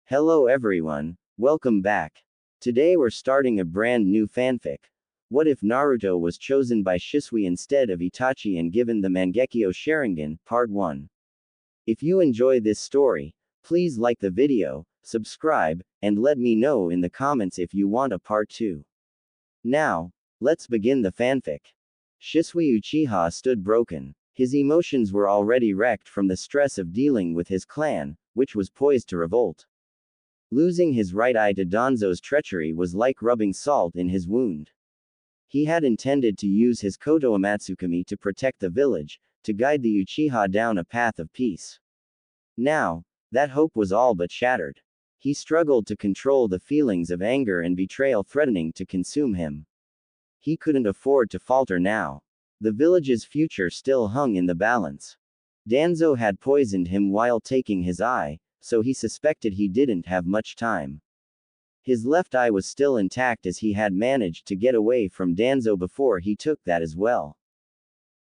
Hello everyone, welcome back. Today we're starting a brand new fanfic. What if Naruto was chosen by Shisui instead of Itachi and given the Mangekyo Sharingan, Part 1. If you enjoy this story, please like the video, subscribe, and let me know in the comments if you want a Part 2. Now, let's begin the fanfic. Shisui Uchiha stood broken. His emotions were already wrecked from the stress of dealing with his clan, which was poised to revolt. Losing his right eye to Danzo's treachery was like rubbing salt in his wound. He had intended to use his Koto Amatsukami to protect the village, to guide the Uchiha down a path of peace. Now, that hope was all but shattered. He struggled to control the feelings of anger and betrayal threatening to consume him. He couldn't afford to falter now. The village's future still hung in the balance. Danzo had poisoned him while taking his eye, so he suspected he didn't have much time. His left eye was still intact as he had managed to get away from Danzo before he took that as well.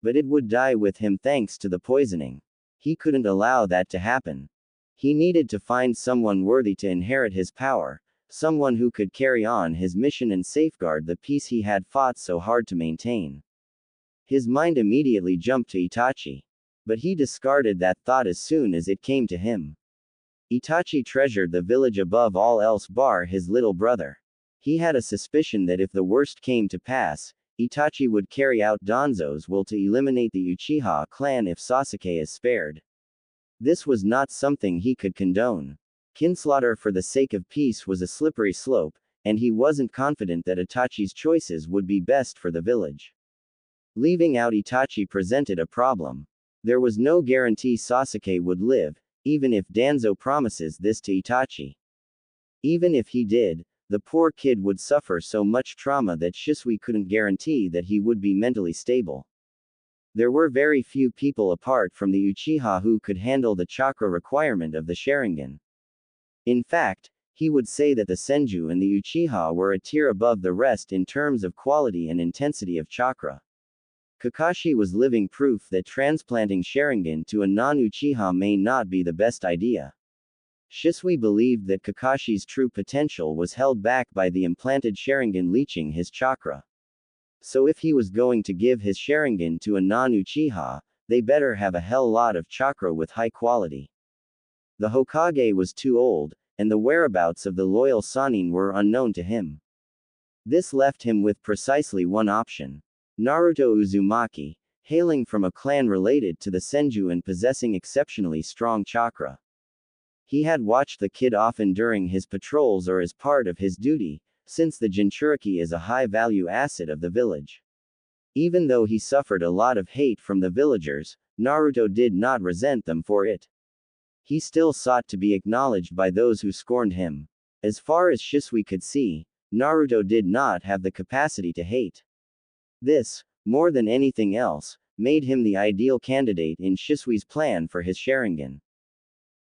But it would die with him thanks to the poisoning. He couldn't allow that to happen. He needed to find someone worthy to inherit his power, someone who could carry on his mission and safeguard the peace he had fought so hard to maintain. His mind immediately jumped to Itachi. But he discarded that thought as soon as it came to him. Itachi treasured the village above all else bar his little brother. He had a suspicion that if the worst came to pass, Itachi would carry out Danzo's will to eliminate the Uchiha clan if Sasuke is spared. This was not something he could condone. Kinslaughter for the sake of peace was a slippery slope, and he wasn't confident that Itachi's choices would be best for the village. Leaving out Itachi presented a problem. There was no guarantee Sasuke would live, even if Danzo promises this to Itachi. Even if he did, the poor kid would suffer so much trauma that Shisui couldn't guarantee that he would be mentally stable. There were very few people apart from the Uchiha who could handle the chakra requirement of the Sharingan. In fact, he would say that the Senju and the Uchiha were a tier above the rest in terms of quality and intensity of chakra. Kakashi was living proof that transplanting Sharingan to a non-Uchiha may not be the best idea. Shisui believed that Kakashi's true potential was held back by the implanted Sharingan leeching his chakra. So if he was going to give his Sharingan to a non-Uchiha, they better have a hell lot of chakra with high quality. The Hokage was too old, and the whereabouts of the loyal Sannin were unknown to him. This left him with precisely one option. Naruto Uzumaki, hailing from a clan related to the Senju and possessing exceptionally strong chakra. He had watched the kid often during his patrols or as part of his duty, since the Jinchuriki is a high-value asset of the village. Even though he suffered a lot of hate from the villagers, Naruto did not resent them for it. He still sought to be acknowledged by those who scorned him. As far as Shisui could see, Naruto did not have the capacity to hate. This, more than anything else, made him the ideal candidate in Shisui's plan for his Sharingan.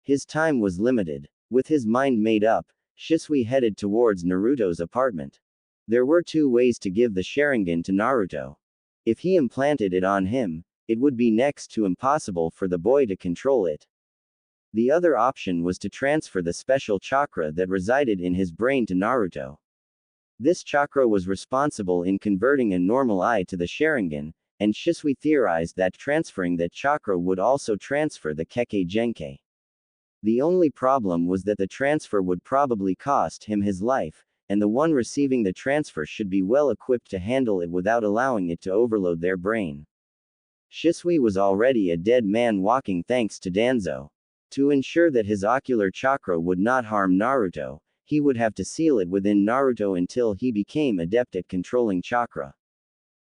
His time was limited. With his mind made up, Shisui headed towards Naruto's apartment. There were two ways to give the Sharingan to Naruto. If he implanted it on him, it would be next to impossible for the boy to control it. The other option was to transfer the special chakra that resided in his brain to Naruto. This chakra was responsible in converting a normal eye to the Sharingan, and Shisui theorized that transferring that chakra would also transfer the Kekkei Genkei. The only problem was that the transfer would probably cost him his life, and the one receiving the transfer should be well equipped to handle it without allowing it to overload their brain. Shisui was already a dead man walking thanks to Danzo. To ensure that his ocular chakra would not harm Naruto, he would have to seal it within Naruto until he became adept at controlling chakra.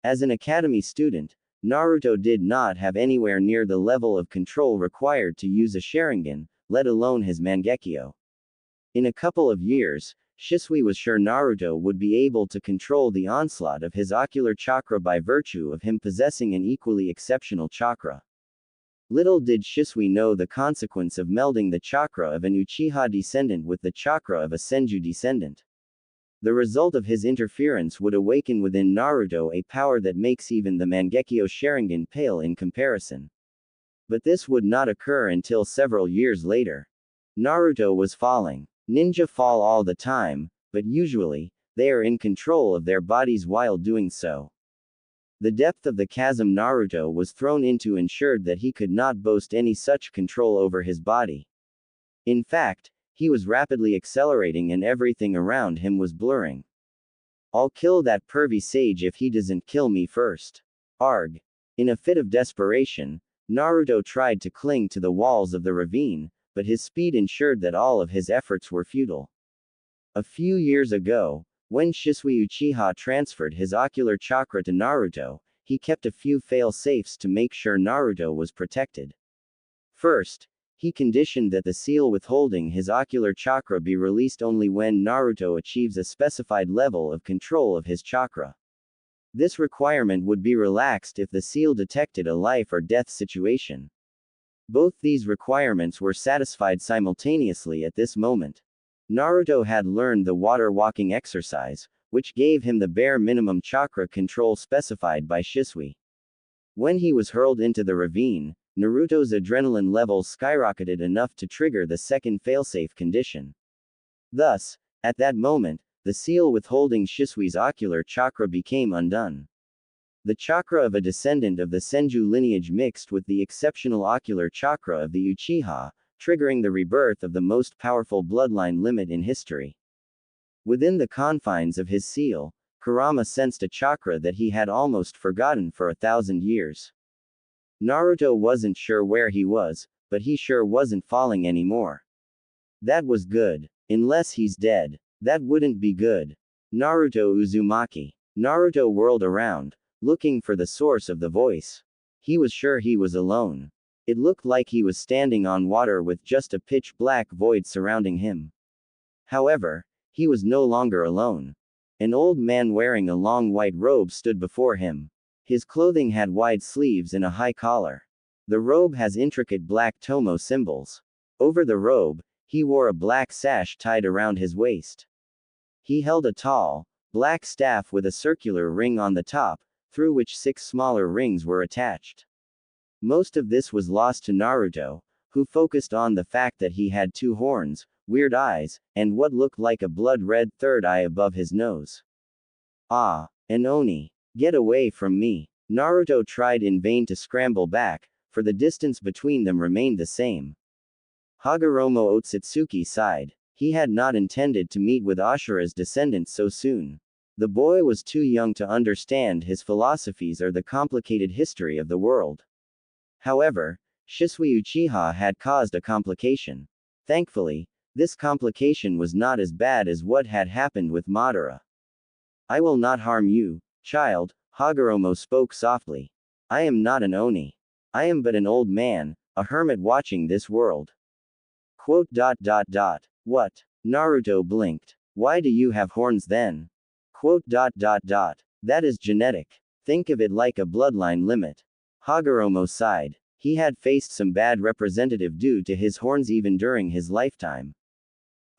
As an academy student, Naruto did not have anywhere near the level of control required to use a Sharingan, let alone his Mangekyo. In a couple of years, Shisui was sure Naruto would be able to control the onslaught of his ocular chakra by virtue of him possessing an equally exceptional chakra. Little did Shisui know the consequence of melding the chakra of an Uchiha descendant with the chakra of a Senju descendant. The result of his interference would awaken within Naruto a power that makes even the Mangekyo Sharingan pale in comparison. But this would not occur until several years later. Naruto was falling. Ninja fall all the time, but usually, they are in control of their bodies while doing so. The depth of the chasm Naruto was thrown into ensured that he could not boast any such control over his body. In fact, he was rapidly accelerating and everything around him was blurring. I'll kill that pervy sage if he doesn't kill me first. Arg. In a fit of desperation, Naruto tried to cling to the walls of the ravine, but his speed ensured that all of his efforts were futile. A few years ago, when Shisui Uchiha transferred his ocular chakra to Naruto, he kept a few fail-safes to make sure Naruto was protected. First, he conditioned that the seal withholding his ocular chakra be released only when Naruto achieves a specified level of control of his chakra. This requirement would be relaxed if the seal detected a life or death situation. Both these requirements were satisfied simultaneously at this moment. Naruto had learned the water walking exercise, which gave him the bare minimum chakra control specified by Shisui. When he was hurled into the ravine, Naruto's adrenaline levels skyrocketed enough to trigger the second failsafe condition. Thus, at that moment, the seal withholding Shisui's ocular chakra became undone. The chakra of a descendant of the Senju lineage mixed with the exceptional ocular chakra of the Uchiha, triggering the rebirth of the most powerful bloodline limit in history. Within the confines of his seal, Kurama sensed a chakra that he had almost forgotten for 1,000 years. Naruto wasn't sure where he was, but he sure wasn't falling anymore. That was good. Unless he's dead. That wouldn't be good. Naruto Uzumaki. Naruto whirled around, looking for the source of the voice. He was sure he was alone. It looked like he was standing on water with just a pitch-black void surrounding him. However, he was no longer alone. An old man wearing a long white robe stood before him. His clothing had wide sleeves and a high collar. The robe has intricate black tomo symbols. Over the robe, he wore a black sash tied around his waist. He held a tall, black staff with a circular ring on the top, through which 6 smaller rings were attached. Most of this was lost to Naruto, who focused on the fact that he had 2 horns, weird eyes, and what looked like a blood-red third eye above his nose. Ah, an Oni. Get away from me. Naruto tried in vain to scramble back, for the distance between them remained the same. Hagoromo Otsutsuki sighed. He had not intended to meet with Ashura's descendants so soon. The boy was too young to understand his philosophies or the complicated history of the world. However, Shisui Uchiha had caused a complication. Thankfully, this complication was not as bad as what had happened with Madara. I will not harm you, child, Hagoromo spoke softly. I am not an Oni. I am but an old man, a hermit watching this world. What? Naruto blinked. Why do you have horns then? That is genetic. Think of it like a bloodline limit. Hagoromo sighed. He had faced some bad representative due to his horns even during his lifetime.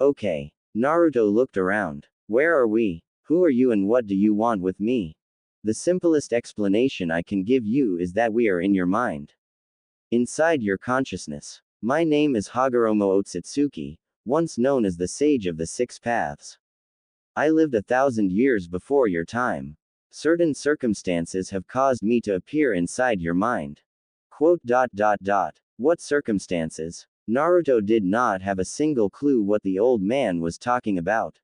Okay. Naruto looked around. Where are we? Who are you and what do you want with me? The simplest explanation I can give you is that we are in your mind. Inside your consciousness. My name is Hagoromo Otsutsuki, once known as the Sage of the 6 Paths. I lived 1,000 years before your time. Certain circumstances have caused me to appear inside your mind. What circumstances? Naruto did not have a single clue what the old man was talking about.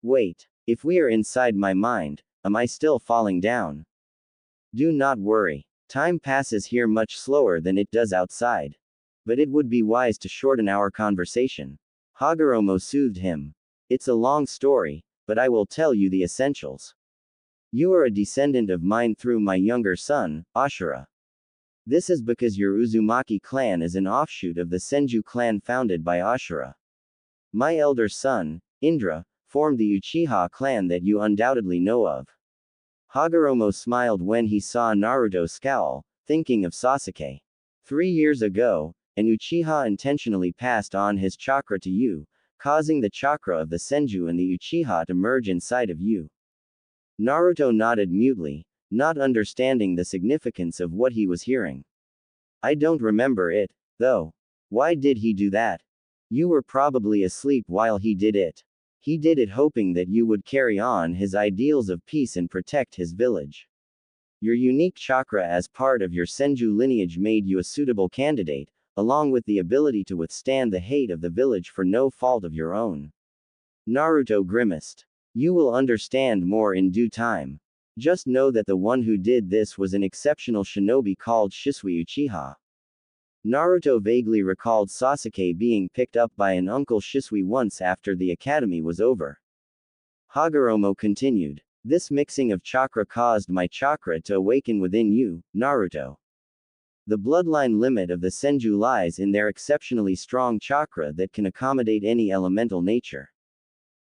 Wait, if we are inside my mind, am I still falling down? Do not worry. Time passes here much slower than it does outside. But it would be wise to shorten our conversation. Hagoromo soothed him. It's a long story, but I will tell you the essentials. You are a descendant of mine through my younger son, Ashura. This is because your Uzumaki clan is an offshoot of the Senju clan founded by Ashura. My elder son, Indra, formed the Uchiha clan that you undoubtedly know of. Hagoromo smiled when he saw Naruto scowl, thinking of Sasuke. 3 years ago, an Uchiha intentionally passed on his chakra to you, causing the chakra of the Senju and the Uchiha to merge inside of you. Naruto nodded mutely, not understanding the significance of what he was hearing. I don't remember it, though. Why did he do that? You were probably asleep while he did it. He did it hoping that you would carry on his ideals of peace and protect his village. Your unique chakra as part of your Senju lineage made you a suitable candidate, along with the ability to withstand the hate of the village for no fault of your own. Naruto grimaced. You will understand more in due time. Just know that the one who did this was an exceptional shinobi called Shisui Uchiha. Naruto vaguely recalled Sasuke being picked up by an uncle Shisui once after the academy was over. Hagoromo continued. This mixing of chakra caused my chakra to awaken within you, Naruto. The bloodline limit of the Senju lies in their exceptionally strong chakra that can accommodate any elemental nature.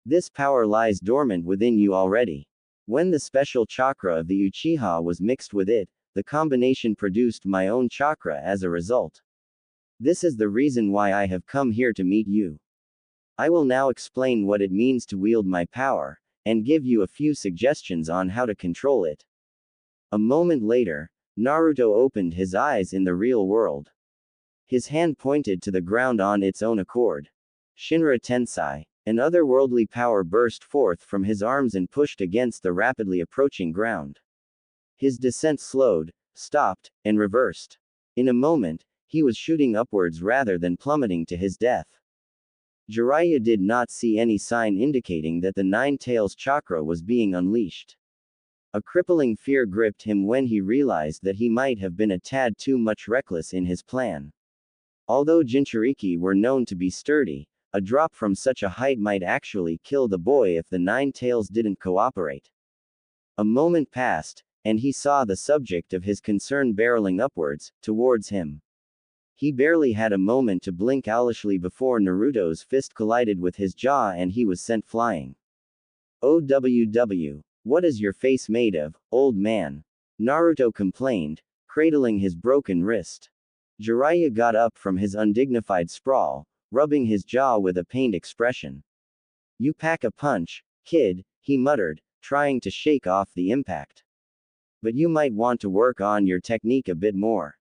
This power lies dormant within you already. When the special chakra of the Uchiha was mixed with it, the combination produced my own chakra as a result. This is the reason why I have come here to meet you. I will now explain what it means to wield my power, and give you a few suggestions on how to control it. A moment later, Naruto opened his eyes in the real world. His hand pointed to the ground on its own accord. Shinra Tensei. An otherworldly power burst forth from his arms and pushed against the rapidly approaching ground. His descent slowed, stopped, and reversed. In a moment, he was shooting upwards rather than plummeting to his death. Jiraiya did not see any sign indicating that the Nine Tails chakra was being unleashed. A crippling fear gripped him when he realized that he might have been a tad too much reckless in his plan. Although Jinchuriki were known to be sturdy, a drop from such a height might actually kill the boy if the Nine Tails didn't cooperate. A moment passed, and he saw the subject of his concern barreling upwards, towards him. He barely had a moment to blink owlishly before Naruto's fist collided with his jaw and he was sent flying. OWW. What is your face made of, old man? Naruto complained, cradling his broken wrist. Jiraiya got up from his undignified sprawl, rubbing his jaw with a pained expression. You pack a punch, kid, he muttered, trying to shake off the impact. But you might want to work on your technique a bit more.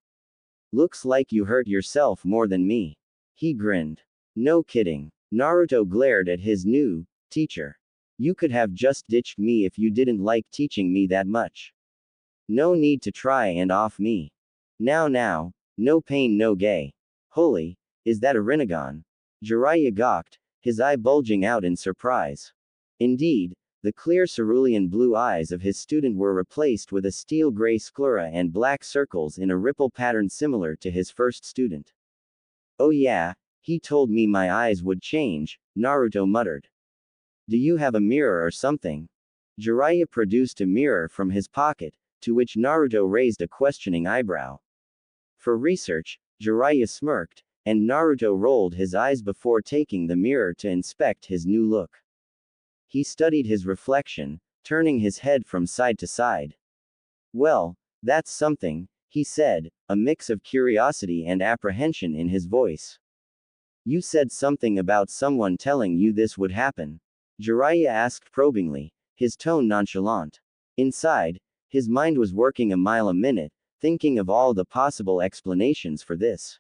Looks like you hurt yourself more than me. He grinned. No kidding. Naruto glared at his new teacher. You could have just ditched me if you didn't like teaching me that much. No need to try and off me. Now, no pain no gain. Holy, is that a Rinnegan? Jiraiya gawked, his eye bulging out in surprise. Indeed, the clear cerulean blue eyes of his student were replaced with a steel-gray sclera and black circles in a ripple pattern similar to his first student. Oh yeah, he told me my eyes would change, Naruto muttered. Do you have a mirror or something? Jiraiya produced a mirror from his pocket, to which Naruto raised a questioning eyebrow. For research, Jiraiya smirked, and Naruto rolled his eyes before taking the mirror to inspect his new look. He studied his reflection, turning his head from side to side. Well, that's something, he said, a mix of curiosity and apprehension in his voice. You said something about someone telling you this would happen. Jiraiya asked probingly, his tone nonchalant. Inside, his mind was working a mile a minute, thinking of all the possible explanations for this.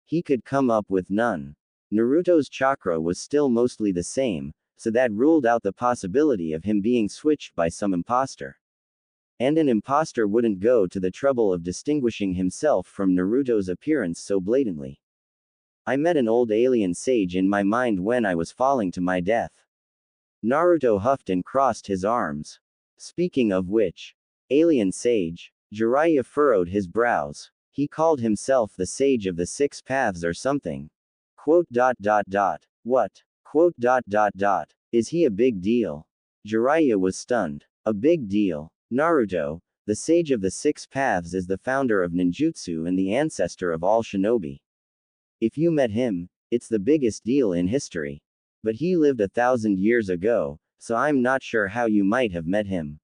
He could come up with none. Naruto's chakra was still mostly the same, so that ruled out the possibility of him being switched by some imposter. And an imposter wouldn't go to the trouble of distinguishing himself from Naruto's appearance so blatantly. I met an old alien sage in my mind when I was falling to my death. Naruto huffed and crossed his arms. Speaking of which, alien sage, Jiraiya furrowed his brows. He called himself the Sage of the Six Paths or something. What? Is he a big deal? Jiraiya was stunned. A big deal. Naruto, the Sage of the Six Paths, is the founder of ninjutsu and the ancestor of all shinobi. If you met him, it's the biggest deal in history. But he lived 1,000 years ago, so I'm not sure how you might have met him.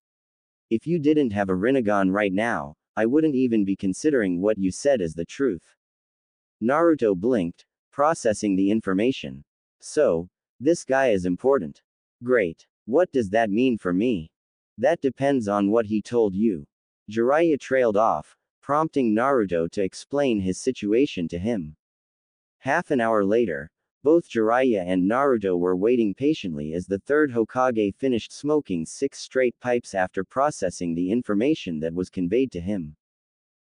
If you didn't have a Rinnegan right now, I wouldn't even be considering what you said as the truth. Naruto blinked, processing the information. So, this guy is important. Great. What does that mean for me? That depends on what he told you. Jiraiya trailed off, prompting Naruto to explain his situation to him. Half an hour later, Both Jiraiya and Naruto were waiting patiently as the third Hokage finished smoking 6 straight pipes after processing the information that was conveyed to him.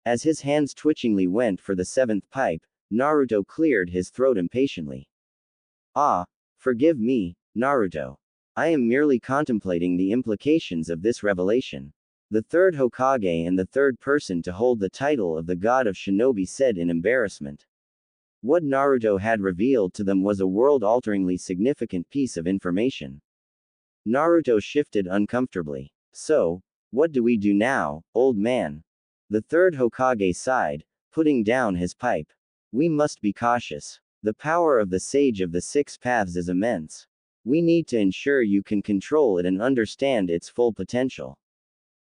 As his hands twitchingly went for the 7th pipe, Naruto cleared his throat impatiently. Ah, forgive me, Naruto. I am merely contemplating the implications of this revelation. The third Hokage and the third person to hold the title of the God of Shinobi said in embarrassment. What Naruto had revealed to them was a world-alteringly significant piece of information. Naruto shifted uncomfortably. So, what do we do now, old man? The third Hokage sighed, putting down his pipe. We must be cautious. The power of the Sage of the Six Paths is immense. We need to ensure you can control it and understand its full potential.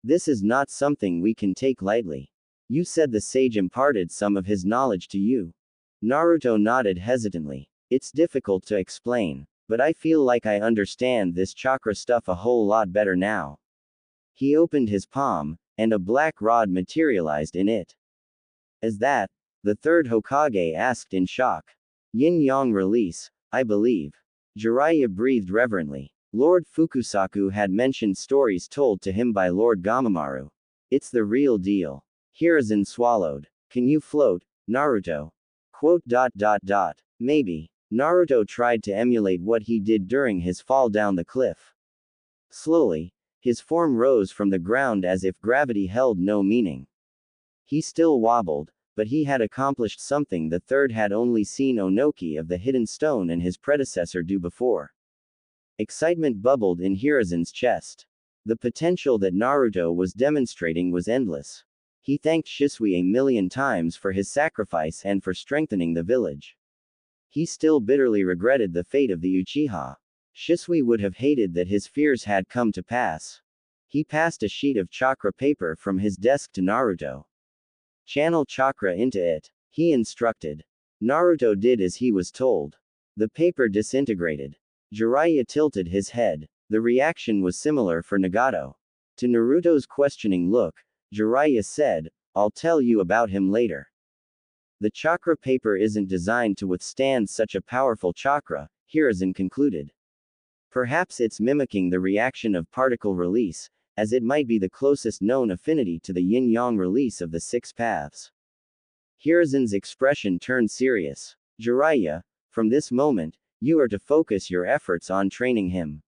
This is not something we can take lightly. You said the sage imparted some of his knowledge to you. Naruto nodded hesitantly. It's difficult to explain, but I feel like I understand this chakra stuff a whole lot better now. He opened his palm, and a black rod materialized in it. Is that? The third Hokage asked in shock. Yin-yang release, I believe. Jiraiya breathed reverently. Lord Fukusaku had mentioned stories told to him by Lord Gamamaru. It's the real deal. Hiruzen swallowed. Can you float, Naruto? Maybe. Naruto tried to emulate what he did during his fall down the cliff. Slowly, his form rose from the ground as if gravity held no meaning. He still wobbled, but he had accomplished something the third had only seen Onoki of the Hidden Stone and his predecessor do before. Excitement bubbled in Hiruzen's chest. The potential that Naruto was demonstrating was endless. He thanked Shisui a million times for his sacrifice and for strengthening the village. He still bitterly regretted the fate of the Uchiha. Shisui would have hated that his fears had come to pass. He passed a sheet of chakra paper from his desk to Naruto. Channel chakra into it, he instructed. Naruto did as he was told. The paper disintegrated. Jiraiya tilted his head. The reaction was similar for Nagato. To Naruto's questioning look, Jiraiya said, I'll tell you about him later. The chakra paper isn't designed to withstand such a powerful chakra, Hiruzen concluded. Perhaps it's mimicking the reaction of particle release, as it might be the closest known affinity to the yin-yang release of the six paths. Hiruzen's expression turned serious. Jiraiya, from this moment, you are to focus your efforts on training him.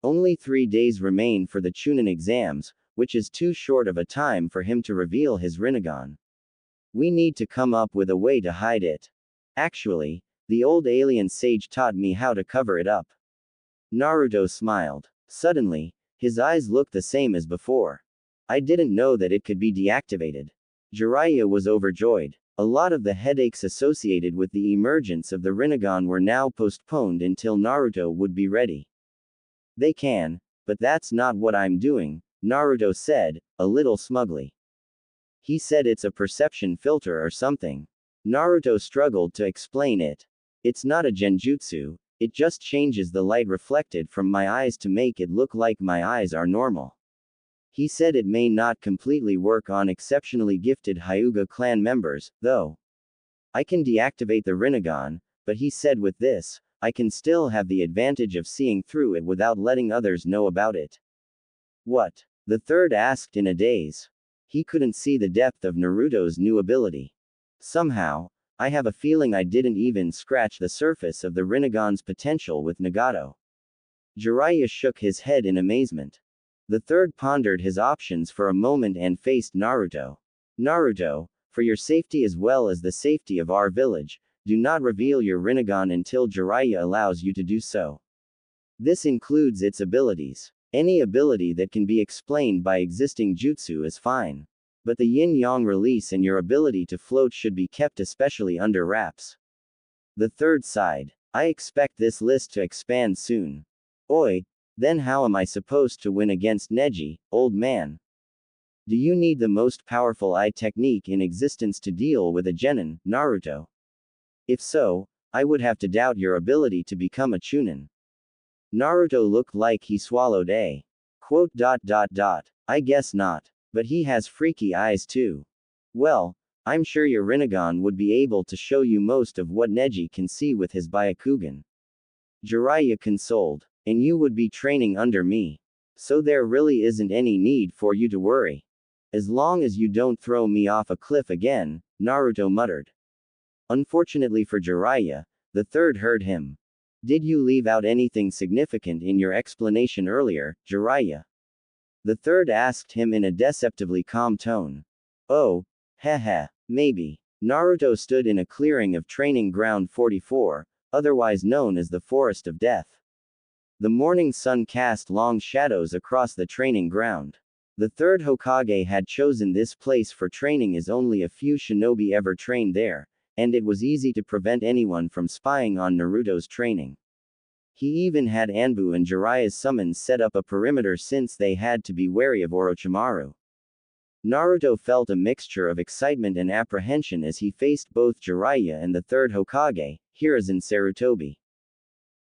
Only 3 days remain for the Chunin exams, which is too short of a time for him to reveal his Rinnegan. We need to come up with a way to hide it. Actually, the old alien sage taught me how to cover it up. Naruto smiled. Suddenly, his eyes looked the same as before. I didn't know that it could be deactivated. Jiraiya was overjoyed. A lot of the headaches associated with the emergence of the Rinnegan were now postponed until Naruto would be ready. They can, but that's not what I'm doing, Naruto said, a little smugly. He said it's a perception filter or something. Naruto struggled to explain it. It's not a genjutsu, it just changes the light reflected from my eyes to make it look like my eyes are normal. He said it may not completely work on exceptionally gifted Hyuga clan members, though. I can deactivate the Rinnegan, but he said with this, I can still have the advantage of seeing through it without letting others know about it. What? The third asked in a daze. He couldn't see the depth of Naruto's new ability. Somehow, I have a feeling I didn't even scratch the surface of the Rinnegan's potential with Nagato. Jiraiya shook his head in amazement. The third pondered his options for a moment and faced Naruto. Naruto, for your safety as well as the safety of our village, do not reveal your Rinnegan until Jiraiya allows you to do so. This includes its abilities. Any ability that can be explained by existing jutsu is fine. But the yin-yang release and your ability to float should be kept especially under wraps. The third sighed. I expect this list to expand soon. Oi, then how am I supposed to win against Neji, old man? Do you need the most powerful eye technique in existence to deal with a genin, Naruto? If so, I would have to doubt your ability to become a Chunin. Naruto looked like he swallowed a. I guess not. But he has freaky eyes too. Well, I'm sure your Rinnegan would be able to show you most of what Neji can see with his Byakugan. Jiraiya consoled. And you would be training under me. So there really isn't any need for you to worry. As long as you don't throw me off a cliff again, Naruto muttered. Unfortunately for Jiraiya, the third heard him. Did you leave out anything significant in your explanation earlier, Jiraiya? The third asked him in a deceptively calm tone. Oh, heh, maybe. Naruto stood in a clearing of Training Ground 44, otherwise known as the Forest of Death. The morning sun cast long shadows across the training ground. The third Hokage had chosen this place for training as only a few shinobi ever trained there, and it was easy to prevent anyone from spying on Naruto's training. He even had Anbu and Jiraiya's summons set up a perimeter since they had to be wary of Orochimaru. Naruto felt a mixture of excitement and apprehension as he faced both Jiraiya and the third Hokage, Hiruzen Sarutobi.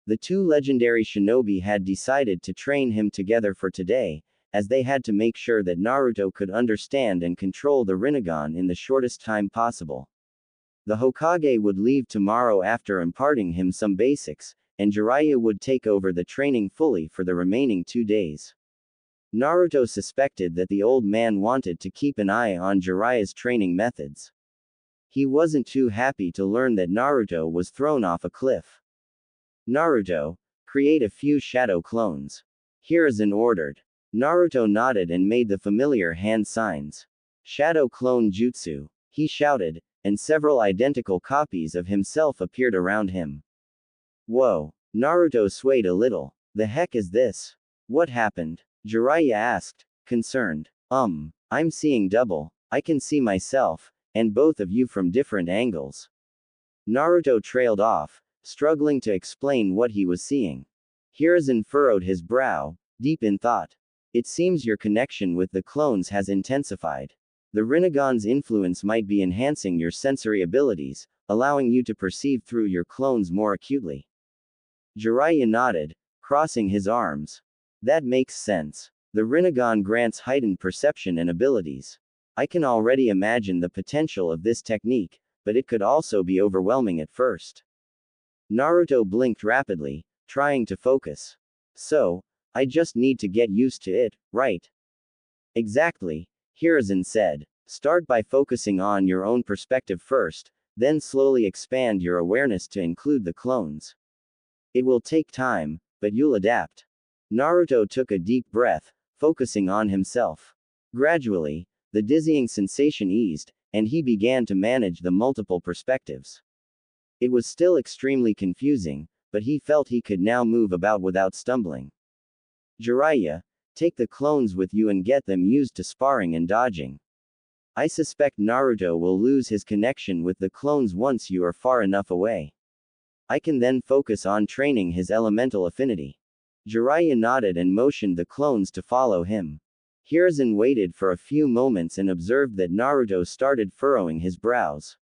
The two legendary shinobi had decided to train him together for today, as they had to make sure that Naruto could understand and control the Rinnegan in the shortest time possible. The Hokage would leave tomorrow after imparting him some basics, and Jiraiya would take over the training fully for the remaining 2 days. Naruto suspected that the old man wanted to keep an eye on Jiraiya's training methods. He wasn't too happy to learn that Naruto was thrown off a cliff. Naruto, create a few shadow clones. Hiruzen ordered. Naruto nodded and made the familiar hand signs. Shadow clone jutsu, he shouted, and several identical copies of himself appeared around him. Whoa. Naruto swayed a little. The heck is this? What happened? Jiraiya asked, concerned. I'm seeing double. I can see myself, and both of you from different angles. Naruto trailed off, struggling to explain what he was seeing. Hiruzen furrowed his brow, deep in thought. It seems your connection with the clones has intensified. The Rinnegan's influence might be enhancing your sensory abilities, allowing you to perceive through your clones more acutely. Jiraiya nodded, crossing his arms. That makes sense. The Rinnegan grants heightened perception and abilities. I can already imagine the potential of this technique, but it could also be overwhelming at first. Naruto blinked rapidly, trying to focus. So, I just need to get used to it, right? Exactly, Hiruzen said. Start by focusing on your own perspective first, then slowly expand your awareness to include the clones. It will take time, but you'll adapt. Naruto took a deep breath, focusing on himself. Gradually, the dizzying sensation eased, and he began to manage the multiple perspectives. It was still extremely confusing, but he felt he could now move about without stumbling. Jiraiya, take the clones with you and get them used to sparring and dodging. I suspect Naruto will lose his connection with the clones once you are far enough away. I can then focus on training his elemental affinity. Jiraiya nodded and motioned the clones to follow him. Hiruzen waited for a few moments and observed that Naruto started furrowing his brows.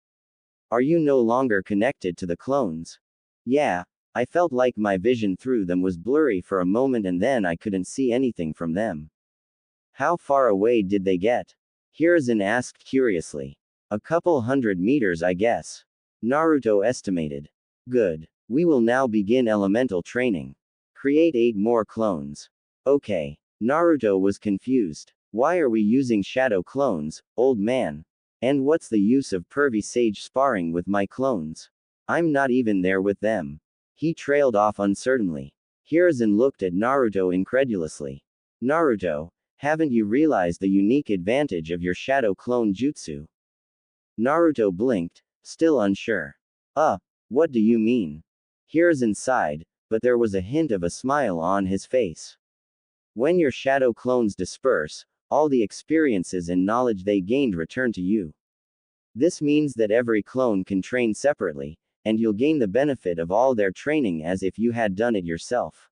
Are you no longer connected to the clones? Yeah, I felt like my vision through them was blurry for a moment and then I couldn't see anything from them. How far away did they get? Hiruzen asked curiously. A couple 100 meters, I guess. Naruto estimated. Good. We will now begin elemental training. Create 8 more clones. Okay. Naruto was confused. Why are we using shadow clones, old man? And what's the use of pervy sage sparring with my clones? I'm not even there with them. He trailed off uncertainly. Hiruzen looked at Naruto incredulously. Naruto, haven't you realized the unique advantage of your shadow clone jutsu? Naruto blinked, still unsure. What do you mean? Hiruzen sighed, but there was a hint of a smile on his face. When your shadow clones disperse, all the experiences and knowledge they gained return to you. This means that every clone can train separately, and you'll gain the benefit of all their training as if you had done it yourself.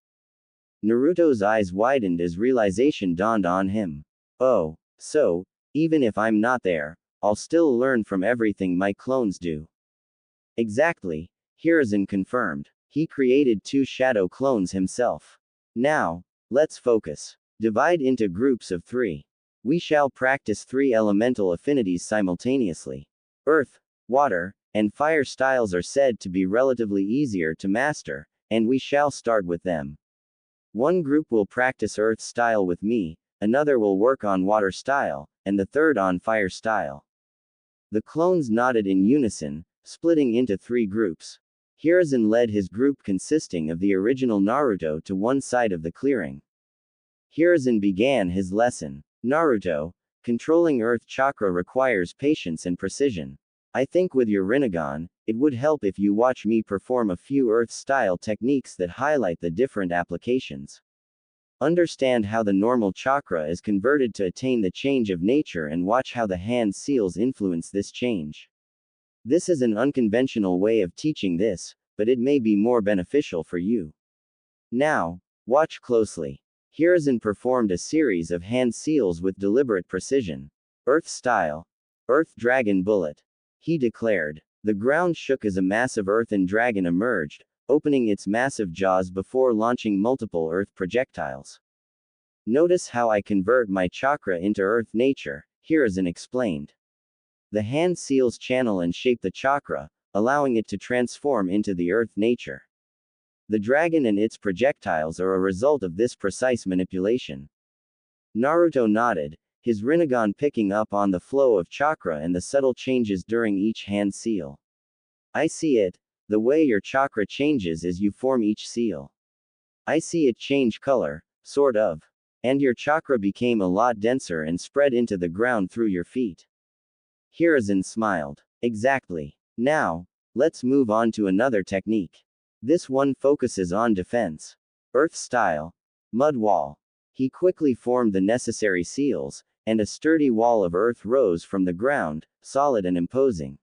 Naruto's eyes widened as realization dawned on him. Oh, so, even if I'm not there, I'll still learn from everything my clones do. Exactly, Hiruzen confirmed. He created 2 shadow clones himself. Now, let's focus. Divide into groups of 3. We shall practice 3 elemental affinities simultaneously. Earth, water, and fire styles are said to be relatively easier to master, and we shall start with them. One group will practice Earth style with me, another will work on water style, and the third on fire style. The clones nodded in unison, splitting into 3 groups. Hiruzen led his group consisting of the original Naruto to one side of the clearing. Hiruzen began his lesson. Naruto, controlling Earth chakra requires patience and precision. I think with your Rinnegan, it would help if you watch me perform a few Earth-style techniques that highlight the different applications. Understand how the normal chakra is converted to attain the change of nature and watch how the hand seals influence this change. This is an unconventional way of teaching this, but it may be more beneficial for you. Now, watch closely. Hiruzen performed a series of hand seals with deliberate precision. Earth style. Earth Dragon Bullet. He declared. The ground shook as a massive earthen dragon emerged, opening its massive jaws before launching multiple earth projectiles. Notice how I convert my chakra into earth nature, Hiruzen explained. The hand seals channel and shape the chakra, allowing it to transform into the earth nature. The dragon and its projectiles are a result of this precise manipulation. Naruto nodded, his Rinnegan picking up on the flow of chakra and the subtle changes during each hand seal. I see it. The way your chakra changes as you form each seal. I see it change color, sort of. And your chakra became a lot denser and spread into the ground through your feet. Hiruzen smiled. Exactly. Now, let's move on to another technique. This one focuses on defense. Earth style. Mud wall. He quickly formed the necessary seals, and a sturdy wall of earth rose from the ground, solid and imposing.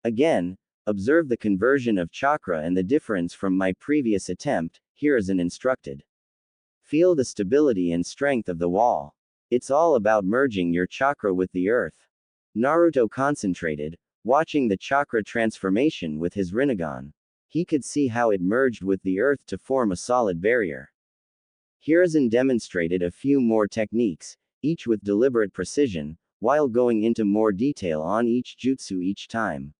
Again, observe the conversion of chakra and the difference from my previous attempt, Hiruzen instructed. Feel the stability and strength of the wall. It's all about merging your chakra with the earth. Naruto concentrated, watching the chakra transformation with his Rinnegan. He could see how it merged with the earth to form a solid barrier. Hiruzen demonstrated a few more techniques, each with deliberate precision, while going into more detail on each jutsu each time.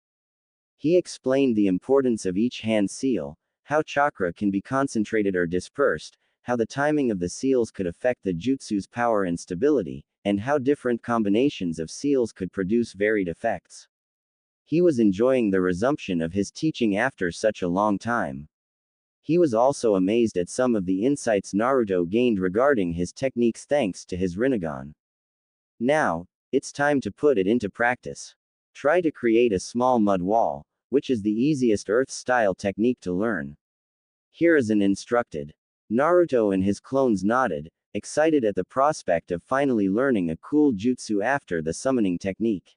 He explained the importance of each hand seal, how chakra can be concentrated or dispersed, how the timing of the seals could affect the jutsu's power and stability, and how different combinations of seals could produce varied effects. He was enjoying the resumption of his teaching after such a long time. He was also amazed at some of the insights Naruto gained regarding his techniques thanks to his Rinnegan. Now, it's time to put it into practice. Try to create a small mud wall, which is the easiest earth-style technique to learn. Hiruzen instructed. Naruto and his clones nodded, excited at the prospect of finally learning a cool jutsu after the summoning technique.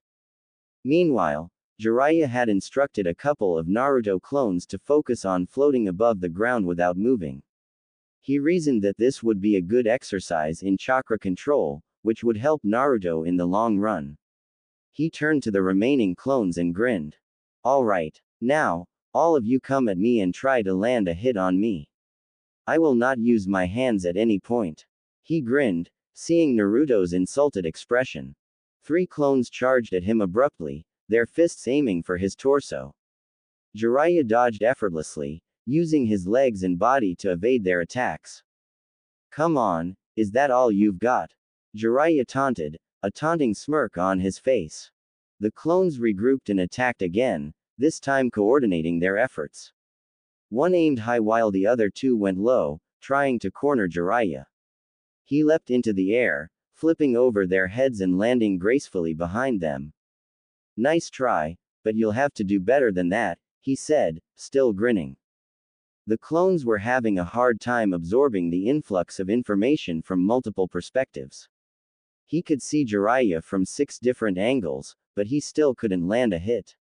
Meanwhile, Jiraiya had instructed a couple of Naruto clones to focus on floating above the ground without moving. He reasoned that this would be a good exercise in chakra control, which would help Naruto in the long run. He turned to the remaining clones and grinned. Alright, now, all of you come at me and try to land a hit on me. I will not use my hands at any point. He grinned, seeing Naruto's insulted expression. 3 clones charged at him abruptly, their fists aiming for his torso. Jiraiya dodged effortlessly, using his legs and body to evade their attacks. Come on, is that all you've got? Jiraiya taunted, a taunting smirk on his face. The clones regrouped and attacked again, this time coordinating their efforts. One aimed high while the other 2 went low, trying to corner Jiraiya. He leapt into the air, flipping over their heads and landing gracefully behind them. Nice try, but you'll have to do better than that, he said, still grinning. The clones were having a hard time absorbing the influx of information from multiple perspectives. He could see Jiraiya from 6 different angles, but he still couldn't land a hit.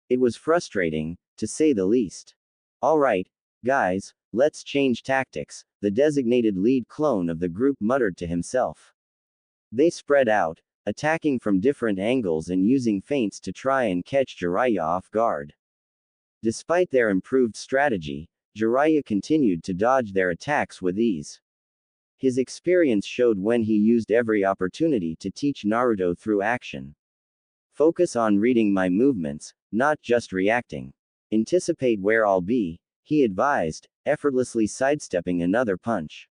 It was frustrating, to say the least. Alright, guys, let's change tactics, the designated lead clone of the group muttered to himself. They spread out, attacking from different angles and using feints to try and catch Jiraiya off guard. Despite their improved strategy, Jiraiya continued to dodge their attacks with ease. His experience showed when he used every opportunity to teach Naruto through action. Focus on reading my movements, not just reacting. Anticipate where I'll be, he advised, effortlessly sidestepping another punch.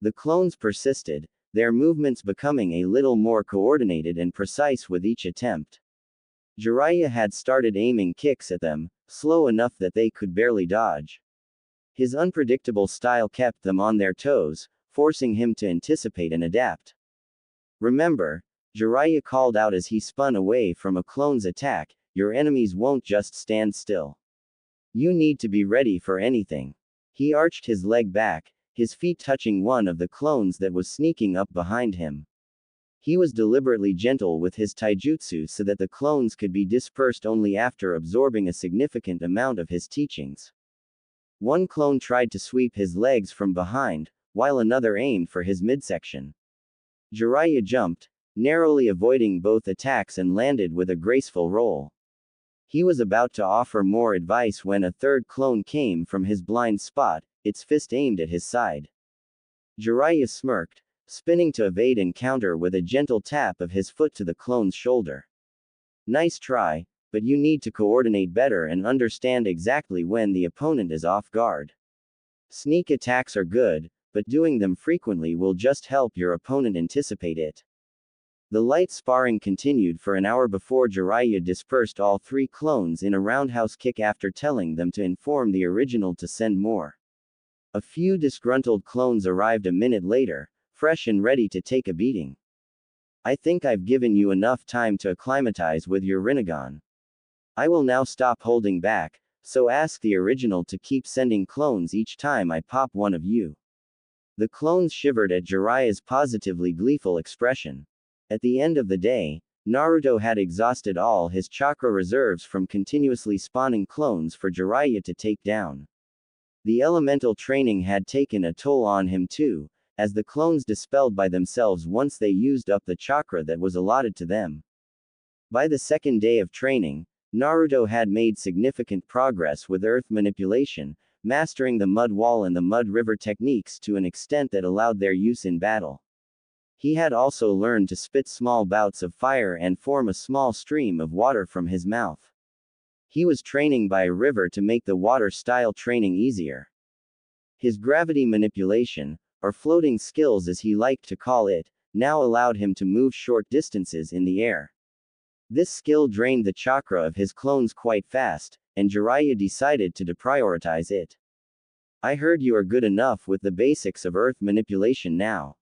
The clones persisted, their movements becoming a little more coordinated and precise with each attempt. Jiraiya had started aiming kicks at them, slow enough that they could barely dodge. His unpredictable style kept them on their toes, forcing him to anticipate and adapt. Remember, Jiraiya called out as he spun away from a clone's attack, your enemies won't just stand still. You need to be ready for anything. He arched his leg back, his feet touching one of the clones that was sneaking up behind him. He was deliberately gentle with his taijutsu so that the clones could be dispersed only after absorbing a significant amount of his teachings. One clone tried to sweep his legs from behind, while another aimed for his midsection. Jiraiya jumped, narrowly avoiding both attacks and landed with a graceful roll. He was about to offer more advice when a third clone came from his blind spot, its fist aimed at his side. Jiraiya smirked, spinning to evade and counter with a gentle tap of his foot to the clone's shoulder. Nice try, but you need to coordinate better and understand exactly when the opponent is off guard. Sneak attacks are good, but doing them frequently will just help your opponent anticipate it. The light sparring continued for an hour before Jiraiya dispersed all three clones in a roundhouse kick after telling them to inform the original to send more. A few disgruntled clones arrived a minute later, fresh and ready to take a beating. I think I've given you enough time to acclimatize with your Rinnegan. I will now stop holding back, so ask the original to keep sending clones each time I pop one of you. The clones shivered at Jiraiya's positively gleeful expression. At the end of the day, Naruto had exhausted all his chakra reserves from continuously spawning clones for Jiraiya to take down. The elemental training had taken a toll on him too, as the clones dispelled by themselves once they used up the chakra that was allotted to them. By the second day of training, Naruto had made significant progress with earth manipulation, mastering the mud wall and the mud river techniques to an extent that allowed their use in battle. He had also learned to spit small bouts of fire and form a small stream of water from his mouth. He was training by a river to make the water-style training easier. His gravity manipulation, or floating skills as he liked to call it, now allowed him to move short distances in the air. This skill drained the chakra of his clones quite fast, and Jiraiya decided to deprioritize it. I heard you are good enough with the basics of earth manipulation now.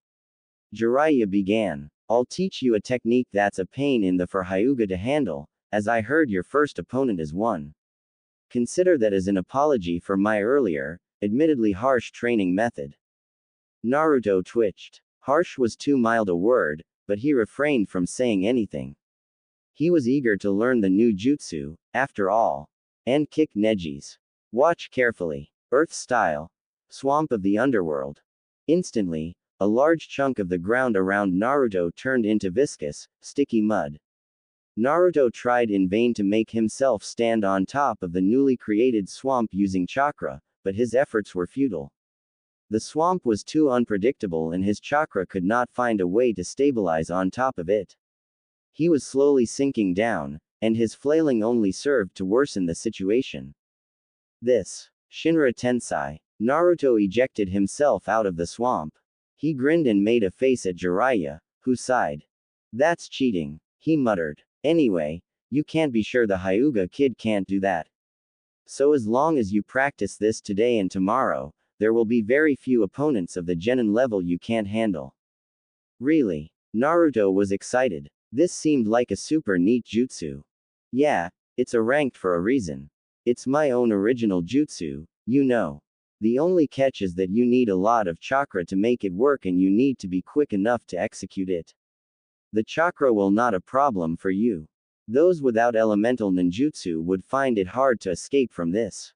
Jiraiya began. I'll teach you a technique that's a pain in the for Hyuga to handle, as I heard your first opponent is one. Consider that as an apology for my earlier, admittedly harsh training method. Naruto twitched. Harsh was too mild a word, but he refrained from saying anything. He was eager to learn the new jutsu, after all. And kick Neji's. Watch carefully. Earth style. Swamp of the underworld. Instantly, a large chunk of the ground around Naruto turned into viscous, sticky mud. Naruto tried in vain to make himself stand on top of the newly created swamp using chakra, but his efforts were futile. The swamp was too unpredictable and his chakra could not find a way to stabilize on top of it. He was slowly sinking down, and his flailing only served to worsen the situation. This Shinra Tensei. Naruto ejected himself out of the swamp. He grinned and made a face at Jiraiya, who sighed. That's cheating, he muttered. Anyway, you can't be sure the Hyuga kid can't do that. So as long as you practice this today and tomorrow, there will be very few opponents of the genin level you can't handle. Really? Naruto was excited. This seemed like a super neat jutsu. Yeah, it's a ranked for a reason. It's my own original jutsu, you know. The only catch is that you need a lot of chakra to make it work and you need to be quick enough to execute it. The chakra will not a problem for you. Those without elemental ninjutsu would find it hard to escape from this.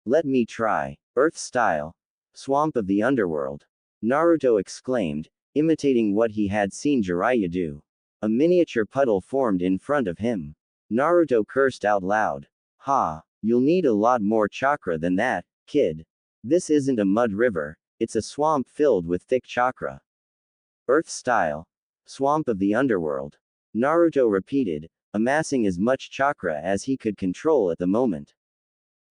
Let me try. Earth style. Swamp of the underworld. Naruto exclaimed, imitating what he had seen Jiraiya do. A miniature puddle formed in front of him. Naruto cursed out loud. Ha, you'll need a lot more chakra than that, kid. This isn't a mud river, it's a swamp filled with thick chakra. Earth style. Swamp of the underworld. Naruto repeated, amassing as much chakra as he could control at the moment.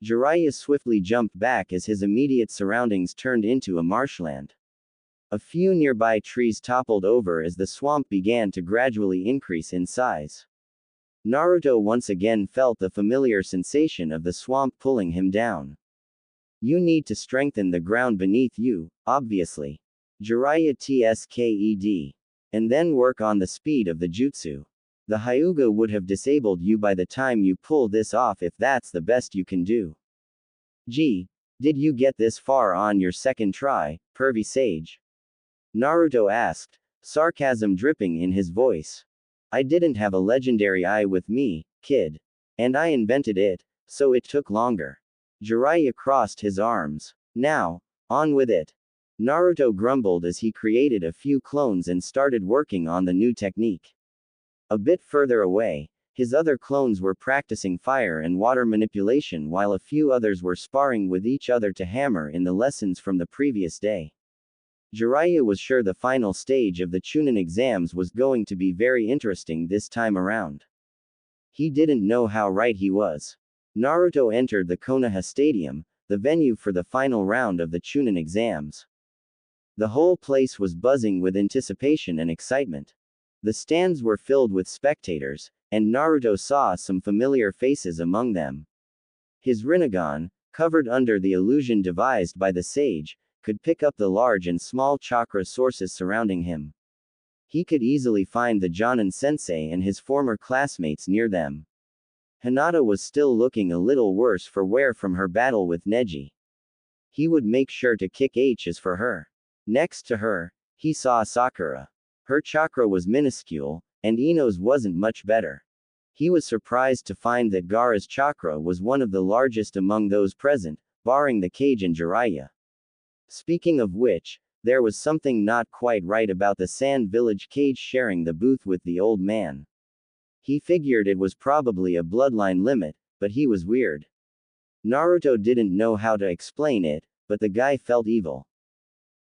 Jiraiya swiftly jumped back as his immediate surroundings turned into a marshland. A few nearby trees toppled over as the swamp began to gradually increase in size. Naruto once again felt the familiar sensation of the swamp pulling him down. You need to strengthen the ground beneath you, obviously. Jiraiya tsked. And then work on the speed of the jutsu. The Hyuga would have disabled you by the time you pull this off if that's the best you can do. Gee, did you get this far on your second try, pervy sage? Naruto asked, sarcasm dripping in his voice. I didn't have a legendary eye with me, kid. And I invented it, so it took longer. Jiraiya crossed his arms. Now, on with it. Naruto grumbled as he created a few clones and started working on the new technique. A bit further away, his other clones were practicing fire and water manipulation while a few others were sparring with each other to hammer in the lessons from the previous day. Jiraiya was sure the final stage of the Chunin exams was going to be very interesting this time around. He didn't know how right he was. Naruto entered the Konoha Stadium, the venue for the final round of the Chunin exams. The whole place was buzzing with anticipation and excitement. The stands were filled with spectators, and Naruto saw some familiar faces among them. His Rinnegan, covered under the illusion devised by the sage, could pick up the large and small chakra sources surrounding him. He could easily find the Jonin sensei and his former classmates near them. Hinata was still looking a little worse for wear from her battle with Neji. He would make sure to kick H's for her. Next to her, he saw Sakura. Her chakra was minuscule, and Ino's wasn't much better. He was surprised to find that Gaara's chakra was one of the largest among those present, barring the cage and Jiraiya. Speaking of which, there was something not quite right about the Sand Village cage sharing the booth with the old man. He figured it was probably a bloodline limit, but he was weird. Naruto didn't know how to explain it, but the guy felt evil.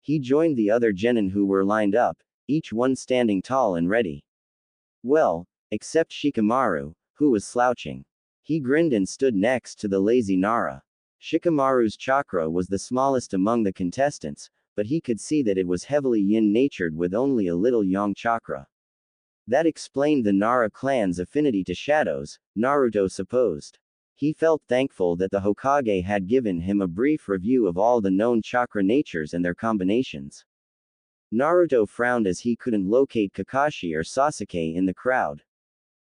He joined the other genin who were lined up, each one standing tall and ready. Well, except Shikamaru, who was slouching. He grinned and stood next to the lazy Nara. Shikamaru's chakra was the smallest among the contestants, but he could see that it was heavily yin-natured with only a little yang chakra. That explained the Nara clan's affinity to shadows, Naruto supposed. He felt thankful that the Hokage had given him a brief review of all the known chakra natures and their combinations. Naruto frowned as he couldn't locate Kakashi or Sasuke in the crowd.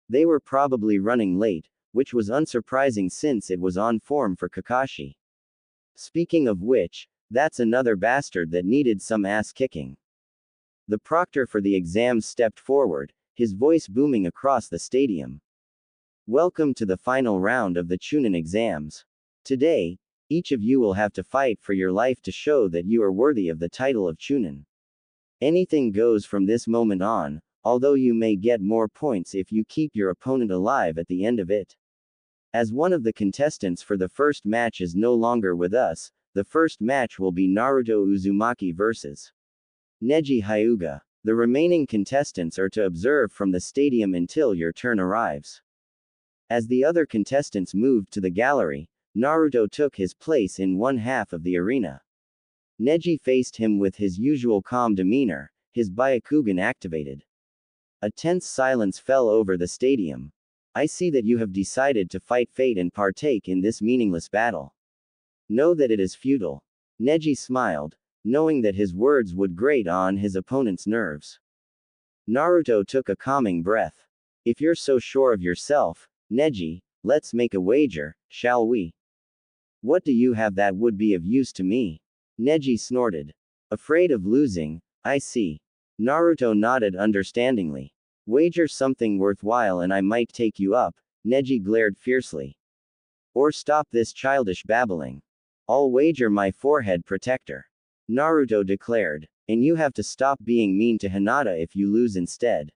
They were probably running late, which was unsurprising since it was on form for Kakashi. Speaking of which, that's another bastard that needed some ass kicking. The proctor for the exams stepped forward, his voice booming across the stadium. Welcome to the final round of the Chunin exams. Today, each of you will have to fight for your life to show that you are worthy of the title of Chunin. Anything goes from this moment on, although you may get more points if you keep your opponent alive at the end of it. As one of the contestants for the first match is no longer with us, the first match will be Naruto Uzumaki vs. Neji Hyuga. The remaining contestants are to observe from the stadium until your turn arrives. As the other contestants moved to the gallery, Naruto took his place in one half of the arena. Neji faced him with his usual calm demeanor, his Byakugan activated. A tense silence fell over the stadium. I see that you have decided to fight fate and partake in this meaningless battle. Know that it is futile. Neji smiled, knowing that his words would grate on his opponent's nerves. Naruto took a calming breath. If you're so sure of yourself, Neji, let's make a wager, shall we? What do you have that would be of use to me? Neji snorted. Afraid of losing, I see. Naruto nodded understandingly. Wager something worthwhile and I might take you up, Neji glared fiercely. Or stop this childish babbling. I'll wager my forehead protector. Naruto declared. And you have to stop being mean to Hinata if you lose instead.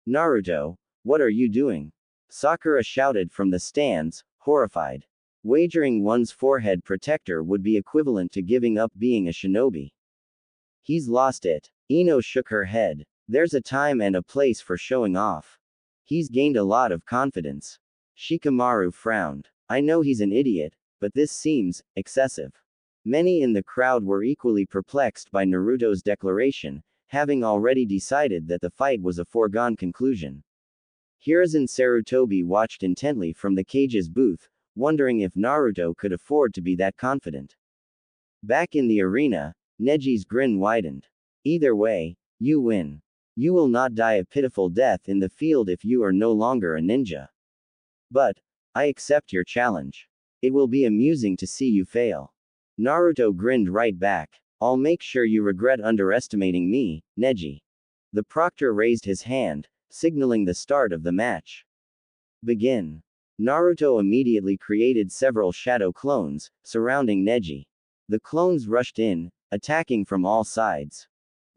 Naruto, what are you doing? Sakura shouted from the stands, horrified. Wagering one's forehead protector would be equivalent to giving up being a shinobi. He's lost it. Ino shook her head. There's a time and a place for showing off. He's gained a lot of confidence. Shikamaru frowned. I know he's an idiot, but this seems excessive. Many in the crowd were equally perplexed by Naruto's declaration, having already decided that the fight was a foregone conclusion. Hiruzen Sarutobi watched intently from the cage's booth, wondering if Naruto could afford to be that confident. Back in the arena, Neji's grin widened. Either way, you win. You will not die a pitiful death in the field if you are no longer a ninja. But, I accept your challenge. It will be amusing to see you fail. Naruto grinned right back. I'll make sure you regret underestimating me, Neji. The proctor raised his hand, signaling the start of the match. Begin. Naruto immediately created several shadow clones, surrounding Neji. The clones rushed in, attacking from all sides.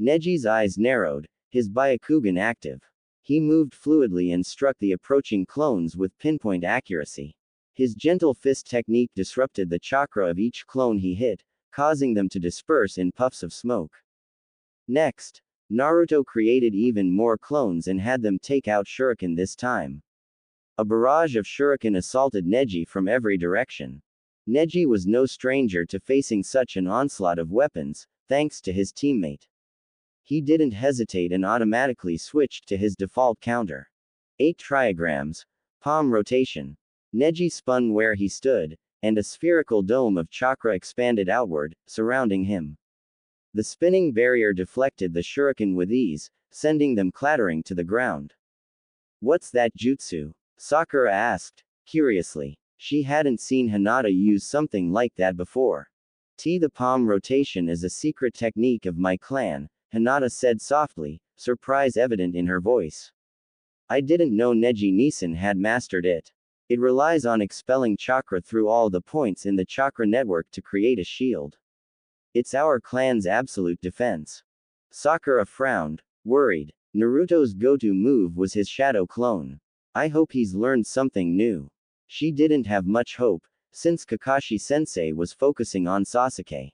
Neji's eyes narrowed, his Byakugan active. He moved fluidly and struck the approaching clones with pinpoint accuracy. His gentle fist technique disrupted the chakra of each clone he hit, causing them to disperse in puffs of smoke. Next, Naruto created even more clones and had them take out Shuriken this time. A barrage of Shuriken assaulted Neji from every direction. Neji was no stranger to facing such an onslaught of weapons, thanks to his teammate. He didn't hesitate and automatically switched to his default counter. 8 trigrams, palm rotation. Neji spun where he stood, and a spherical dome of chakra expanded outward, surrounding him. The spinning barrier deflected the shuriken with ease, sending them clattering to the ground. What's that jutsu? Sakura asked, curiously. She hadn't seen Hinata use something like that before. The palm rotation is a secret technique of my clan, Hinata said softly, surprise evident in her voice. I didn't know Neji Nisan had mastered it. It relies on expelling chakra through all the points in the chakra network to create a shield. It's our clan's absolute defense. Sakura frowned, worried. Naruto's go-to move was his shadow clone. I hope he's learned something new. She didn't have much hope, since Kakashi-sensei was focusing on Sasuke.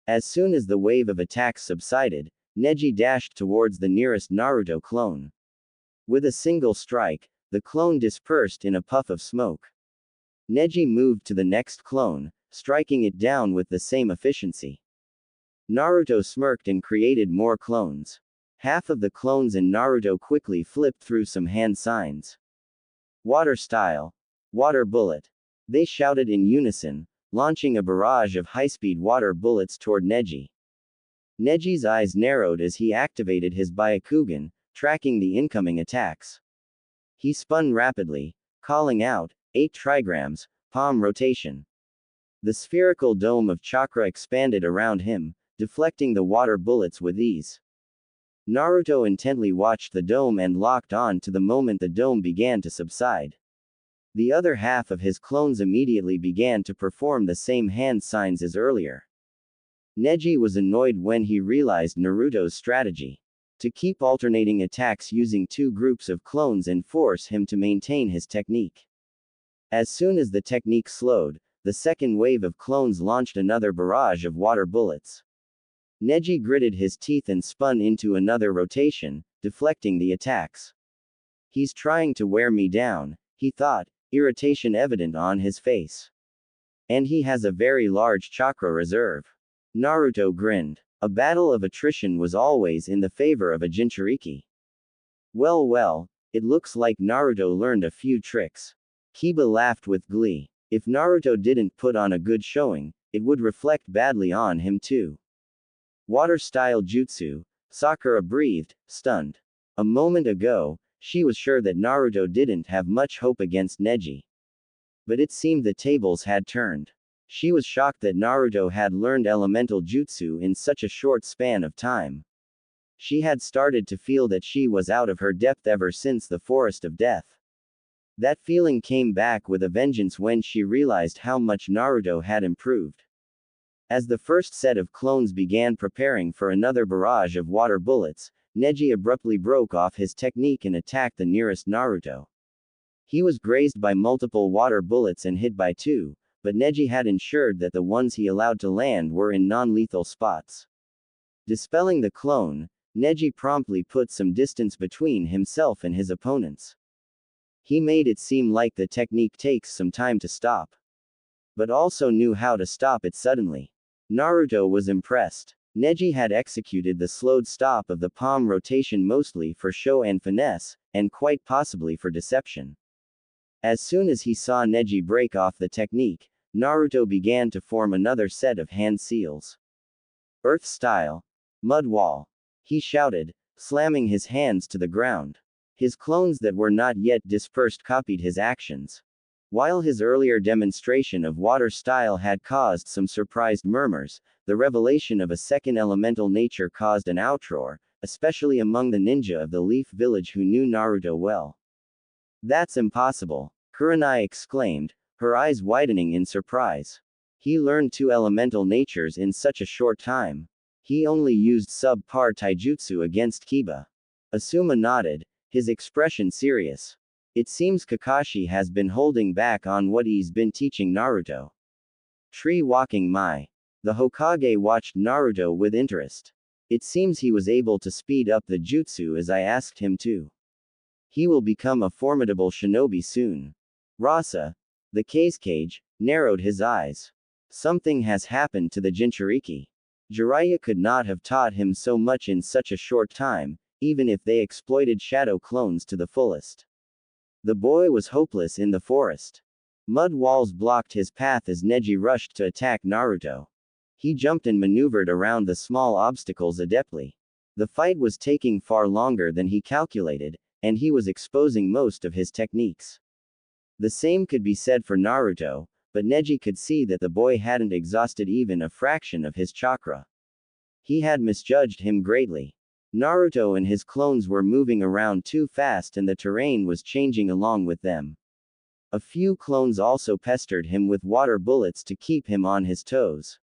As soon as the wave of attacks subsided, Neji dashed towards the nearest Naruto clone. With a single strike, the clone dispersed in a puff of smoke. Neji moved to the next clone, striking it down with the same efficiency. Naruto smirked and created more clones. Half of the clones in Naruto quickly flipped through some hand signs. Water style. Water bullet. They shouted in unison, launching a barrage of high-speed water bullets toward Neji. Neji's eyes narrowed as he activated his Byakugan, tracking the incoming attacks. He spun rapidly, calling out, 8 trigrams, palm rotation. The spherical dome of chakra expanded around him, deflecting the water bullets with ease. Naruto intently watched the dome and locked on to the moment the dome began to subside. The other half of his clones immediately began to perform the same hand signs as earlier. Neji was annoyed when he realized Naruto's strategy. To keep alternating attacks using 2 groups of clones and force him to maintain his technique. As soon as the technique slowed, the second wave of clones launched another barrage of water bullets. Neji gritted his teeth and spun into another rotation, deflecting the attacks. He's trying to wear me down, he thought, irritation evident on his face. And he has a very large chakra reserve. Naruto grinned. A battle of attrition was always in the favor of a Jinchuriki. Well, it looks like Naruto learned a few tricks. Kiba laughed with glee. If Naruto didn't put on a good showing, it would reflect badly on him too. Water-style jutsu, Sakura breathed, stunned. A moment ago, she was sure that Naruto didn't have much hope against Neji. But it seemed the tables had turned. She was shocked that Naruto had learned elemental jutsu in such a short span of time. She had started to feel that she was out of her depth ever since the Forest of Death. That feeling came back with a vengeance when she realized how much Naruto had improved. As the first set of clones began preparing for another barrage of water bullets, Neji abruptly broke off his technique and attacked the nearest Naruto. He was grazed by multiple water bullets and hit by 2. But Neji had ensured that the ones he allowed to land were in non-lethal spots. Dispelling the clone, Neji promptly put some distance between himself and his opponents. He made it seem like the technique takes some time to stop, but also knew how to stop it suddenly. Naruto was impressed. Neji had executed the slowed stop of the palm rotation mostly for show and finesse, and quite possibly for deception. As soon as he saw Neji break off the technique, Naruto began to form another set of hand seals. Earth style. Mud wall. He shouted, slamming his hands to the ground. His clones that were not yet dispersed copied his actions. While his earlier demonstration of water style had caused some surprised murmurs, the revelation of a second elemental nature caused an outroar, especially among the ninja of the Leaf Village who knew Naruto well. That's impossible, Kurenai exclaimed, her eyes widening in surprise. He learned 2 elemental natures in such a short time. He only used subpar taijutsu against Kiba. Asuma nodded, his expression serious. It seems Kakashi has been holding back on what he's been teaching Naruto. Tree walking Mai. The Hokage watched Naruto with interest. It seems he was able to speed up the jutsu as I asked him to. He will become a formidable shinobi soon. Rasa, the cage, narrowed his eyes. Something has happened to the Jinchuriki. Jiraiya could not have taught him so much in such a short time, even if they exploited shadow clones to the fullest. The boy was hopeless in the forest. Mud walls blocked his path as Neji rushed to attack Naruto. He jumped and maneuvered around the small obstacles adeptly. The fight was taking far longer than he calculated, and he was exposing most of his techniques. The same could be said for Naruto, but Neji could see that the boy hadn't exhausted even a fraction of his chakra. He had misjudged him greatly. Naruto and his clones were moving around too fast and the terrain was changing along with them. A few clones also pestered him with water bullets to keep him on his toes.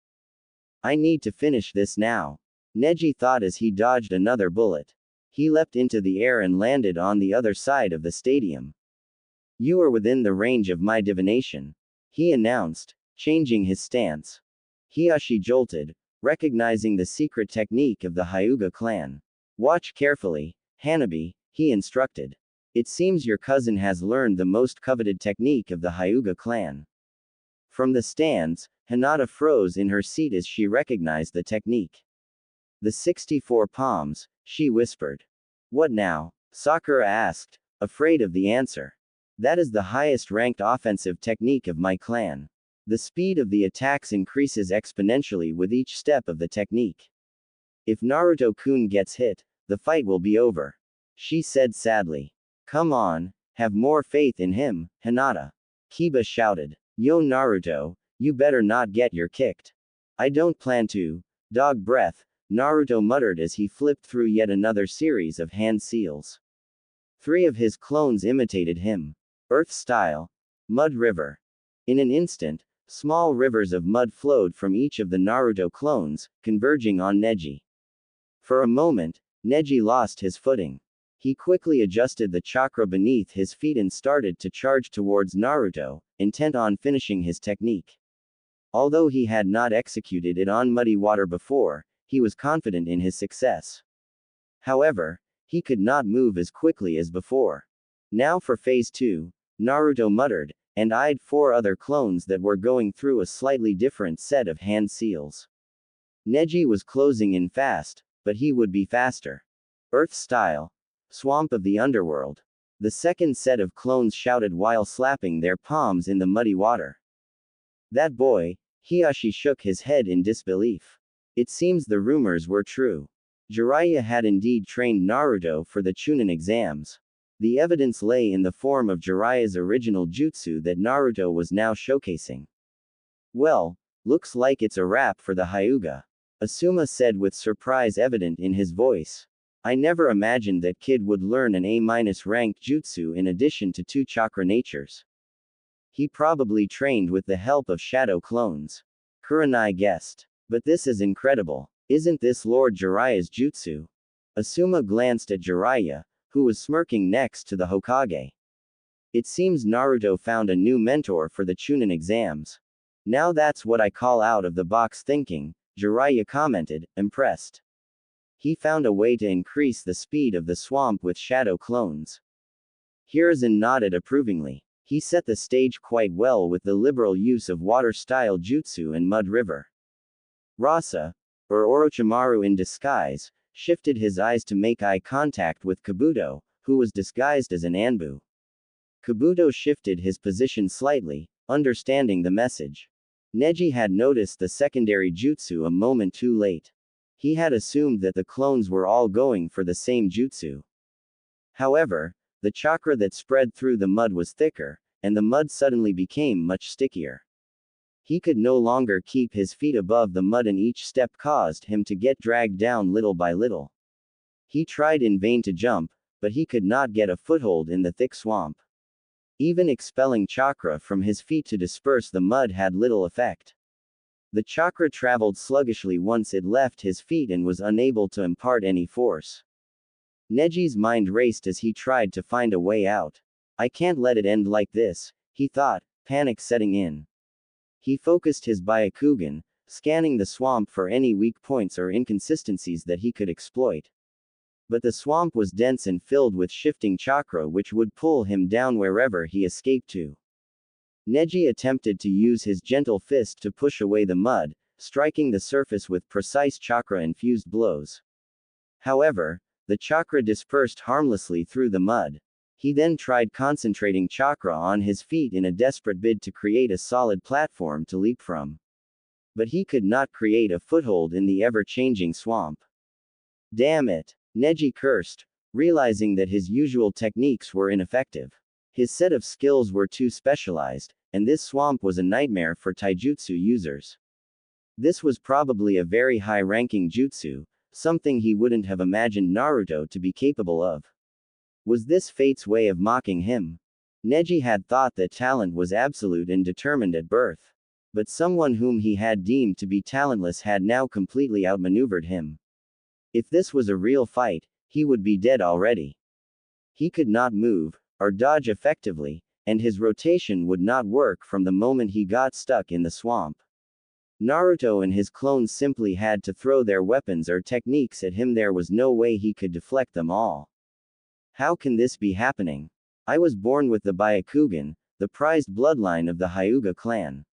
I need to finish this now, Neji thought as he dodged another bullet. He leapt into the air and landed on the other side of the stadium. You are within the range of my divination, he announced, changing his stance. Hiashi jolted, recognizing the secret technique of the Hyuga clan. Watch carefully, Hanabi, he instructed. It seems your cousin has learned the most coveted technique of the Hyuga clan. From the stands, Hinata froze in her seat as she recognized the technique. The 64 palms, she whispered. What now? Sakura asked, afraid of the answer. That is the highest ranked offensive technique of my clan. The speed of the attacks increases exponentially with each step of the technique. If Naruto-kun gets hit, the fight will be over, she said sadly. Come on, have more faith in him, Hinata. Kiba shouted. Yo Naruto, you better not get your kicked. I don't plan to. Dog breath, Naruto muttered as he flipped through yet another series of hand seals. 3 of his clones imitated him. Earth style. Mud river. In an instant, small rivers of mud flowed from each of the Naruto clones, converging on Neji. For a moment, Neji lost his footing. He quickly adjusted the chakra beneath his feet and started to charge towards Naruto, intent on finishing his technique. Although he had not executed it on muddy water before, he was confident in his success. However, he could not move as quickly as before. Now for phase 2, Naruto muttered, and eyed 4 other clones that were going through a slightly different set of hand seals. Neji was closing in fast, but he would be faster. Earth style. Swamp of the underworld. The second set of clones shouted while slapping their palms in the muddy water. That boy, Hiashi shook his head in disbelief. It seems the rumors were true. Jiraiya had indeed trained Naruto for the Chunin exams. The evidence lay in the form of Jiraiya's original jutsu that Naruto was now showcasing. Well, looks like it's a wrap for the Hyuga, Asuma said with surprise evident in his voice. I never imagined that kid would learn an A-ranked jutsu in addition to 2 chakra natures. He probably trained with the help of shadow clones, Kurenai guessed. But this is incredible. Isn't this Lord Jiraiya's jutsu? Asuma glanced at Jiraiya, who was smirking next to the Hokage. It seems Naruto found a new mentor for the Chunin exams. Now that's what I call out of the box thinking, Jiraiya commented, impressed. He found a way to increase the speed of the swamp with shadow clones. Hiruzen nodded approvingly. He set the stage quite well with the liberal use of water-style jutsu and mud river. Rasa, or Orochimaru in disguise, shifted his eyes to make eye contact with Kabuto, who was disguised as an Anbu. Kabuto shifted his position slightly, understanding the message. Neji had noticed the secondary jutsu a moment too late. He had assumed that the clones were all going for the same jutsu. However, the chakra that spread through the mud was thicker, and the mud suddenly became much stickier. He could no longer keep his feet above the mud and each step caused him to get dragged down little by little. He tried in vain to jump, but he could not get a foothold in the thick swamp. Even expelling chakra from his feet to disperse the mud had little effect. The chakra traveled sluggishly once it left his feet and was unable to impart any force. Neji's mind raced as he tried to find a way out. I can't let it end like this, he thought, panic setting in. He focused his Byakugan, scanning the swamp for any weak points or inconsistencies that he could exploit. But the swamp was dense and filled with shifting chakra which would pull him down wherever he escaped to. Neji attempted to use his gentle fist to push away the mud, striking the surface with precise chakra-infused blows. However, the chakra dispersed harmlessly through the mud. He then tried concentrating chakra on his feet in a desperate bid to create a solid platform to leap from. But he could not create a foothold in the ever-changing swamp. Damn it! Neji cursed, realizing that his usual techniques were ineffective. His set of skills were too specialized, and this swamp was a nightmare for taijutsu users. This was probably a very high-ranking jutsu, something he wouldn't have imagined Naruto to be capable of. Was this fate's way of mocking him? Neji had thought that talent was absolute and determined at birth. But someone whom he had deemed to be talentless had now completely outmaneuvered him. If this was a real fight, he would be dead already. He could not move, or dodge effectively, and his rotation would not work from the moment he got stuck in the swamp. Naruto and his clones simply had to throw their weapons or techniques at him. There was no way he could deflect them all. How can this be happening? I was born with the Byakugan, the prized bloodline of the Hyuga clan.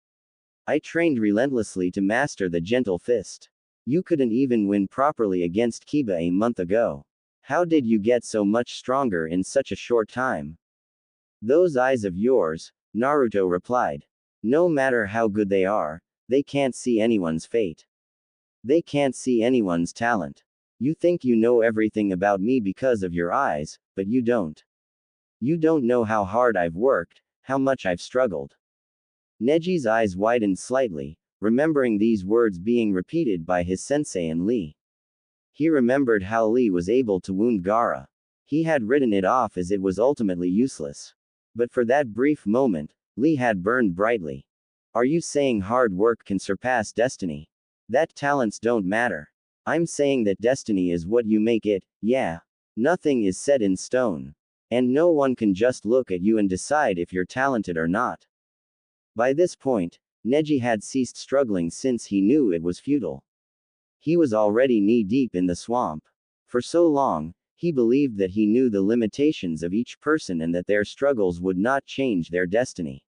I trained relentlessly to master the gentle fist. You couldn't even win properly against Kiba a month ago. How did you get so much stronger in such a short time? Those eyes of yours, Naruto replied. No matter how good they are, they can't see anyone's fate. They can't see anyone's talent. You think you know everything about me because of your eyes, but you don't. You don't know how hard I've worked, how much I've struggled. Neji's eyes widened slightly, remembering these words being repeated by his sensei and Lee. He remembered how Lee was able to wound Gaara. He had written it off as it was ultimately useless. But for that brief moment, Lee had burned brightly. Are you saying hard work can surpass destiny? That talents don't matter. I'm saying that destiny is what you make it, yeah. Nothing is set in stone. And no one can just look at you and decide if you're talented or not. By this point, Neji had ceased struggling since he knew it was futile. He was already knee-deep in the swamp. For so long, he believed that he knew the limitations of each person and that their struggles would not change their destiny.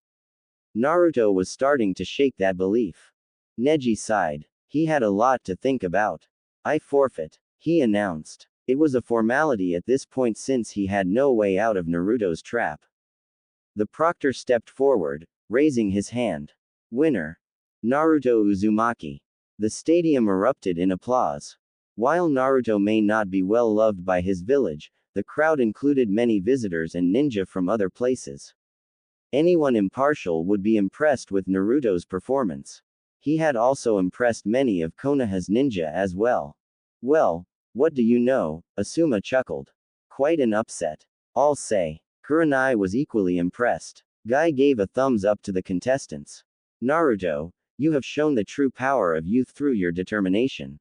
Naruto was starting to shake that belief. Neji sighed. He had a lot to think about. I forfeit, he announced. It was a formality at this point since he had no way out of Naruto's trap. The proctor stepped forward, raising his hand. Winner. Naruto Uzumaki. The stadium erupted in applause. While Naruto may not be well loved by his village, the crowd included many visitors and ninja from other places. Anyone impartial would be impressed with Naruto's performance. He had also impressed many of Konoha's ninja as well. Well, what do you know? Asuma chuckled. Quite an upset. I'll say. Kurenai was equally impressed. Guy gave a thumbs up to the contestants. Naruto, you have shown the true power of youth through your determination.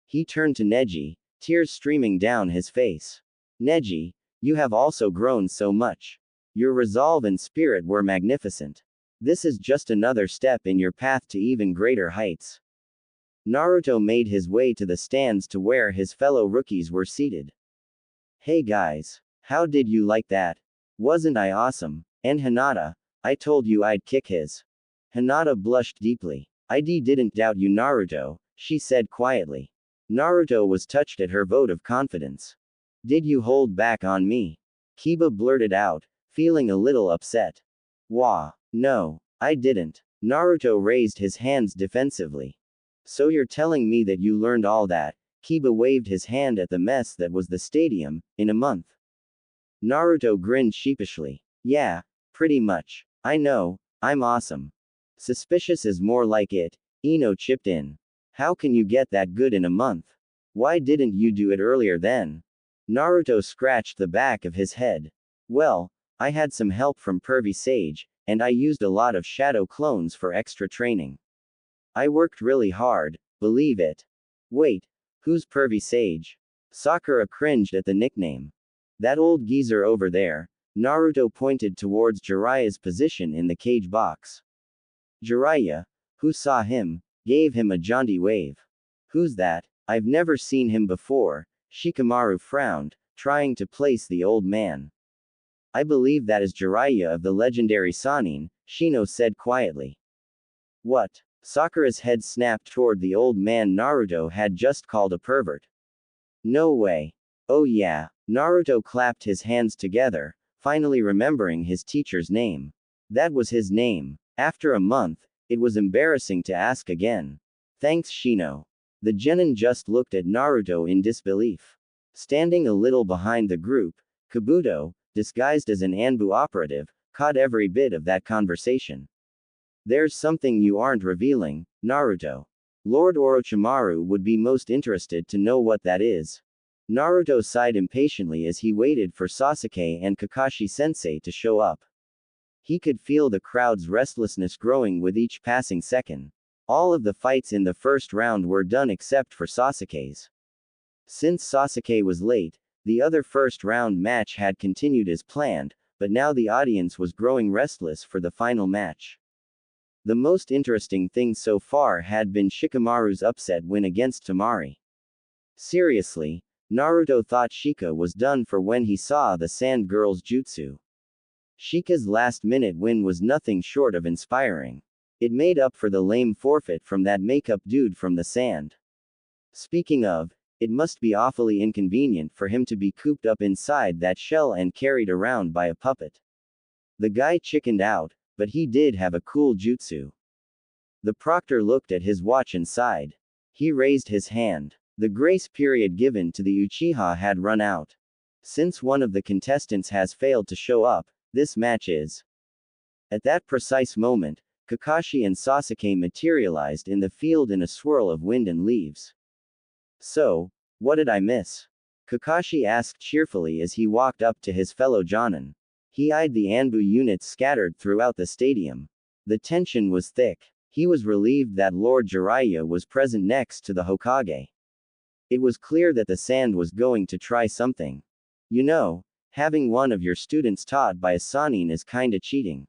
He turned to Neji, tears streaming down his face. Neji, you have also grown so much. Your resolve and spirit were magnificent. This is just another step in your path to even greater heights. Naruto made his way to the stands to where his fellow rookies were seated. Hey guys. How did you like that? Wasn't I awesome? And Hinata, I told you I'd kick his. Hinata blushed deeply. I didn't doubt you, Naruto, she said quietly. Naruto was touched at her vote of confidence. Did you hold back on me? Kiba blurted out, feeling a little upset. Wah. No, I didn't. Naruto raised his hands defensively. So you're telling me that you learned all that? Kiba waved his hand at the mess that was the stadium, in a month. Naruto grinned sheepishly. Yeah, pretty much. I know, I'm awesome. Suspicious is more like it, Ino chipped in. How can you get that good in a month? Why didn't you do it earlier then? Naruto scratched the back of his head. Well, I had some help from Pervy Sage, and I used a lot of shadow clones for extra training. I worked really hard, believe it. Wait, who's Pervy Sage? Sakura cringed at the nickname. That old geezer over there. Naruto pointed towards Jiraiya's position in the cage box. Jiraiya, who saw him, gave him a jaunty wave. Who's that? I've never seen him before, Shikamaru frowned, trying to place the old man. I believe that is Jiraiya of the legendary Sannin, Shino said quietly. What? Sakura's head snapped toward the old man Naruto had just called a pervert. No way. Oh yeah. Naruto clapped his hands together, finally remembering his teacher's name. That was his name. After a month, it was embarrassing to ask again. Thanks, Shino. The genin just looked at Naruto in disbelief. Standing a little behind the group, Kabuto, disguised as an Anbu operative, caught every bit of that conversation. There's something you aren't revealing, Naruto. Lord Orochimaru would be most interested to know what that is. Naruto sighed impatiently as he waited for Sasuke and Kakashi-sensei to show up. He could feel the crowd's restlessness growing with each passing second. All of the fights in the first round were done except for Sasuke's. Since Sasuke was late, the other first round match had continued as planned, but now the audience was growing restless for the final match. The most interesting thing so far had been Shikamaru's upset win against Temari. Seriously, Naruto thought Shika was done for when he saw the Sand Girl's jutsu. Shika's last-minute win was nothing short of inspiring. It made up for the lame forfeit from that makeup dude from the sand. Speaking of, it must be awfully inconvenient for him to be cooped up inside that shell and carried around by a puppet. The guy chickened out, but he did have a cool jutsu. The proctor looked at his watch and sighed. He raised his hand. The grace period given to the Uchiha had run out. Since one of the contestants has failed to show up, this match is. At that precise moment, Kakashi and Sasuke materialized in the field in a swirl of wind and leaves. So, what did I miss? Kakashi asked cheerfully as he walked up to his fellow Jonin. He eyed the Anbu units scattered throughout the stadium. The tension was thick. He was relieved that Lord Jiraiya was present next to the Hokage. It was clear that the sand was going to try something. You know, having one of your students taught by a Sannin is kinda cheating.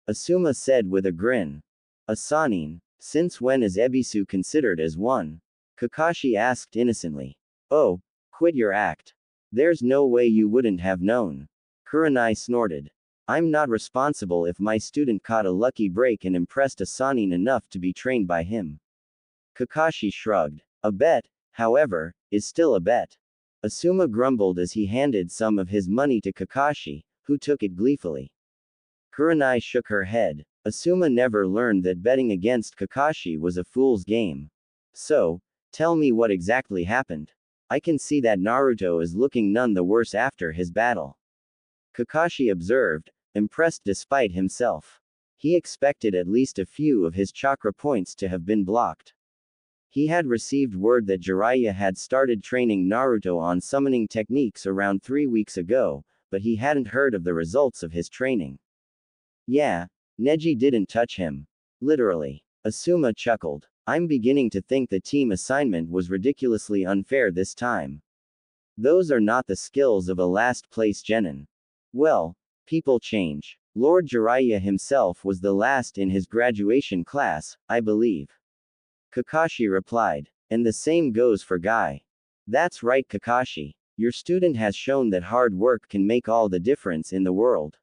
Asuma said with a grin. A Sannin? Since when is Ebisu considered as one? Kakashi asked innocently. Oh, quit your act. There's no way you wouldn't have known. Kurenai snorted. I'm not responsible if my student caught a lucky break and impressed a Sannin enough to be trained by him. Kakashi shrugged. A bet, however, is still a bet. Asuma grumbled as he handed some of his money to Kakashi, who took it gleefully. Kurenai shook her head. Asuma never learned that betting against Kakashi was a fool's game. So, tell me what exactly happened. I can see that Naruto is looking none the worse after his battle. Kakashi observed, impressed despite himself. He expected at least a few of his chakra points to have been blocked. He had received word that Jiraiya had started training Naruto on summoning techniques around 3 weeks ago, but he hadn't heard of the results of his training. Yeah, Neji didn't touch him. Literally. Asuma chuckled. I'm beginning to think the team assignment was ridiculously unfair this time. Those are not the skills of a last-place genin. Well, people change. Lord Jiraiya himself was the last in his graduation class, I believe. Kakashi replied. And the same goes for Guy. That's right, Kakashi. Your student has shown that hard work can make all the difference in the world.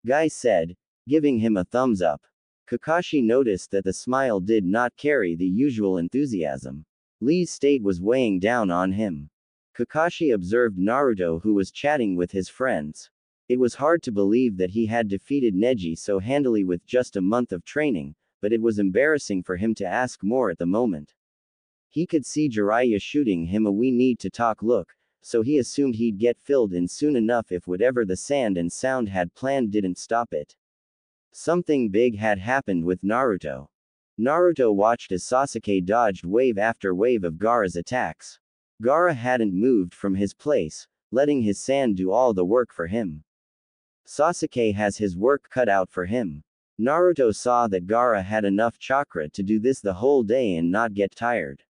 Guy said, giving him a thumbs up. Kakashi noticed that the smile did not carry the usual enthusiasm. Lee's state was weighing down on him. Kakashi observed Naruto, who was chatting with his friends. It was hard to believe that he had defeated Neji so handily with just a month of training, but it was embarrassing for him to ask more at the moment. He could see Jiraiya shooting him a "we need to talk" look, so he assumed he'd get filled in soon enough if whatever the sand and sound had planned didn't stop it. Something big had happened with Naruto. Naruto watched as Sasuke dodged wave after wave of Gaara's attacks. Gaara hadn't moved from his place, letting his sand do all the work for him. Sasuke has his work cut out for him. Naruto saw that Gaara had enough chakra to do this the whole day and not get tired.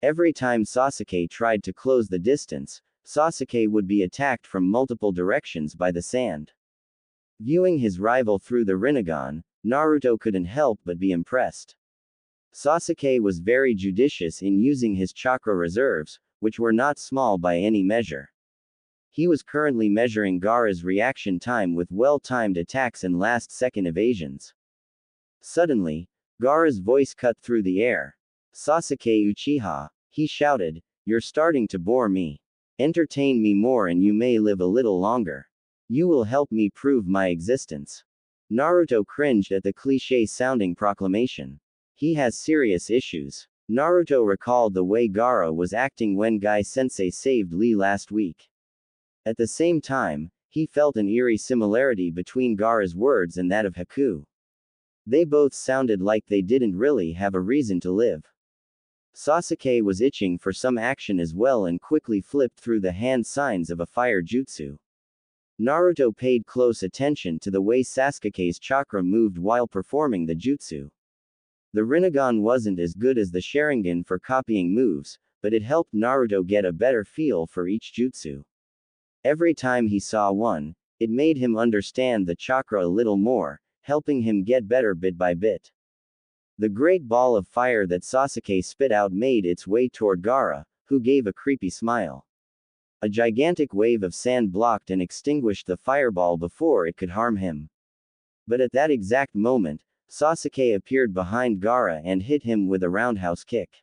Every time Sasuke tried to close the distance, Sasuke would be attacked from multiple directions by the sand. Viewing his rival through the Rinnegan, Naruto couldn't help but be impressed. Sasuke was very judicious in using his chakra reserves, which were not small by any measure. He was currently measuring Gaara's reaction time with well-timed attacks and last-second evasions. Suddenly, Gaara's voice cut through the air. "Sasuke Uchiha," he shouted, "you're starting to bore me. Entertain me more and you may live a little longer. You will help me prove my existence." Naruto cringed at the cliché-sounding proclamation. He has serious issues. Naruto recalled the way Gaara was acting when Guy-sensei saved Lee last week. At the same time, he felt an eerie similarity between Gaara's words and that of Haku. They both sounded like they didn't really have a reason to live. Sasuke was itching for some action as well and quickly flipped through the hand signs of a fire jutsu. Naruto paid close attention to the way Sasuke's chakra moved while performing the jutsu. The Rinnegan wasn't as good as the Sharingan for copying moves, but it helped Naruto get a better feel for each jutsu. Every time he saw one, it made him understand the chakra a little more, helping him get better bit by bit. The great ball of fire that Sasuke spit out made its way toward Gaara, who gave a creepy smile. A gigantic wave of sand blocked and extinguished the fireball before it could harm him. But at that exact moment, Sasuke appeared behind Gaara and hit him with a roundhouse kick.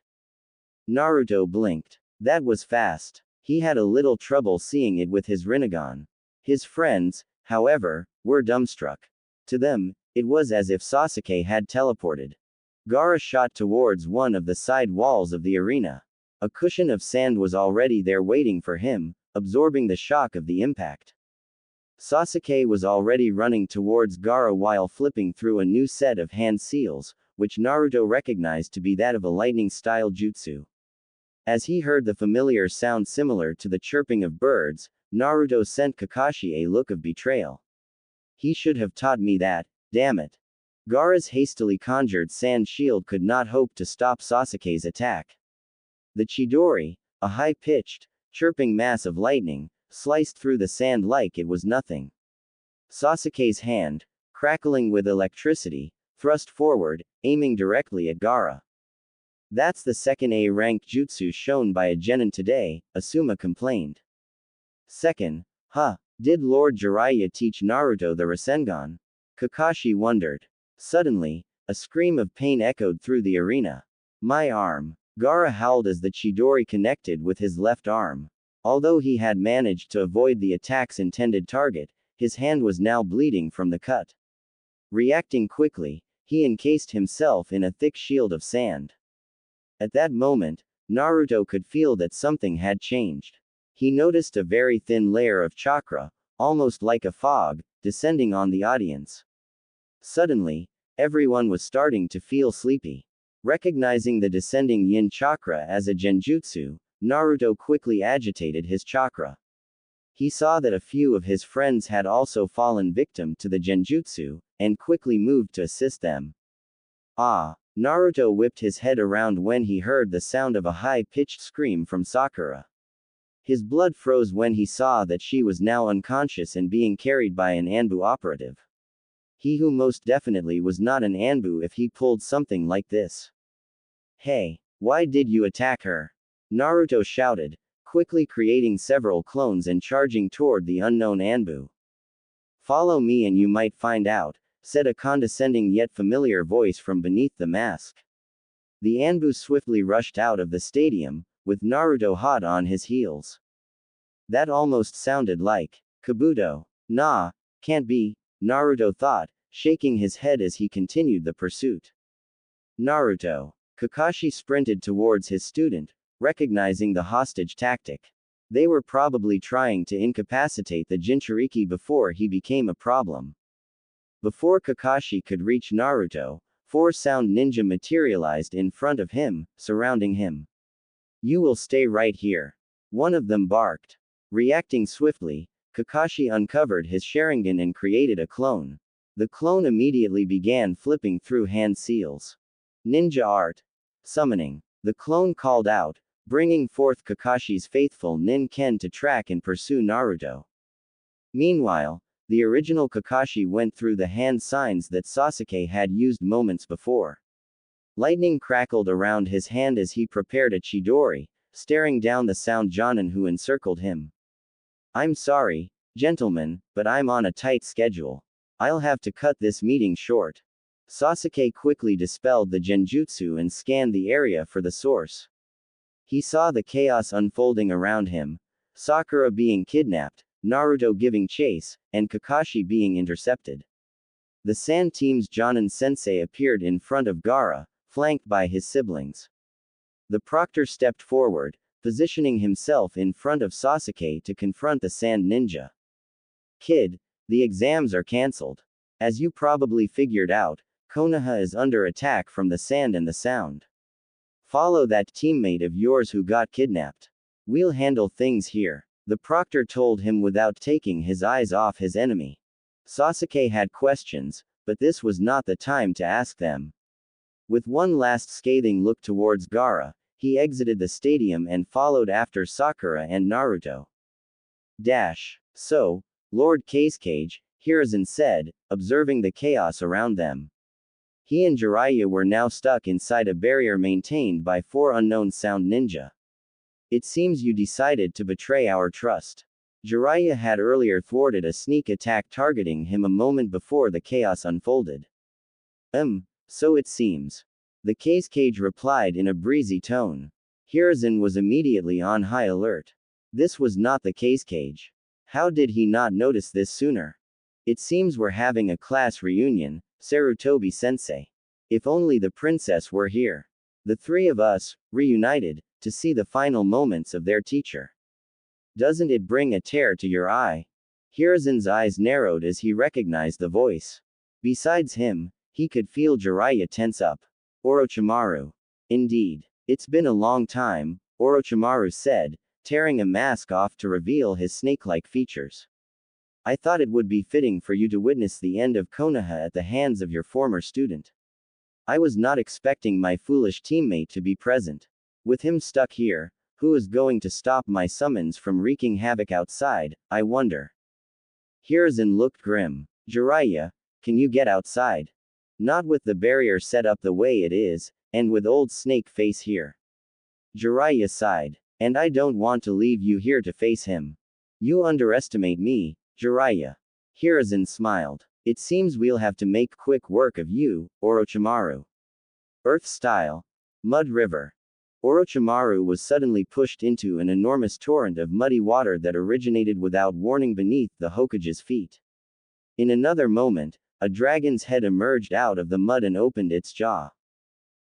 Naruto blinked. That was fast. He had a little trouble seeing it with his Rinnegan. His friends, however, were dumbstruck. To them, it was as if Sasuke had teleported. Gaara shot towards one of the side walls of the arena. A cushion of sand was already there waiting for him, absorbing the shock of the impact. Sasuke was already running towards Gaara while flipping through a new set of hand seals, which Naruto recognized to be that of a lightning-style jutsu. As he heard the familiar sound similar to the chirping of birds, Naruto sent Kakashi a look of betrayal. He should have taught me that, damn it. Gaara's hastily conjured sand shield could not hope to stop Sasuke's attack. The Chidori, a high-pitched, chirping mass of lightning, sliced through the sand like it was nothing. Sasuke's hand, crackling with electricity, thrust forward, aiming directly at Gaara. That's the second A-ranked jutsu shown by a genin today, Asuma complained. Second, did Lord Jiraiya teach Naruto the Rasengan? Kakashi wondered. Suddenly, a scream of pain echoed through the arena. My arm. Gaara howled as the Chidori connected with his left arm. Although he had managed to avoid the attack's intended target, his hand was now bleeding from the cut. Reacting quickly, he encased himself in a thick shield of sand. At that moment, Naruto could feel that something had changed. He noticed a very thin layer of chakra, almost like a fog, descending on the audience. Suddenly, everyone was starting to feel sleepy. Recognizing the descending yin chakra as a genjutsu, Naruto quickly agitated his chakra. He saw that a few of his friends had also fallen victim to the genjutsu, and quickly moved to assist them. Naruto whipped his head around when he heard the sound of a high-pitched scream from Sakura. His blood froze when he saw that she was now unconscious and being carried by an Anbu operative. He who most definitely was not an Anbu if he pulled something like this. Hey, why did you attack her? Naruto shouted, quickly creating several clones and charging toward the unknown Anbu. Follow me and you might find out, said a condescending yet familiar voice from beneath the mask. The Anbu swiftly rushed out of the stadium, with Naruto hot on his heels. That almost sounded like Kabuto. Nah, can't be, Naruto thought, shaking his head as he continued the pursuit. Naruto. Kakashi sprinted towards his student, recognizing the hostage tactic. They were probably trying to incapacitate the Jinchuriki before he became a problem. Before Kakashi could reach Naruto, 4 sound ninja materialized in front of him, surrounding him. You will stay right here. One of them barked. Reacting swiftly, Kakashi uncovered his Sharingan and created a clone. The clone immediately began flipping through hand seals. Ninja art. Summoning. The clone called out, bringing forth Kakashi's faithful Nin-Ken to track and pursue Naruto. Meanwhile, the original Kakashi went through the hand signs that Sasuke had used moments before. Lightning crackled around his hand as he prepared a Chidori, staring down the sound Jonin who encircled him. I'm sorry, gentlemen, but I'm on a tight schedule. I'll have to cut this meeting short. Sasuke quickly dispelled the genjutsu and scanned the area for the source. He saw the chaos unfolding around him, Sakura being kidnapped, Naruto giving chase, and Kakashi being intercepted. The Sand Team's Jonin Sensei appeared in front of Gaara, flanked by his siblings. The proctor stepped forward, positioning himself in front of Sasuke to confront the Sand Ninja. Kid, the exams are cancelled. As you probably figured out, Konoha is under attack from the sand and the sound. Follow that teammate of yours who got kidnapped. We'll handle things here, the proctor told him without taking his eyes off his enemy. Sasuke had questions, but this was not the time to ask them. With one last scathing look towards Gaara, he exited the stadium and followed after Sakura and Naruto. So, Lord Casecage, Hiruzen said, observing the chaos around them. He and Jiraiya were now stuck inside a barrier maintained by 4 unknown sound ninja. It seems you decided to betray our trust. Jiraiya had earlier thwarted a sneak attack targeting him a moment before the chaos unfolded. So it seems. The Casecage replied in a breezy tone. Hiruzen was immediately on high alert. This was not the Casecage. How did he not notice this sooner? It seems we're having a class reunion, Sarutobi-sensei. If only the princess were here. The 3 of us, reunited, to see the final moments of their teacher. Doesn't it bring a tear to your eye? Hiruzen's eyes narrowed as he recognized the voice. Besides him, he could feel Jiraiya tense up. Orochimaru. Indeed. It's been a long time, Orochimaru said, tearing a mask off to reveal his snake-like features. I thought it would be fitting for you to witness the end of Konoha at the hands of your former student. I was not expecting my foolish teammate to be present. With him stuck here, who is going to stop my summons from wreaking havoc outside, I wonder. Hiruzen looked grim. Jiraiya, can you get outside? Not with the barrier set up the way it is, and with old Snake Face here. Jiraiya sighed. And I don't want to leave you here to face him. You underestimate me, Jiraiya. Hiruzen smiled. It seems we'll have to make quick work of you, Orochimaru. Earth style. Mud River. Orochimaru was suddenly pushed into an enormous torrent of muddy water that originated without warning beneath the Hokage's feet. In another moment, a dragon's head emerged out of the mud and opened its jaw.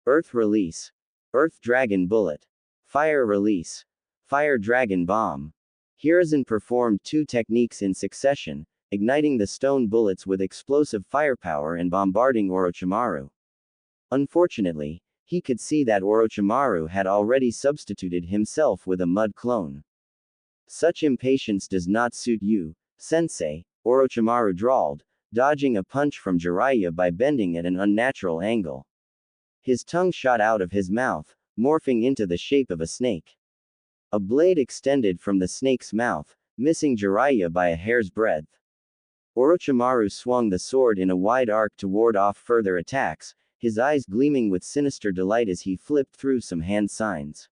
Earth release. Earth Dragon Bullet. Fire release. Fire Dragon Bomb. Hiruzen performed 2 techniques in succession, igniting the stone bullets with explosive firepower and bombarding Orochimaru. Unfortunately, he could see that Orochimaru had already substituted himself with a mud clone. Such impatience does not suit you, sensei, Orochimaru drawled, dodging a punch from Jiraiya by bending at an unnatural angle. His tongue shot out of his mouth, morphing into the shape of a snake. A blade extended from the snake's mouth, missing Jiraiya by a hair's breadth. Orochimaru swung the sword in a wide arc to ward off further attacks, his eyes gleaming with sinister delight as he flipped through some hand signs.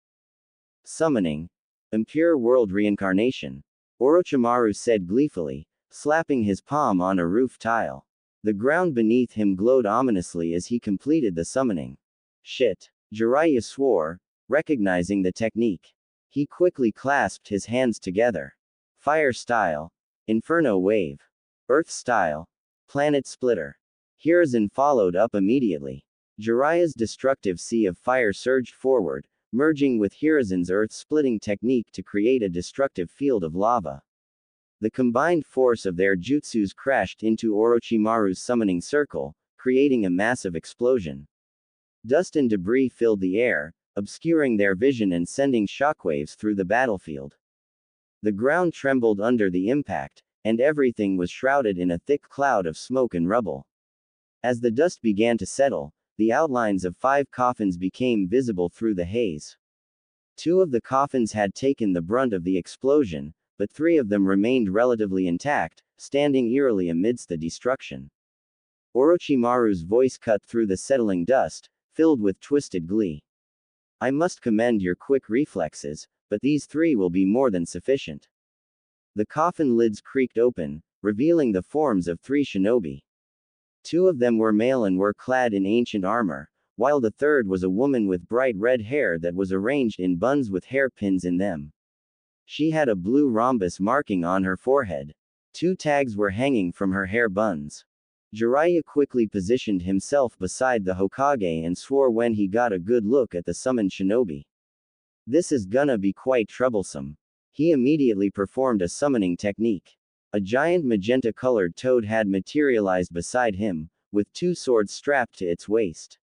Summoning. Impure world reincarnation. Orochimaru said gleefully, slapping his palm on a roof tile. The ground beneath him glowed ominously as he completed the summoning. Shit. Jiraiya swore, recognizing the technique. He quickly clasped his hands together. Fire style. Inferno wave. Earth style. Planet splitter. Hiruzen followed up immediately. Jiraiya's destructive sea of fire surged forward, merging with Hiruzen's earth-splitting technique to create a destructive field of lava. The combined force of their jutsus crashed into Orochimaru's summoning circle, creating a massive explosion. Dust and debris filled the air, obscuring their vision and sending shockwaves through the battlefield. The ground trembled under the impact, and everything was shrouded in a thick cloud of smoke and rubble. As the dust began to settle, the outlines of 5 coffins became visible through the haze. 2 of the coffins had taken the brunt of the explosion, but 3 of them remained relatively intact, standing eerily amidst the destruction. Orochimaru's voice cut through the settling dust, filled with twisted glee. I must commend your quick reflexes, but these 3 will be more than sufficient. The coffin lids creaked open, revealing the forms of 3 shinobi. 2 of them were male and were clad in ancient armor, while the third was a woman with bright red hair that was arranged in buns with hairpins in them. She had a blue rhombus marking on her forehead. 2 tags were hanging from her hair buns. Jiraiya quickly positioned himself beside the Hokage and swore when he got a good look at the summoned shinobi. This is gonna be quite troublesome. He immediately performed a summoning technique. A giant magenta-colored toad had materialized beside him, with 2 swords strapped to its waist.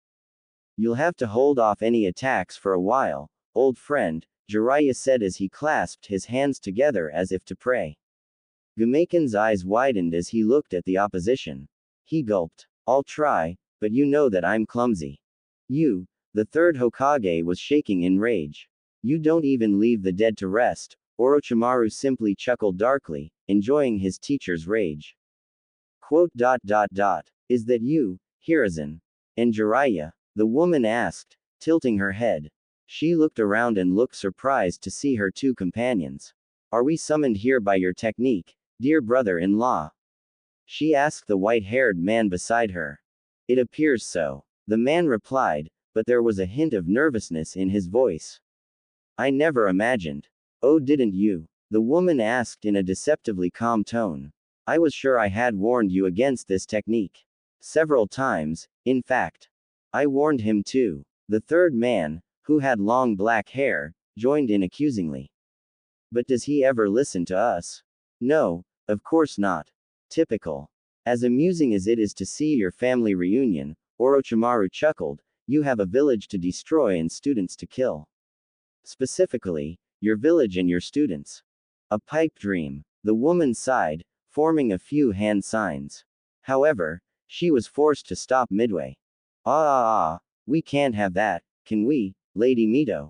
You'll have to hold off any attacks for a while, old friend, Jiraiya said as he clasped his hands together as if to pray. Gumekin's eyes widened as he looked at the opposition. He gulped. I'll try, but you know that I'm clumsy. You, the third Hokage was shaking in rage. You don't even leave the dead to rest. Orochimaru simply chuckled darkly, enjoying his teacher's rage. Quote. Is that you, Hiruzen? And Jiraiya? The woman asked, tilting her head. She looked around and looked surprised to see her 2 companions. Are we summoned here by your technique, dear brother-in-law? She asked the white-haired man beside her. It appears so. The man replied, but there was a hint of nervousness in his voice. I never imagined. Oh, didn't you? The woman asked in a deceptively calm tone. I was sure I had warned you against this technique. Several times, in fact. I warned him too. The third man, who had long black hair, joined in accusingly. But does he ever listen to us? No, of course not. Typical. As amusing as it is to see your family reunion, Orochimaru chuckled, you have a village to destroy and students to kill. Specifically, your village and your students. A pipe dream. The woman sighed, forming a few hand signs. However, she was forced to stop midway. We can't have that, can we, Lady Mito?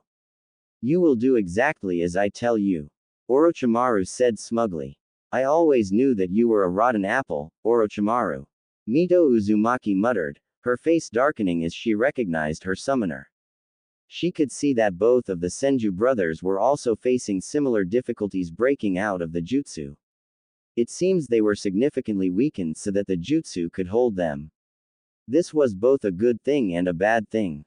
You will do exactly as I tell you. Orochimaru said smugly. I always knew that you were a rotten apple, Orochimaru. Mito Uzumaki muttered, her face darkening as she recognized her summoner. She could see that both of the Senju brothers were also facing similar difficulties breaking out of the jutsu. It seems they were significantly weakened so that the jutsu could hold them. This was both a good thing and a bad thing.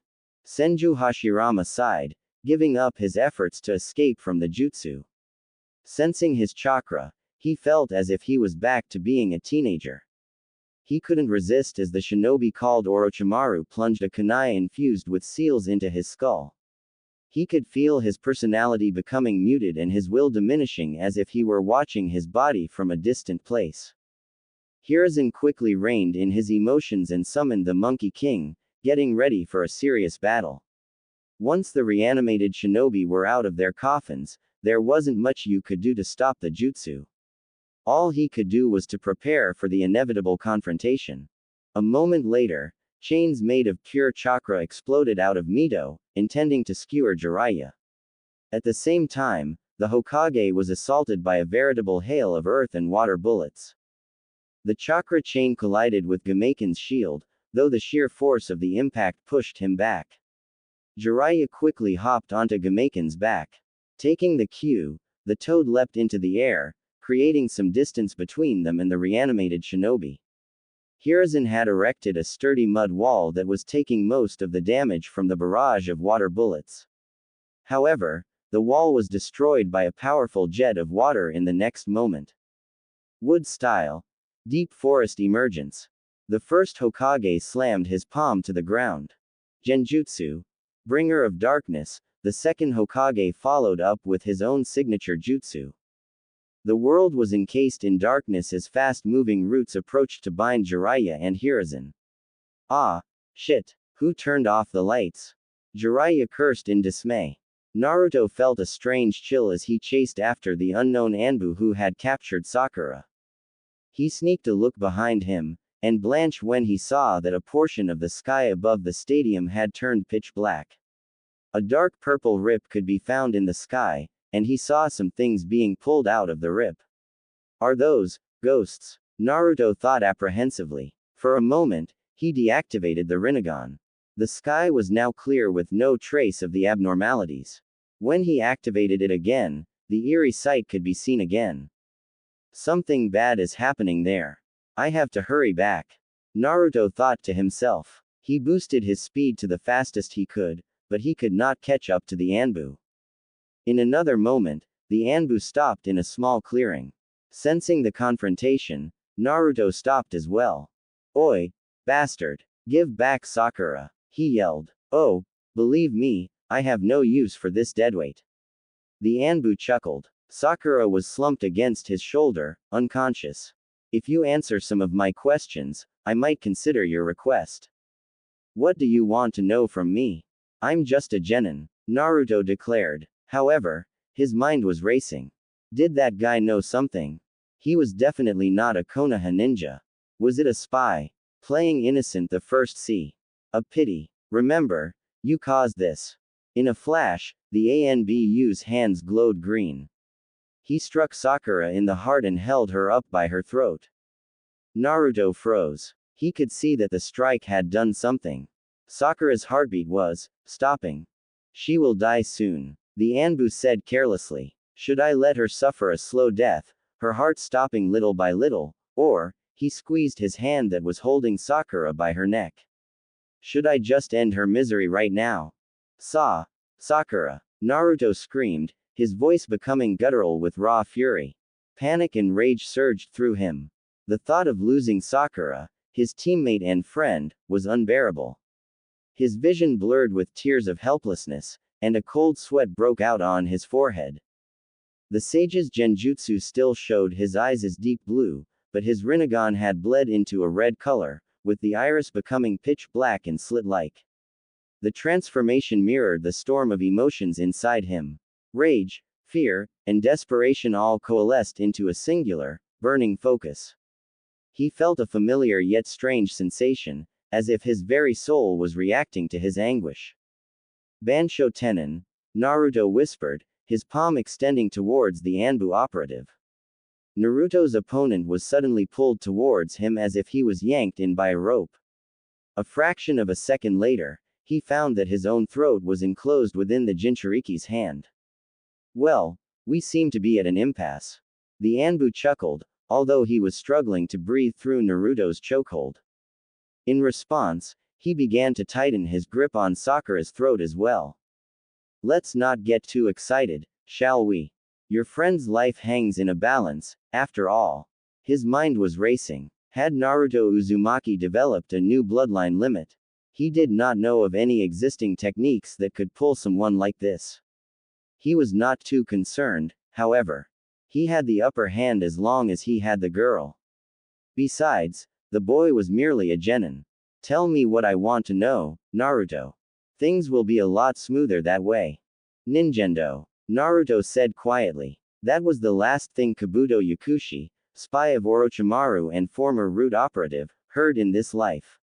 Senju Hashirama sighed, giving up his efforts to escape from the jutsu. Sensing his chakra, he felt as if he was back to being a teenager. He couldn't resist as the shinobi called Orochimaru plunged a kunai infused with seals into his skull. He could feel his personality becoming muted and his will diminishing as if he were watching his body from a distant place. Hiruzen quickly reined in his emotions and summoned the Monkey King, getting ready for a serious battle. Once the reanimated shinobi were out of their coffins, there wasn't much you could do to stop the jutsu. All he could do was to prepare for the inevitable confrontation. A moment later, chains made of pure chakra exploded out of Mito, intending to skewer Jiraiya. At the same time, the Hokage was assaulted by a veritable hail of earth and water bullets. The chakra chain collided with Gumekin's shield, though the sheer force of the impact pushed him back. Jiraiya quickly hopped onto Gameken's back. Taking the cue, the toad leapt into the air, creating some distance between them and the reanimated shinobi. Hiruzen had erected a sturdy mud wall that was taking most of the damage from the barrage of water bullets. However, the wall was destroyed by a powerful jet of water in the next moment. Wood style. Deep forest emergence. The first Hokage slammed his palm to the ground. Genjutsu. Bringer of darkness, the second Hokage followed up with his own signature jutsu. The world was encased in darkness as fast-moving roots approached to bind Jiraiya and Hiruzen. Ah, shit, who turned off the lights? Jiraiya cursed in dismay. Naruto felt a strange chill as he chased after the unknown Anbu who had captured Sakura. He sneaked a look behind him, and blanched when he saw that a portion of the sky above the stadium had turned pitch black. A dark purple rip could be found in the sky, and he saw some things being pulled out of the rip. Are those ghosts? Naruto thought apprehensively. For a moment, he deactivated the Rinnegan. The sky was now clear with no trace of the abnormalities. When he activated it again, the eerie sight could be seen again. Something bad is happening there. I have to hurry back. Naruto thought to himself. He boosted his speed to the fastest he could, but he could not catch up to the Anbu. In another moment, the Anbu stopped in a small clearing. Sensing the confrontation, Naruto stopped as well. Oi, bastard, give back Sakura, he yelled. Oh, believe me, I have no use for this deadweight. The Anbu chuckled. Sakura was slumped against his shoulder, unconscious. If you answer some of my questions, I might consider your request. What do you want to know from me? I'm just a genin, Naruto declared. However, his mind was racing. Did that guy know something? He was definitely not a Konoha ninja. Was it a spy? Playing innocent the first C. A pity. Remember, you caused this. In a flash, the Anbu's hands glowed green. He struck Sakura in the heart and held her up by her throat. Naruto froze. He could see that the strike had done something. Sakura's heartbeat was stopping. She will die soon, the Anbu said carelessly. Should I let her suffer a slow death, her heart stopping little by little, or, he squeezed his hand that was holding Sakura by her neck. Should I just end her misery right now? Sakura, Naruto screamed, his voice becoming guttural with raw fury. Panic and rage surged through him. The thought of losing Sakura, his teammate and friend, was unbearable. His vision blurred with tears of helplessness, and a cold sweat broke out on his forehead. The sage's genjutsu still showed his eyes as deep blue, but his Rinnegan had bled into a red color, with the iris becoming pitch black and slit-like. The transformation mirrored the storm of emotions inside him. Rage, fear, and desperation all coalesced into a singular, burning focus. He felt a familiar yet strange sensation, as if his very soul was reacting to his anguish. Bansho Tenin, Naruto whispered, his palm extending towards the Anbu operative. Naruto's opponent was suddenly pulled towards him as if he was yanked in by a rope. A fraction of a second later, he found that his own throat was enclosed within the Jinchuriki's hand. Well, we seem to be at an impasse. The Anbu chuckled, although he was struggling to breathe through Naruto's chokehold. In response, he began to tighten his grip on Sakura's throat as well. Let's not get too excited, shall we? Your friend's life hangs in a balance, after all. His mind was racing. Had Naruto Uzumaki developed a new bloodline limit? He did not know of any existing techniques that could pull someone like this. He was not too concerned, however. He had the upper hand as long as he had the girl. Besides, the boy was merely a genin. Tell me what I want to know, Naruto. Things will be a lot smoother that way. Ninjendo, Naruto said quietly. That was the last thing Kabuto Yakushi, spy of Orochimaru and former root operative, heard in this life.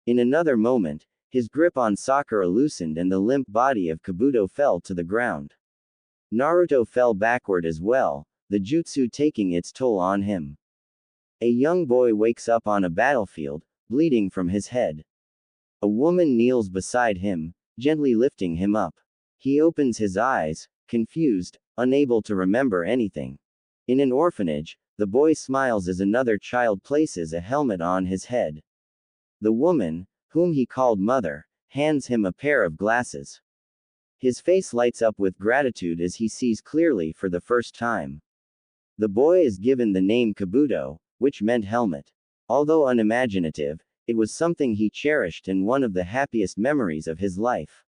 In another moment, his grip on Sakura loosened and the limp body of Kabuto fell to the ground. Naruto fell backward as well, the jutsu taking its toll on him. A young boy wakes up on a battlefield, bleeding from his head. A woman kneels beside him, gently lifting him up. He opens his eyes, confused, unable to remember anything. In an orphanage, the boy smiles as another child places a helmet on his head. The woman, whom he called mother, hands him a pair of glasses. His face lights up with gratitude as he sees clearly for the first time. The boy is given the name Kabuto, which meant helmet. Although unimaginative, it was something he cherished and one of the happiest memories of his life.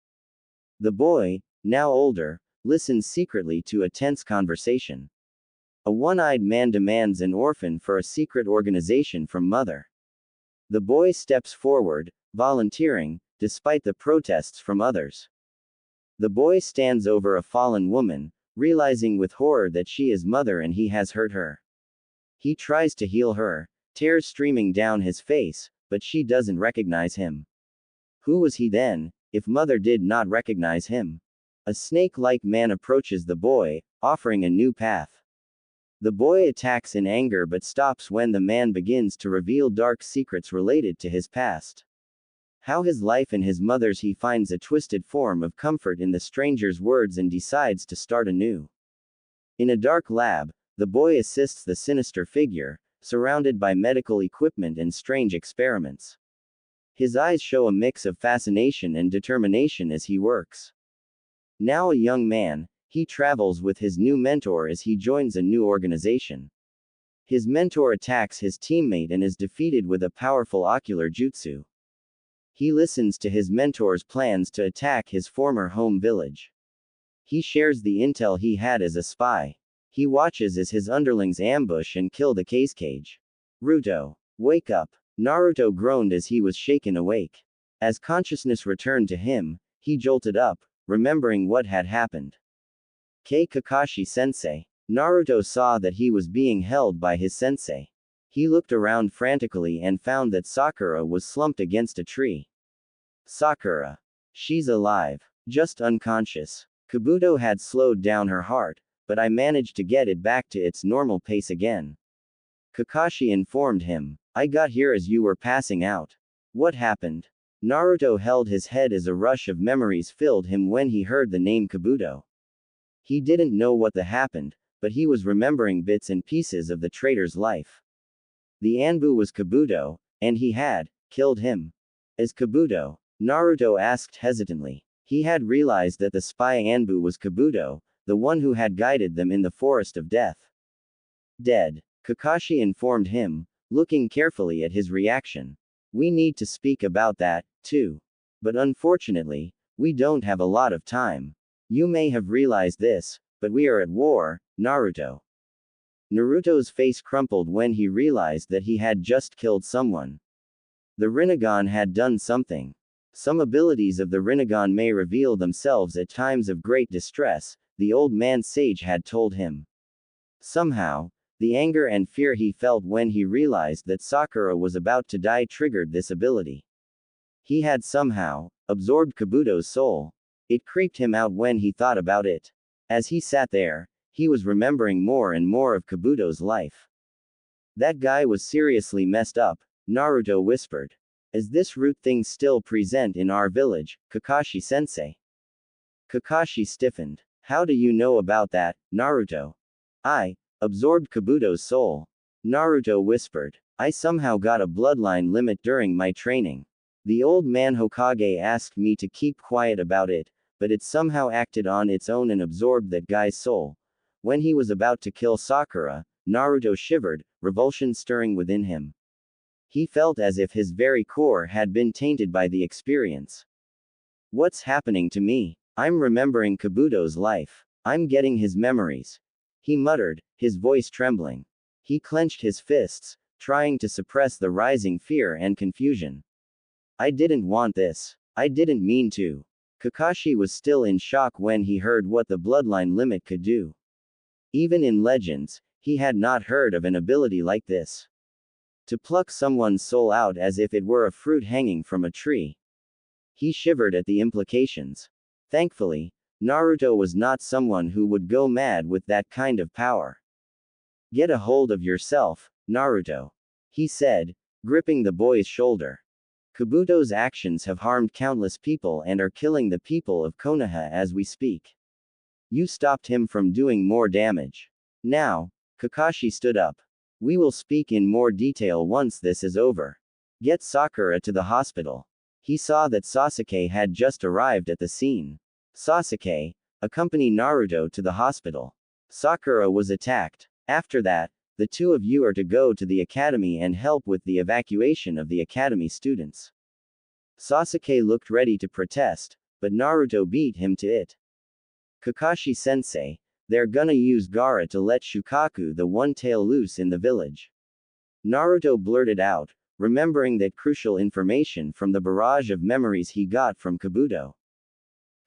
The boy, now older, listens secretly to a tense conversation. A one-eyed man demands an orphan for a secret organization from mother. The boy steps forward, volunteering, despite the protests from others. The boy stands over a fallen woman, realizing with horror that she is mother and he has hurt her. He tries to heal her, tears streaming down his face, but she doesn't recognize him. Who was he then, if mother did not recognize him? A snake-like man approaches the boy, offering a new path. The boy attacks in anger but stops when the man begins to reveal dark secrets related to his past. How his life and his mother's, he finds a twisted form of comfort in the stranger's words and decides to start anew. In a dark lab, the boy assists the sinister figure, surrounded by medical equipment and strange experiments. His eyes show a mix of fascination and determination as he works. Now a young man, he travels with his new mentor as he joins a new organization. His mentor attacks his teammate and is defeated with a powerful ocular jutsu. He listens to his mentor's plans to attack his former home village. He shares the intel he had as a spy. He watches as his underlings ambush and kill the Cage. Ruto, wake up! Naruto groaned as he was shaken awake. As consciousness returned to him, he jolted up, remembering what had happened. Kakashi-sensei. Naruto saw that he was being held by his sensei. He looked around frantically and found that Sakura was slumped against a tree. Sakura. She's alive. Just unconscious. Kabuto had slowed down her heart, but I managed to get it back to its normal pace again. Kakashi informed him. I got here as you were passing out. What happened? Naruto held his head as a rush of memories filled him when he heard the name Kabuto. He didn't know what happened, but he was remembering bits and pieces of the traitor's life. The Anbu was Kabuto, and he had killed him. As Kabuto? Naruto asked hesitantly. He had realized that the spy Anbu was Kabuto, the one who had guided them in the forest of death. Dead. Kakashi informed him, looking carefully at his reaction. We need to speak about that, too. But unfortunately, we don't have a lot of time. You may have realized this, but we are at war, Naruto. Naruto's face crumpled when he realized that he had just killed someone. The Rinnegan had done something. Some abilities of the Rinnegan may reveal themselves at times of great distress, the old man sage had told him. Somehow, the anger and fear he felt when he realized that Sakura was about to die triggered this ability. He had somehow absorbed Kabuto's soul. It creeped him out when he thought about it. As he sat there, he was remembering more and more of Kabuto's life. That guy was seriously messed up, Naruto whispered. Is this root thing still present in our village, Kakashi-sensei? Kakashi stiffened. How do you know about that, Naruto? I absorbed Kabuto's soul. Naruto whispered. I somehow got a bloodline limit during my training. The old man Hokage asked me to keep quiet about it, but it somehow acted on its own and absorbed that guy's soul. When he was about to kill Sakura, Naruto shivered, revulsion stirring within him. He felt as if his very core had been tainted by the experience. What's happening to me? I'm remembering Kabuto's life. I'm getting his memories. He muttered, his voice trembling. He clenched his fists, trying to suppress the rising fear and confusion. I didn't want this. I didn't mean to. Kakashi was still in shock when he heard what the bloodline limit could do. Even in legends, he had not heard of an ability like this. To pluck someone's soul out as if it were a fruit hanging from a tree. He shivered at the implications. Thankfully, Naruto was not someone who would go mad with that kind of power. Get a hold of yourself, Naruto. He said, gripping the boy's shoulder. Kabuto's actions have harmed countless people and are killing the people of Konoha as we speak. You stopped him from doing more damage. Now, Kakashi stood up. We will speak in more detail once this is over. Get Sakura to the hospital. He saw that Sasuke had just arrived at the scene. Sasuke, accompany Naruto to the hospital. Sakura was attacked. After that, the two of you are to go to the academy and help with the evacuation of the academy students. Sasuke looked ready to protest, but Naruto beat him to it. Kakashi-sensei, they're gonna use Gaara to let Shukaku the One-Tail loose in the village. Naruto blurted out, remembering that crucial information from the barrage of memories he got from Kabuto.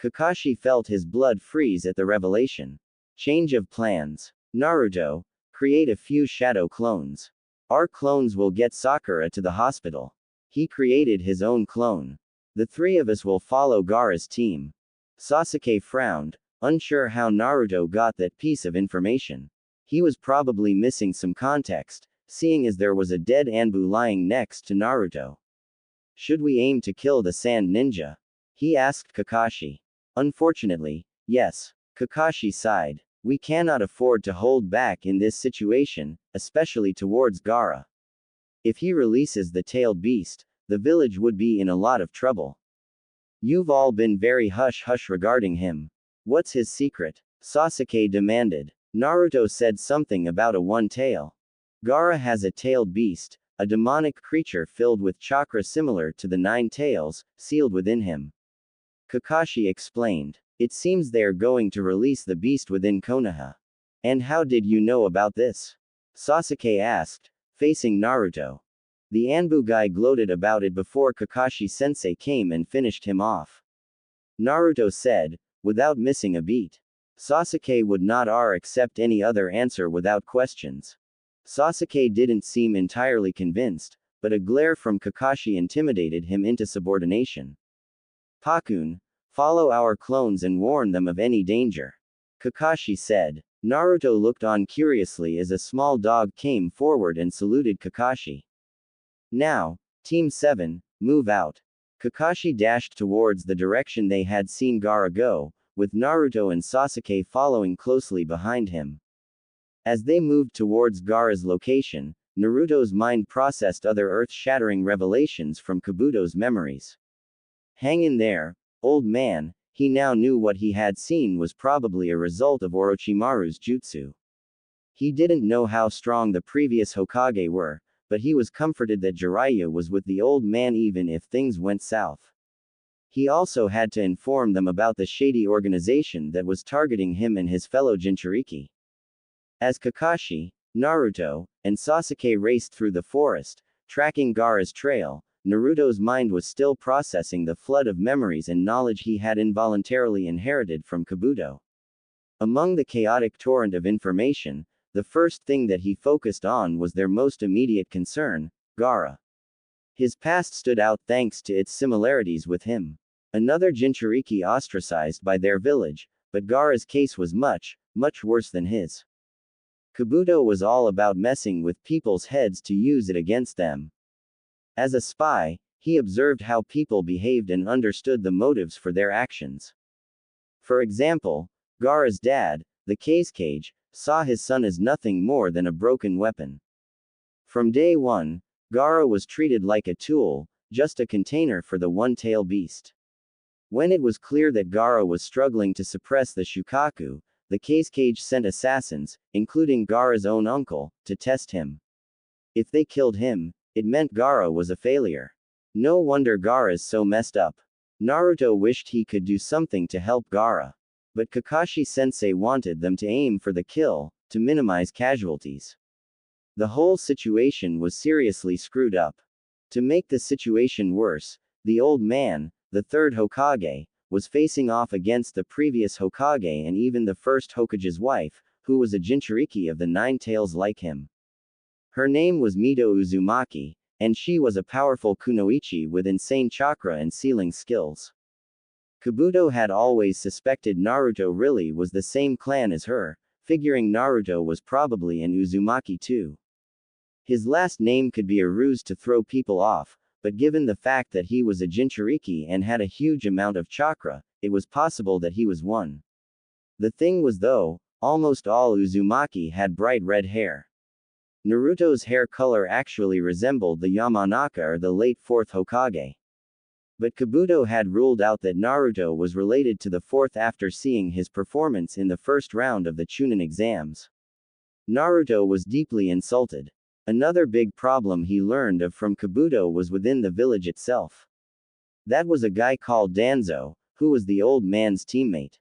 Kakashi felt his blood freeze at the revelation. Change of plans. Naruto, create a few shadow clones. Our clones will get Sakura to the hospital. He created his own clone. The three of us will follow Gaara's team. Sasuke frowned, unsure how Naruto got that piece of information. He was probably missing some context, seeing as there was a dead Anbu lying next to Naruto. Should we aim to kill the Sand Ninja? He asked Kakashi. Unfortunately, yes. Kakashi sighed. We cannot afford to hold back in this situation, especially towards Gaara. If he releases the tailed beast, the village would be in a lot of trouble. You've all been very hush-hush regarding him. What's his secret? Sasuke demanded. Naruto said something about a one-tail. Gaara has a tailed beast, a demonic creature filled with chakra similar to the 9 tails, sealed within him. Kakashi explained. It seems they are going to release the beast within Konoha. And how did you know about this? Sasuke asked, facing Naruto. The Anbu guy gloated about it before Kakashi-sensei came and finished him off. Naruto said, without missing a beat. Sasuke would not accept any other answer without questions. Sasuke didn't seem entirely convinced, but a glare from Kakashi intimidated him into subordination. Pakun, follow our clones and warn them of any danger. Kakashi said. Naruto looked on curiously as a small dog came forward and saluted Kakashi. Now, Team 7, move out. Kakashi dashed towards the direction they had seen Gaara go, with Naruto and Sasuke following closely behind him. As they moved towards Gaara's location, Naruto's mind processed other earth-shattering revelations from Kabuto's memories. Hang in there, old man. He now knew what he had seen was probably a result of Orochimaru's jutsu. He didn't know how strong the previous Hokage were, but he was comforted that Jiraiya was with the old man even if things went south. He also had to inform them about the shady organization that was targeting him and his fellow Jinchuriki. As Kakashi, Naruto, and Sasuke raced through the forest, tracking Gaara's trail, Naruto's mind was still processing the flood of memories and knowledge he had involuntarily inherited from Kabuto. Among the chaotic torrent of information, the first thing that he focused on was their most immediate concern, Gaara. His past stood out thanks to its similarities with him. Another Jinchuriki ostracized by their village, but Gaara's case was much, much worse than his. Kabuto was all about messing with people's heads to use it against them. As a spy, he observed how people behaved and understood the motives for their actions. For example, Gaara's dad, the Kazekage, saw his son as nothing more than a broken weapon. From day one, Gaara was treated like a tool, just a container for the one-tail beast. When it was clear that Gaara was struggling to suppress the Shukaku, the Kazekage sent assassins, including Gaara's own uncle, to test him. If they killed him, it meant Gaara was a failure. No wonder Gaara's so messed up. Naruto wished he could do something to help Gaara. But Kakashi-sensei wanted them to aim for the kill, to minimize casualties. The whole situation was seriously screwed up. To make the situation worse, the old man, the third Hokage, was facing off against the previous Hokage and even the first Hokage's wife, who was a Jinchuriki of the 9 tails like him. Her name was Mito Uzumaki, and she was a powerful kunoichi with insane chakra and sealing skills. Kabuto had always suspected Naruto really was the same clan as her, figuring Naruto was probably an Uzumaki too. His last name could be a ruse to throw people off, but given the fact that he was a Jinchuriki and had a huge amount of chakra, it was possible that he was one. The thing was though, almost all Uzumaki had bright red hair. Naruto's hair color actually resembled the Yamanaka or the late 4th Hokage. But Kabuto had ruled out that Naruto was related to the 4th after seeing his performance in the first round of the Chunin exams. Naruto was deeply insulted. Another big problem he learned of from Kabuto was within the village itself. That was a guy called Danzo, who was the old man's teammate.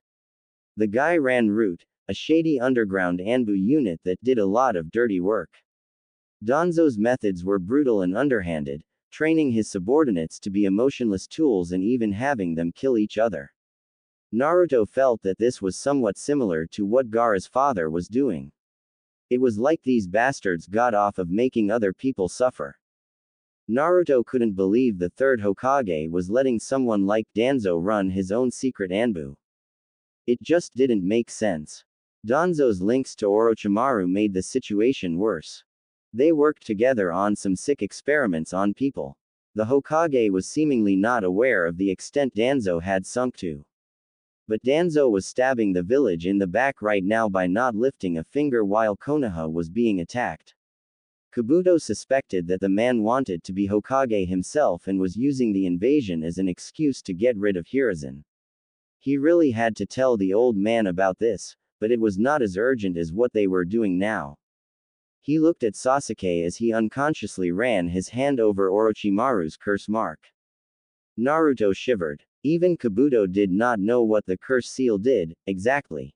The guy ran Root, a shady underground Anbu unit that did a lot of dirty work. Danzo's methods were brutal and underhanded, training his subordinates to be emotionless tools and even having them kill each other. Naruto felt that this was somewhat similar to what Gaara's father was doing. It was like these bastards got off of making other people suffer. Naruto couldn't believe the 3rd Hokage was letting someone like Danzo run his own secret Anbu. It just didn't make sense. Danzo's links to Orochimaru made the situation worse. They worked together on some sick experiments on people. The Hokage was seemingly not aware of the extent Danzo had sunk to. But Danzo was stabbing the village in the back right now by not lifting a finger while Konoha was being attacked. Kabuto suspected that the man wanted to be Hokage himself and was using the invasion as an excuse to get rid of Hiruzen. He really had to tell the old man about this, but it was not as urgent as what they were doing now. He looked at Sasuke as he unconsciously ran his hand over Orochimaru's curse mark. Naruto shivered. Even Kabuto did not know what the curse seal did, exactly.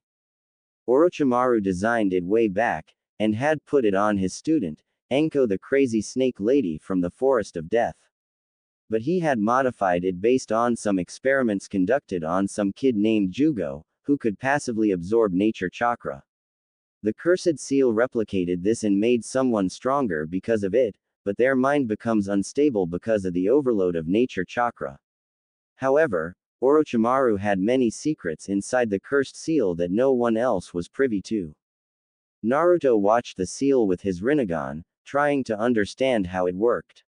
Orochimaru designed it way back, and had put it on his student, Enko the crazy snake lady from the Forest of Death. But he had modified it based on some experiments conducted on some kid named Jugo, who could passively absorb nature chakra. The cursed seal replicated this and made someone stronger because of it, but their mind becomes unstable because of the overload of nature chakra. However, Orochimaru had many secrets inside the cursed seal that no one else was privy to. Naruto watched the seal with his Rinnegan, trying to understand how it worked.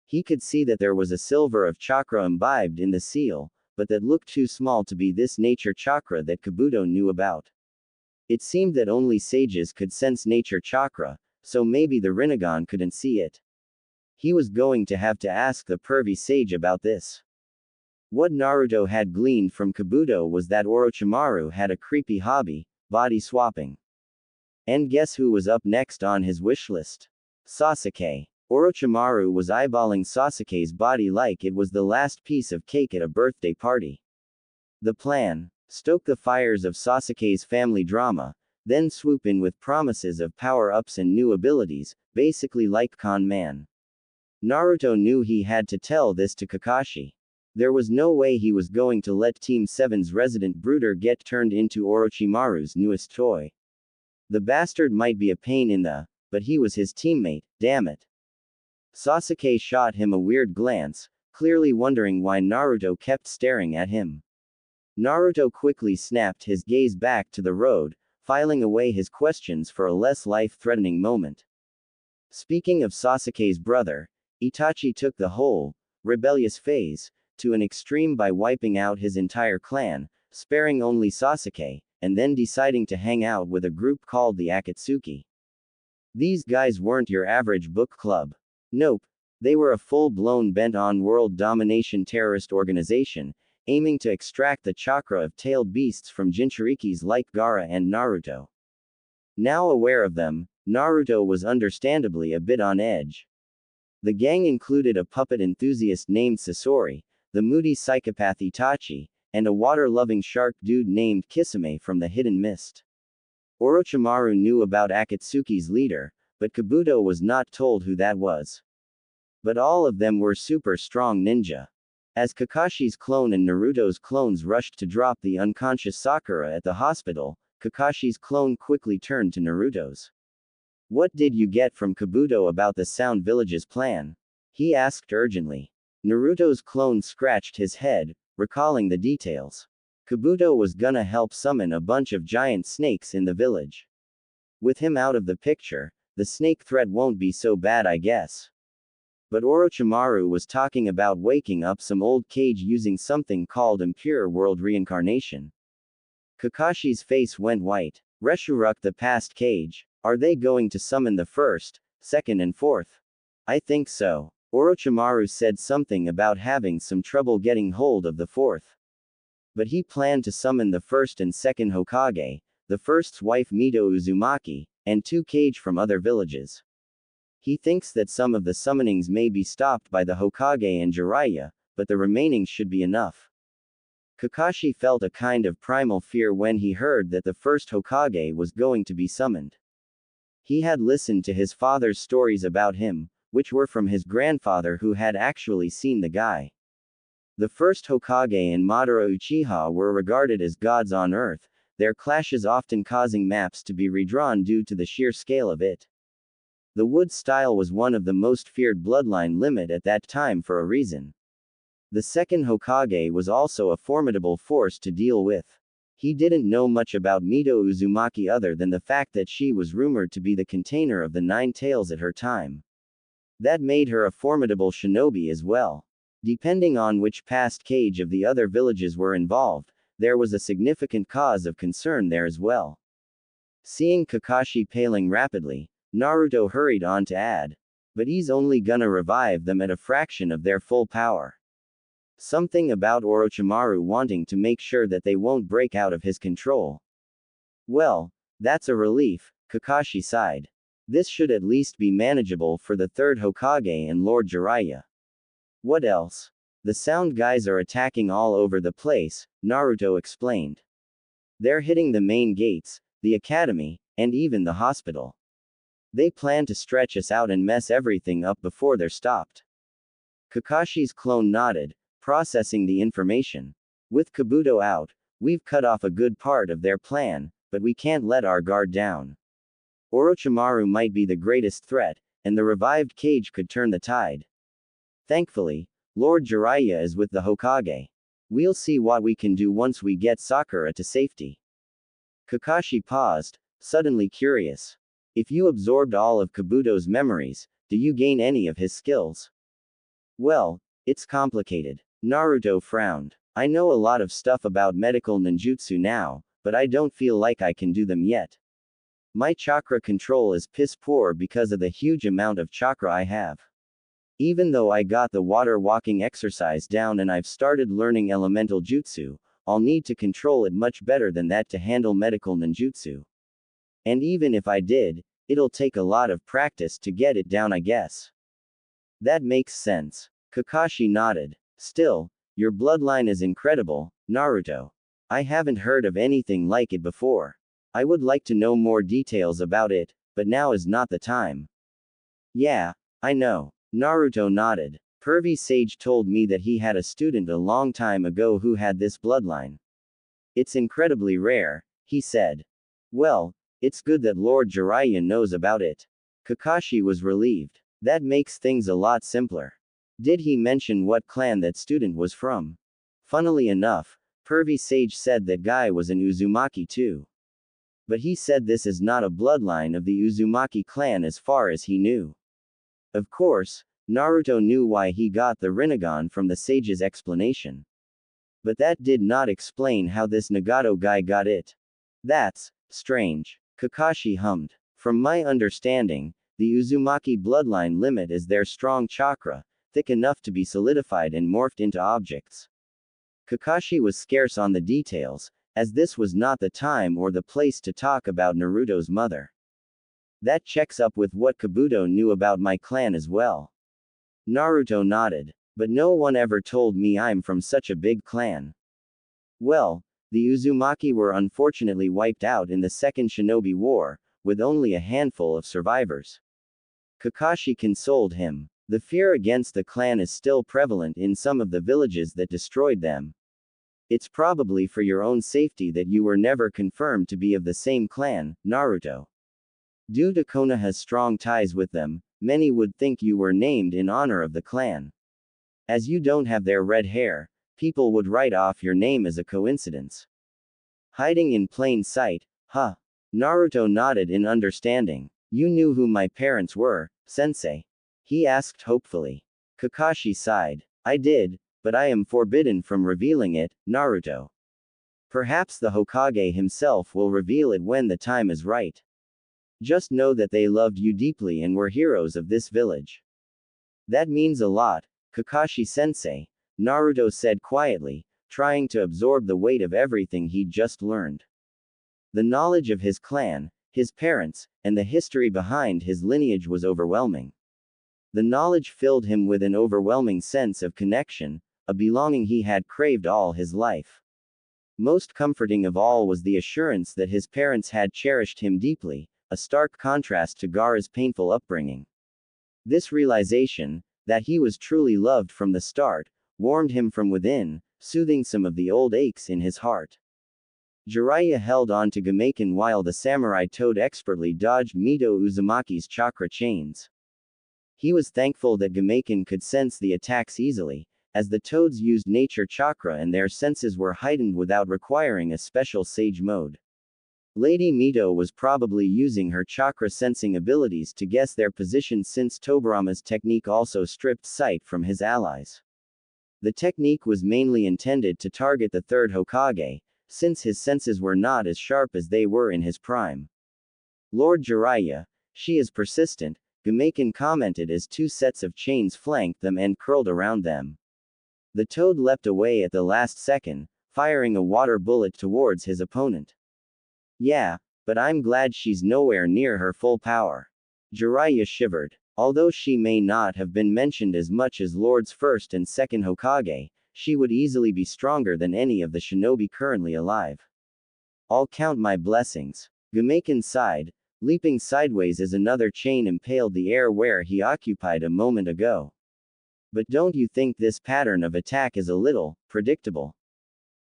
He could see that there was a silver of chakra imbibed in the seal, but that looked too small to be this nature chakra that Kabuto knew about. It seemed that only sages could sense nature chakra, so maybe the Rinnegan couldn't see it. He was going to have to ask the pervy sage about this. What Naruto had gleaned from Kabuto was that Orochimaru had a creepy hobby, body swapping. And guess who was up next on his wish list? Sasuke. Orochimaru was eyeballing Sasuke's body like it was the last piece of cake at a birthday party. The plan: stoke the fires of Sasuke's family drama, then swoop in with promises of power-ups and new abilities, basically like Con Man. Naruto knew he had to tell this to Kakashi. There was no way he was going to let Team 7's resident brooder get turned into Orochimaru's newest toy. The bastard might be a pain in the, but he was his teammate, damn it. Sasuke shot him a weird glance, clearly wondering why Naruto kept staring at him. Naruto quickly snapped his gaze back to the road, filing away his questions for a less life-threatening moment. Speaking of Sasuke's brother, Itachi took the whole rebellious phase to an extreme by wiping out his entire clan, sparing only Sasuke, and then deciding to hang out with a group called the Akatsuki. These guys weren't your average book club. Nope. They were a full-blown bent-on world domination terrorist organization, aiming to extract the chakra of tailed beasts from Jinchurikis like Gaara and Naruto. Now aware of them, Naruto was understandably a bit on edge. The gang included a puppet enthusiast named Sasori, the moody psychopath Itachi, and a water-loving shark dude named Kisame from the Hidden Mist. Orochimaru knew about Akatsuki's leader, but Kabuto was not told who that was. But all of them were super strong ninja. As Kakashi's clone and Naruto's clones rushed to drop the unconscious Sakura at the hospital, Kakashi's clone quickly turned to Naruto's. "What did you get from Kabuto about the Sound Village's plan?" he asked urgently. Naruto's clone scratched his head, recalling the details. Kabuto was gonna help summon a bunch of giant snakes in the village. With him out of the picture, The snake threat won't be so bad, I guess. But Orochimaru was talking about waking up some old cage using something called impure world reincarnation. Kakashi's face went white. Reshuruk the past cage. Are they going to summon the first, second and fourth? I think so. Orochimaru said something about having some trouble getting hold of the fourth. But he planned to summon the first and second Hokage, the first's wife Mito Uzumaki, and 2 kage from other villages. He thinks that some of the summonings may be stopped by the Hokage and Jiraiya, but the remaining should be enough. Kakashi felt a kind of primal fear when he heard that the first Hokage was going to be summoned. He had listened to his father's stories about him, which were from his grandfather who had actually seen the guy. The first Hokage and Madara Uchiha were regarded as gods on earth, their clashes often causing maps to be redrawn due to the sheer scale of it. The wood style was one of the most feared bloodline limit at that time for a reason. The second Hokage was also a formidable force to deal with. He didn't know much about Mito Uzumaki other than the fact that she was rumored to be the container of the 9 tails at her time. That made her a formidable shinobi as well. Depending on which past cage of the other villages were involved, there was a significant cause of concern there as well. Seeing Kakashi paling rapidly, Naruto hurried on to add, but he's only gonna revive them at a fraction of their full power. Something about Orochimaru wanting to make sure that they won't break out of his control. Well, that's a relief, Kakashi sighed. This should at least be manageable for the third Hokage and Lord Jiraiya. What else? The sound guys are attacking all over the place, Naruto explained. They're hitting the main gates, the academy, and even the hospital. They plan to stretch us out and mess everything up before they're stopped. Kakashi's clone nodded, processing the information. With Kabuto out, we've cut off a good part of their plan, but we can't let our guard down. Orochimaru might be the greatest threat, and the revived cage could turn the tide. Thankfully, Lord Jiraiya is with the Hokage. We'll see what we can do once we get Sakura to safety. Kakashi paused, suddenly curious. If you absorbed all of Kabuto's memories, do you gain any of his skills? Well, it's complicated. Naruto frowned. I know a lot of stuff about medical ninjutsu now, but I don't feel like I can do them yet. My chakra control is piss poor because of the huge amount of chakra I have. Even though I got the water walking exercise down and I've started learning elemental jutsu, I'll need to control it much better than that to handle medical ninjutsu. And even if I did, it'll take a lot of practice to get it down, I guess. That makes sense. Kakashi nodded. Still, your bloodline is incredible, Naruto. I haven't heard of anything like it before. I would like to know more details about it, but now is not the time. Yeah, I know. Naruto nodded. Pervy Sage told me that he had a student a long time ago who had this bloodline. It's incredibly rare, he said. Well, it's good that Lord Jiraiya knows about it. Kakashi was relieved. That makes things a lot simpler. Did he mention what clan that student was from? Funnily enough, Pervy Sage said that guy was an Uzumaki too. But he said this is not a bloodline of the Uzumaki clan as far as he knew. Of course, Naruto knew why he got the Rinnegan from the sage's explanation. But that did not explain how this Nagato guy got it. That's strange. Kakashi hummed. From my understanding, the Uzumaki bloodline limit is their strong chakra, thick enough to be solidified and morphed into objects. Kakashi was scarce on the details, as this was not the time or the place to talk about Naruto's mother. That checks up with what Kabuto knew about my clan as well. Naruto nodded. But no one ever told me I'm from such a big clan. Well, the Uzumaki were unfortunately wiped out in the Second Shinobi War, with only a handful of survivors. Kakashi consoled him. The fear against the clan is still prevalent in some of the villages that destroyed them. It's probably for your own safety that you were never confirmed to be of the same clan, Naruto. Due to Konoha's strong ties with them, many would think you were named in honor of the clan. As you don't have their red hair, people would write off your name as a coincidence. Hiding in plain sight, huh? Naruto nodded in understanding. You knew who my parents were, sensei? He asked hopefully. Kakashi sighed. I did, but I am forbidden from revealing it, Naruto. Perhaps the Hokage himself will reveal it when the time is right. Just know that they loved you deeply and were heroes of this village. That means a lot, Kakashi-sensei, Naruto said quietly, trying to absorb the weight of everything he'd just learned. The knowledge of his clan, his parents, and the history behind his lineage was overwhelming. The knowledge filled him with an overwhelming sense of connection, a belonging he had craved all his life. Most comforting of all was the assurance that his parents had cherished him deeply, a stark contrast to Gaara's painful upbringing. This realization, that he was truly loved from the start, warmed him from within, soothing some of the old aches in his heart. Jiraiya held on to Gameken while the samurai toad expertly dodged Mito Uzumaki's chakra chains. He was thankful that Gameken could sense the attacks easily, as the toads used nature chakra and their senses were heightened without requiring a special sage mode. Lady Mito was probably using her chakra sensing abilities to guess their position since Tobirama's technique also stripped sight from his allies. The technique was mainly intended to target the third Hokage, since his senses were not as sharp as they were in his prime. Lord Jiraiya, she is persistent, Gameken commented as two sets of chains flanked them and curled around them. The toad leapt away at the last second, firing a water bullet towards his opponent. Yeah, but I'm glad she's nowhere near her full power. Jiraiya shivered. Although she may not have been mentioned as much as Lord's first and second Hokage, she would easily be stronger than any of the shinobi currently alive. I'll count my blessings. Gameken sighed, leaping sideways as another chain impaled the air where he occupied a moment ago. But don't you think this pattern of attack is a little predictable?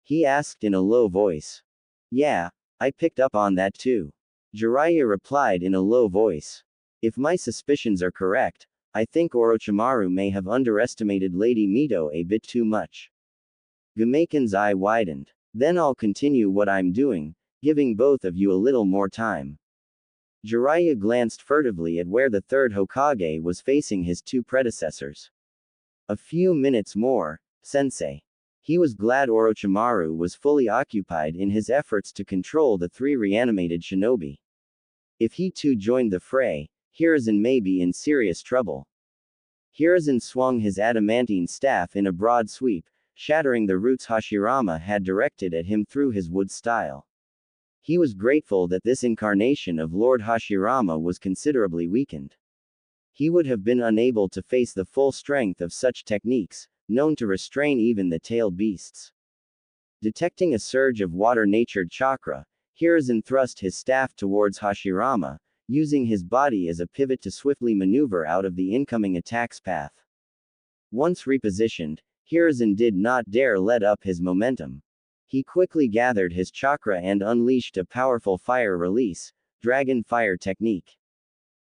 He asked in a low voice. Yeah, I picked up on that too. Jiraiya replied in a low voice. If my suspicions are correct, I think Orochimaru may have underestimated Lady Mito a bit too much. Gameken's eye widened. Then I'll continue what I'm doing, giving both of you a little more time. Jiraiya glanced furtively at where the third Hokage was facing his two predecessors. A few minutes more, sensei. He was glad Orochimaru was fully occupied in his efforts to control the three reanimated shinobi. If he too joined the fray, Hiruzen may be in serious trouble. Hiruzen swung his adamantine staff in a broad sweep, shattering the roots Hashirama had directed at him through his wood style. He was grateful that this incarnation of Lord Hashirama was considerably weakened. He would have been unable to face the full strength of such techniques, known to restrain even the tailed beasts. Detecting a surge of water-natured chakra, Hiruzen thrust his staff towards Hashirama, using his body as a pivot to swiftly maneuver out of the incoming attack's path. Once repositioned, Hiruzen did not dare let up his momentum. He quickly gathered his chakra and unleashed a powerful fire release, dragon fire technique.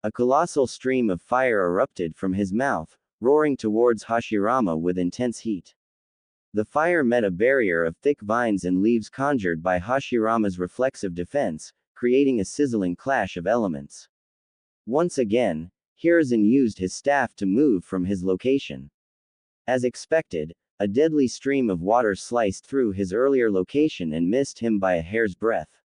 A colossal stream of fire erupted from his mouth, roaring towards Hashirama with intense heat. The fire met a barrier of thick vines and leaves conjured by Hashirama's reflexive defense, creating a sizzling clash of elements. Once again, Hiruzen used his staff to move from his location. As expected, a deadly stream of water sliced through his earlier location and missed him by a hair's breadth.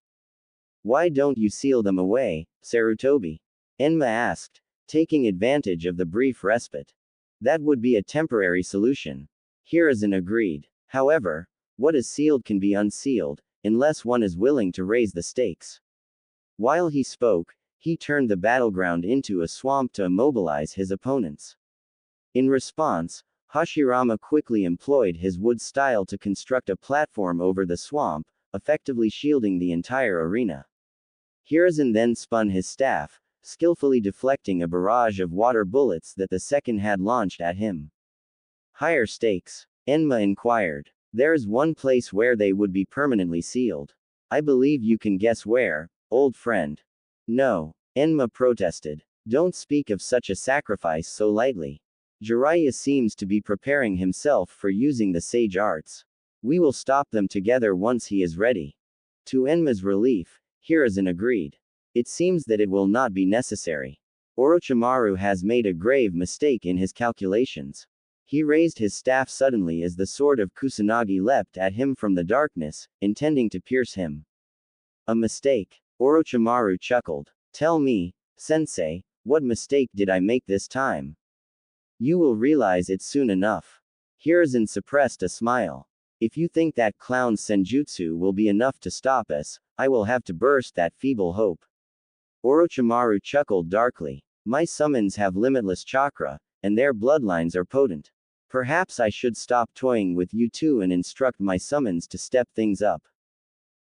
Why don't you seal them away, Sarutobi? Enma asked, taking advantage of the brief respite. That would be a temporary solution. Hiruzen agreed. However, what is sealed can be unsealed, unless one is willing to raise the stakes. While he spoke, he turned the battleground into a swamp to immobilize his opponents. In response, Hashirama quickly employed his wood style to construct a platform over the swamp, effectively shielding the entire arena. Hiruzen then spun his staff, skillfully deflecting a barrage of water bullets that the second had launched at him. Higher stakes? Enma inquired. There's one place where they would be permanently sealed. I believe you can guess where, old friend. No. Enma protested. Don't speak of such a sacrifice so lightly. Jiraiya seems to be preparing himself for using the sage arts. We will stop them together once he is ready. To Enma's relief, Hiruzen agreed. It seems that it will not be necessary. Orochimaru has made a grave mistake in his calculations. He raised his staff suddenly as the sword of Kusanagi leapt at him from the darkness, intending to pierce him. A mistake. Orochimaru chuckled. Tell me, sensei, what mistake did I make this time? You will realize it soon enough. Hiruzen suppressed a smile. If you think that clown's senjutsu will be enough to stop us, I will have to burst that feeble hope. Orochimaru chuckled darkly. My summons have limitless chakra, and their bloodlines are potent. Perhaps I should stop toying with you two and instruct my summons to step things up.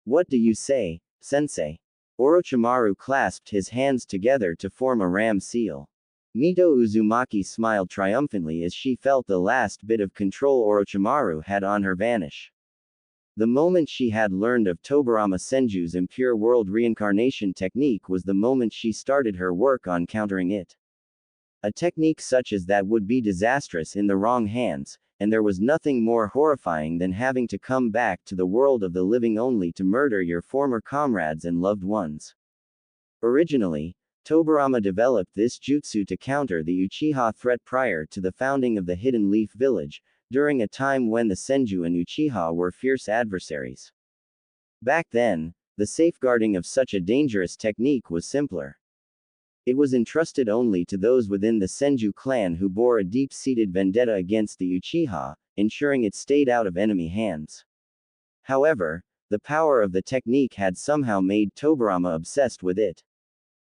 What do you say, sensei? Orochimaru clasped his hands together to form a ram seal. Mito Uzumaki smiled triumphantly as she felt the last bit of control Orochimaru had on her vanish. The moment she had learned of Tobirama Senju's impure world reincarnation technique was the moment she started her work on countering it. A technique such as that would be disastrous in the wrong hands, and there was nothing more horrifying than having to come back to the world of the living only to murder your former comrades and loved ones. Originally, Tobirama developed this jutsu to counter the Uchiha threat prior to the founding of the Hidden Leaf Village, during a time when the Senju and Uchiha were fierce adversaries. Back then, the safeguarding of such a dangerous technique was simpler. It was entrusted only to those within the Senju clan who bore a deep-seated vendetta against the Uchiha, ensuring it stayed out of enemy hands. However, the power of the technique had somehow made Tobirama obsessed with it.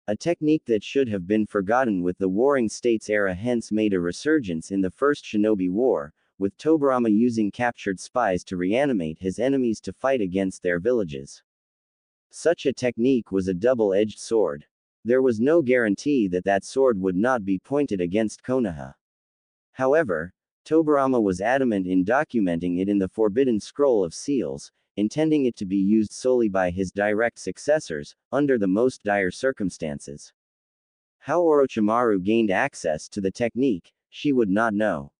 A technique that should have been forgotten with the Warring States era hence made a resurgence in the First Shinobi War, with Tobirama using captured spies to reanimate his enemies to fight against their villages. Such a technique was a double-edged sword. There was no guarantee that that sword would not be pointed against Konoha. However, Tobirama was adamant in documenting it in the Forbidden Scroll of Seals, intending it to be used solely by his direct successors, under the most dire circumstances. How Orochimaru gained access to the technique, she would not know.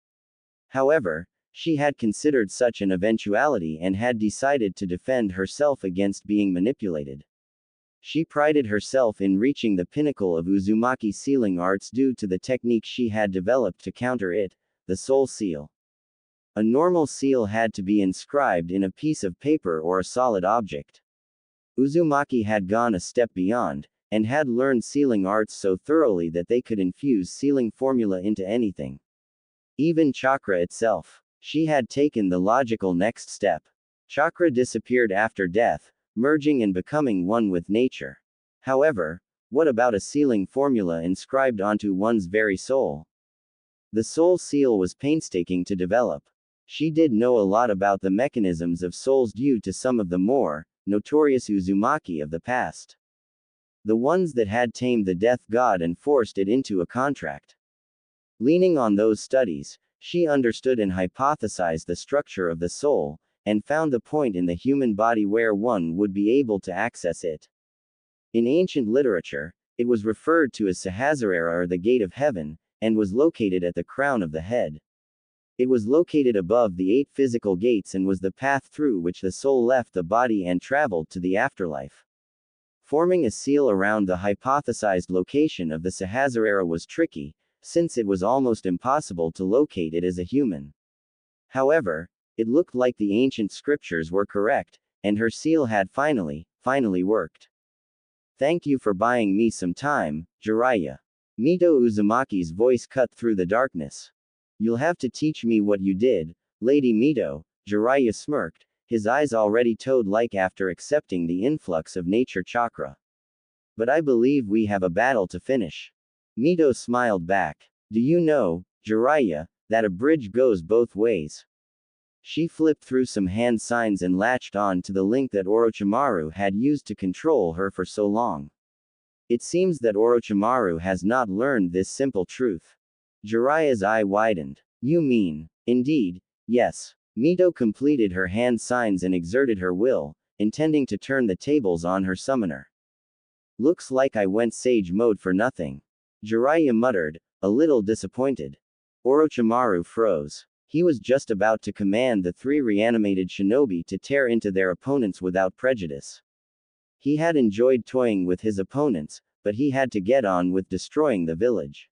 However, she had considered such an eventuality and had decided to defend herself against being manipulated. She prided herself in reaching the pinnacle of Uzumaki sealing arts due to the technique she had developed to counter it, the soul seal. A normal seal had to be inscribed in a piece of paper or a solid object. Uzumaki had gone a step beyond, and had learned sealing arts so thoroughly that they could infuse sealing formula into anything. Even chakra itself. She had taken the logical next step. Chakra disappeared after death, merging and becoming one with nature. However, what about a sealing formula inscribed onto one's very soul? The soul seal was painstaking to develop. She did know a lot about the mechanisms of souls due to some of the more notorious Uzumaki of the past. The ones that had tamed the death god and forced it into a contract. Leaning on those studies, she understood and hypothesized the structure of the soul, and found the point in the human body where one would be able to access it. In ancient literature, it was referred to as Sahasrara or the Gate of Heaven, and was located at the crown of the head. It was located above the 8 physical gates and was the path through which the soul left the body and traveled to the afterlife. Forming a seal around the hypothesized location of the Sahasrara was tricky, since it was almost impossible to locate it as a human. However, it looked like the ancient scriptures were correct, and her seal had finally worked. Thank you for buying me some time, Jiraiya. Mito Uzumaki's voice cut through the darkness. You'll have to teach me what you did, Lady Mito, Jiraiya smirked, his eyes already toad-like after accepting the influx of nature chakra. But I believe we have a battle to finish. Mito smiled back. Do you know, Jiraiya, that a bridge goes both ways? She flipped through some hand signs and latched on to the link that Orochimaru had used to control her for so long. It seems that Orochimaru has not learned this simple truth. Jiraiya's eye widened. You mean, indeed, yes. Mito completed her hand signs and exerted her will, intending to turn the tables on her summoner. Looks like I went sage mode for nothing. Jiraiya muttered, a little disappointed. Orochimaru froze. He was just about to command the 3 reanimated shinobi to tear into their opponents without prejudice. He had enjoyed toying with his opponents, but he had to get on with destroying the village.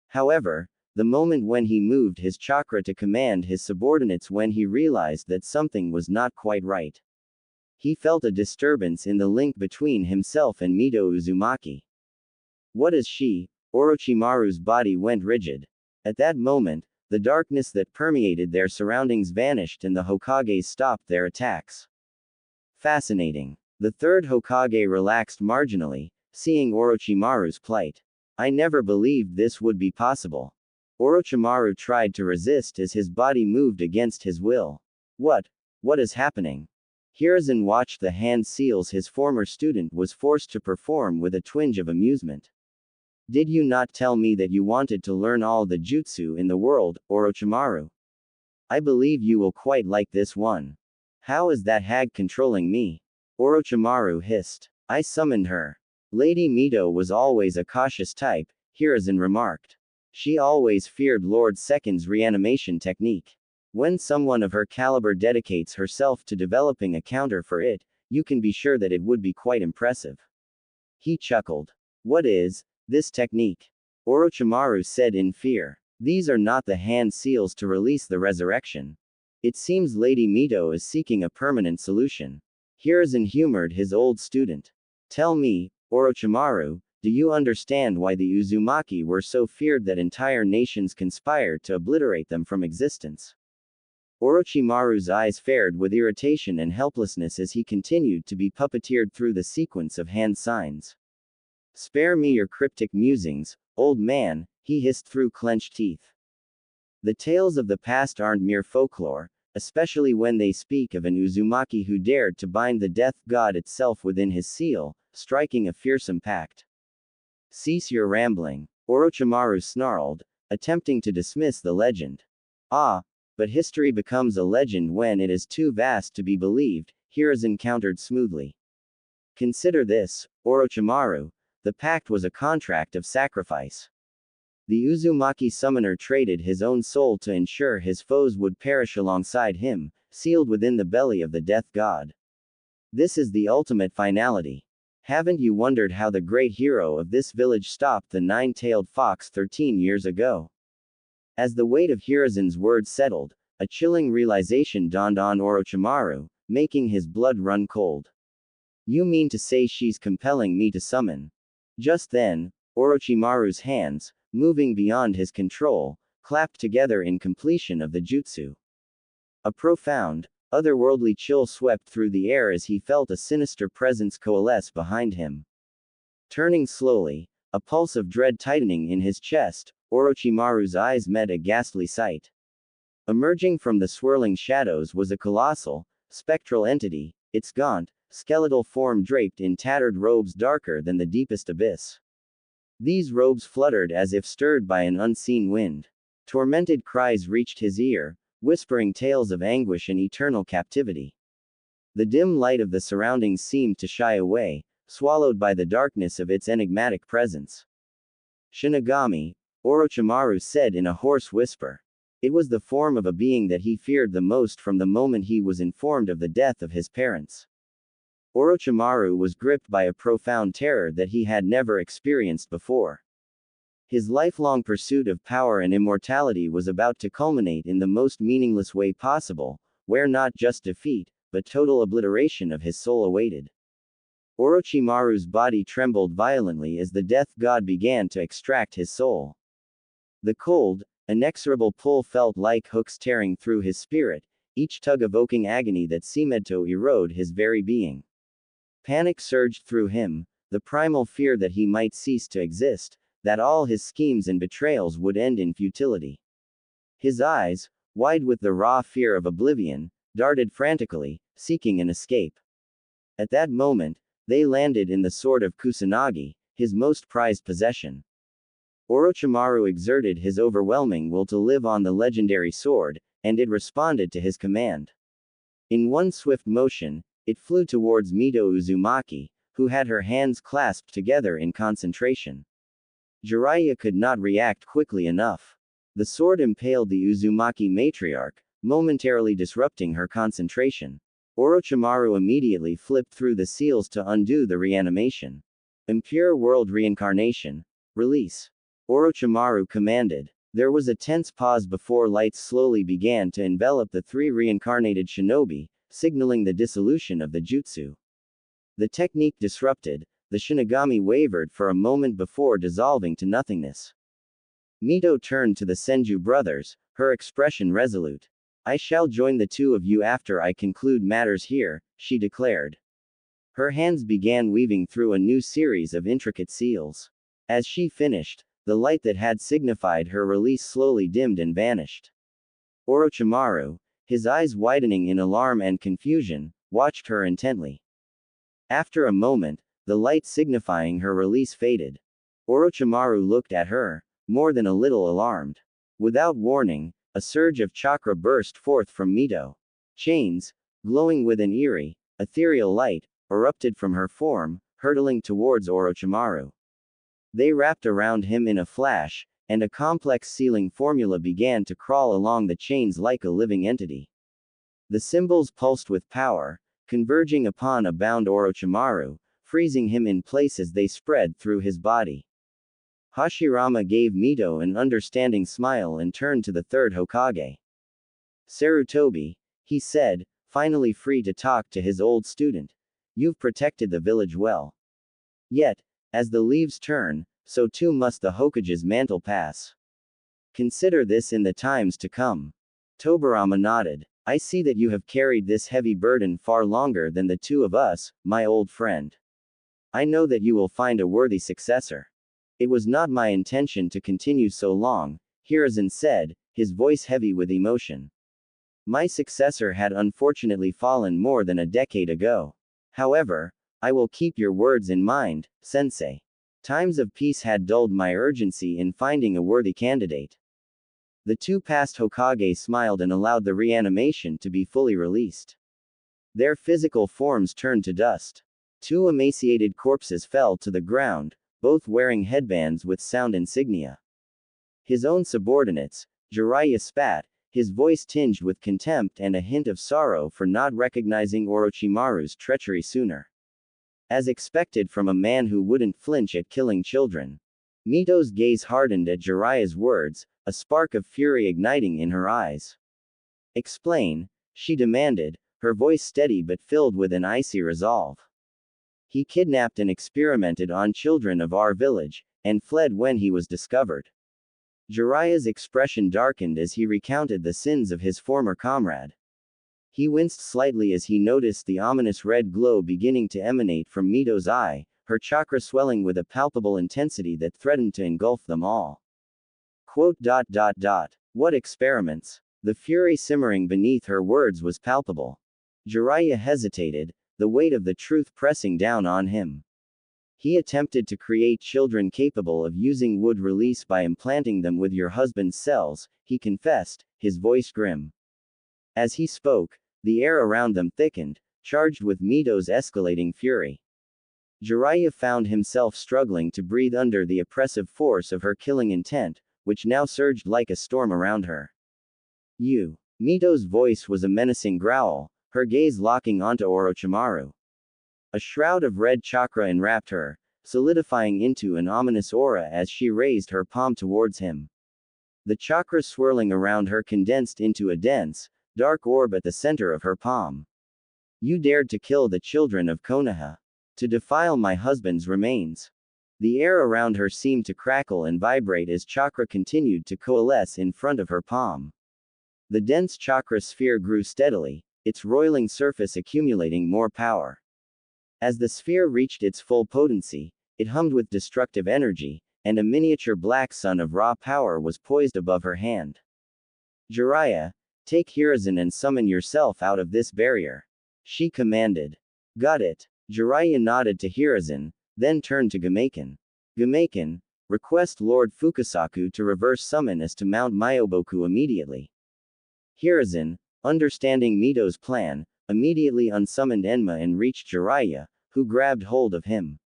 However, the moment when he moved his chakra to command his subordinates, when he realized that something was not quite right. He felt a disturbance in the link between himself and Mito Uzumaki. What is she? Orochimaru's body went rigid. At that moment, the darkness that permeated their surroundings vanished and the Hokages stopped their attacks. Fascinating. The third Hokage relaxed marginally, seeing Orochimaru's plight. I never believed this would be possible. Orochimaru tried to resist as his body moved against his will. What is happening? Hiruzen watched the hand seals his former student was forced to perform with a twinge of amusement. Did you not tell me that you wanted to learn all the jutsu in the world, Orochimaru? I believe you will quite like this one. How is that hag controlling me? Orochimaru hissed. I summoned her. Lady Mito was always a cautious type, Hiruzen remarked. She always feared Lord Second's reanimation technique. When someone of her caliber dedicates herself to developing a counter for it, you can be sure that it would be quite impressive. He chuckled. What is this technique? Orochimaru said in fear. These are not the hand seals to release the resurrection. It seems Lady Mito is seeking a permanent solution. Hiruzen humored his old student. Tell me, Orochimaru, do you understand why the Uzumaki were so feared that entire nations conspired to obliterate them from existence? Orochimaru's eyes flared with irritation and helplessness as he continued to be puppeteered through the sequence of hand signs. Spare me your cryptic musings, old man, he hissed through clenched teeth. The tales of the past aren't mere folklore, especially when they speak of an Uzumaki who dared to bind the death god itself within his seal, striking a fearsome pact. Cease your rambling, Orochimaru snarled, attempting to dismiss the legend. Ah, but history becomes a legend when it is too vast to be believed, Hiruzen countered smoothly. Consider this, Orochimaru, the pact was a contract of sacrifice. The Uzumaki summoner traded his own soul to ensure his foes would perish alongside him, sealed within the belly of the death god. This is the ultimate finality. Haven't you wondered how the great hero of this village stopped the nine-tailed fox 13 years ago? As the weight of Hiruzen's words settled, a chilling realization dawned on Orochimaru, making his blood run cold. You mean to say she's compelling me to summon? Just then, Orochimaru's hands, moving beyond his control, clapped together in completion of the jutsu. A profound, otherworldly chill swept through the air as he felt a sinister presence coalesce behind him. Turning slowly, a pulse of dread tightening in his chest, Orochimaru's eyes met a ghastly sight. Emerging from the swirling shadows was a colossal, spectral entity, its gaunt, skeletal form draped in tattered robes darker than the deepest abyss. These robes fluttered as if stirred by an unseen wind. Tormented cries reached his ear, whispering tales of anguish and eternal captivity. The dim light of the surroundings seemed to shy away, swallowed by the darkness of its enigmatic presence. Shinigami, Orochimaru said in a hoarse whisper. It was the form of a being that he feared the most from the moment he was informed of the death of his parents. Orochimaru was gripped by a profound terror that he had never experienced before. His lifelong pursuit of power and immortality was about to culminate in the most meaningless way possible, where not just defeat, but total obliteration of his soul awaited. Orochimaru's body trembled violently as the death god began to extract his soul. The cold, inexorable pull felt like hooks tearing through his spirit, each tug evoking agony that seemed to erode his very being. Panic surged through him, the primal fear that he might cease to exist, that all his schemes and betrayals would end in futility. His eyes, wide with the raw fear of oblivion, darted frantically, seeking an escape. At that moment, they landed in the sword of Kusanagi, his most prized possession. Orochimaru exerted his overwhelming will to live on the legendary sword, and it responded to his command. In one swift motion, it flew towards Mito Uzumaki, who had her hands clasped together in concentration. Jiraiya could not react quickly enough. The sword impaled the Uzumaki matriarch, momentarily disrupting her concentration. Orochimaru immediately flipped through the seals to undo the reanimation. Impure World Reincarnation. Release. Orochimaru commanded. There was a tense pause before lights slowly began to envelop the three reincarnated shinobi, signaling the dissolution of the jutsu. The technique disrupted, the Shinigami wavered for a moment before dissolving to nothingness. Mito turned to the Senju brothers, her expression resolute. I shall join the two of you after I conclude matters here, she declared. Her hands began weaving through a new series of intricate seals. As she finished, the light that had signified her release slowly dimmed and vanished. Orochimaru, his eyes widening in alarm and confusion, watched her intently. After a moment, the light signifying her release faded. Orochimaru looked at her, more than a little alarmed. Without warning, a surge of chakra burst forth from Mito. Chains, glowing with an eerie, ethereal light, erupted from her form, hurtling towards Orochimaru. They wrapped around him in a flash, and a complex sealing formula began to crawl along the chains like a living entity. The symbols pulsed with power, converging upon a bound Orochimaru, freezing him in place as they spread through his body. Hashirama gave Mito an understanding smile and turned to the third Hokage. Sarutobi, he said, finally free to talk to his old student. You've protected the village well. Yet, as the leaves turn, so too must the Hokage's mantle pass. Consider this in the times to come. Tobirama nodded. I see that you have carried this heavy burden far longer than the two of us, my old friend. I know that you will find a worthy successor. It was not my intention to continue so long, Hiruzen said, his voice heavy with emotion. My successor had unfortunately fallen more than a decade ago. However, I will keep your words in mind, sensei. Times of peace had dulled my urgency in finding a worthy candidate. The two past Hokage smiled and allowed the reanimation to be fully released. Their physical forms turned to dust. Two emaciated corpses fell to the ground, both wearing headbands with sound insignia. His own subordinates, Jiraiya spat, his voice tinged with contempt and a hint of sorrow for not recognizing Orochimaru's treachery sooner. As expected from a man who wouldn't flinch at killing children. Mito's gaze hardened at Jiraiya's words, a spark of fury igniting in her eyes. Explain, she demanded, her voice steady but filled with an icy resolve. He kidnapped and experimented on children of our village, and fled when he was discovered. Jiraiya's expression darkened as he recounted the sins of his former comrade. He winced slightly as he noticed the ominous red glow beginning to emanate from Mito's eye, her chakra swelling with a palpable intensity that threatened to engulf them all. What experiments? The fury simmering beneath her words was palpable. Jiraiya hesitated, the weight of the truth pressing down on him. He attempted to create children capable of using wood release by implanting them with your husband's cells, he confessed, his voice grim. As he spoke, the air around them thickened, charged with Mito's escalating fury. Jiraiya found himself struggling to breathe under the oppressive force of her killing intent, which now surged like a storm around her. You. Mito's voice was a menacing growl, her gaze locking onto Orochimaru. A shroud of red chakra enwrapped her, solidifying into an ominous aura as she raised her palm towards him. The chakra swirling around her condensed into a dense, dark orb at the center of her palm. You dared to kill the children of Konoha. To defile my husband's remains. The air around her seemed to crackle and vibrate as chakra continued to coalesce in front of her palm. The dense chakra sphere grew steadily, its roiling surface accumulating more power. As the sphere reached its full potency, it hummed with destructive energy, and a miniature black sun of raw power was poised above her hand. Jiraiya, take Hiruzen and summon yourself out of this barrier. She commanded. Got it. Jiraiya nodded to Hiruzen, then turned to Gameiken. Gameiken, request Lord Fukasaku to reverse summon us to Mount Myoboku immediately. Hiruzen, understanding Mito's plan, immediately unsummoned Enma and reached Jiraiya, who grabbed hold of him.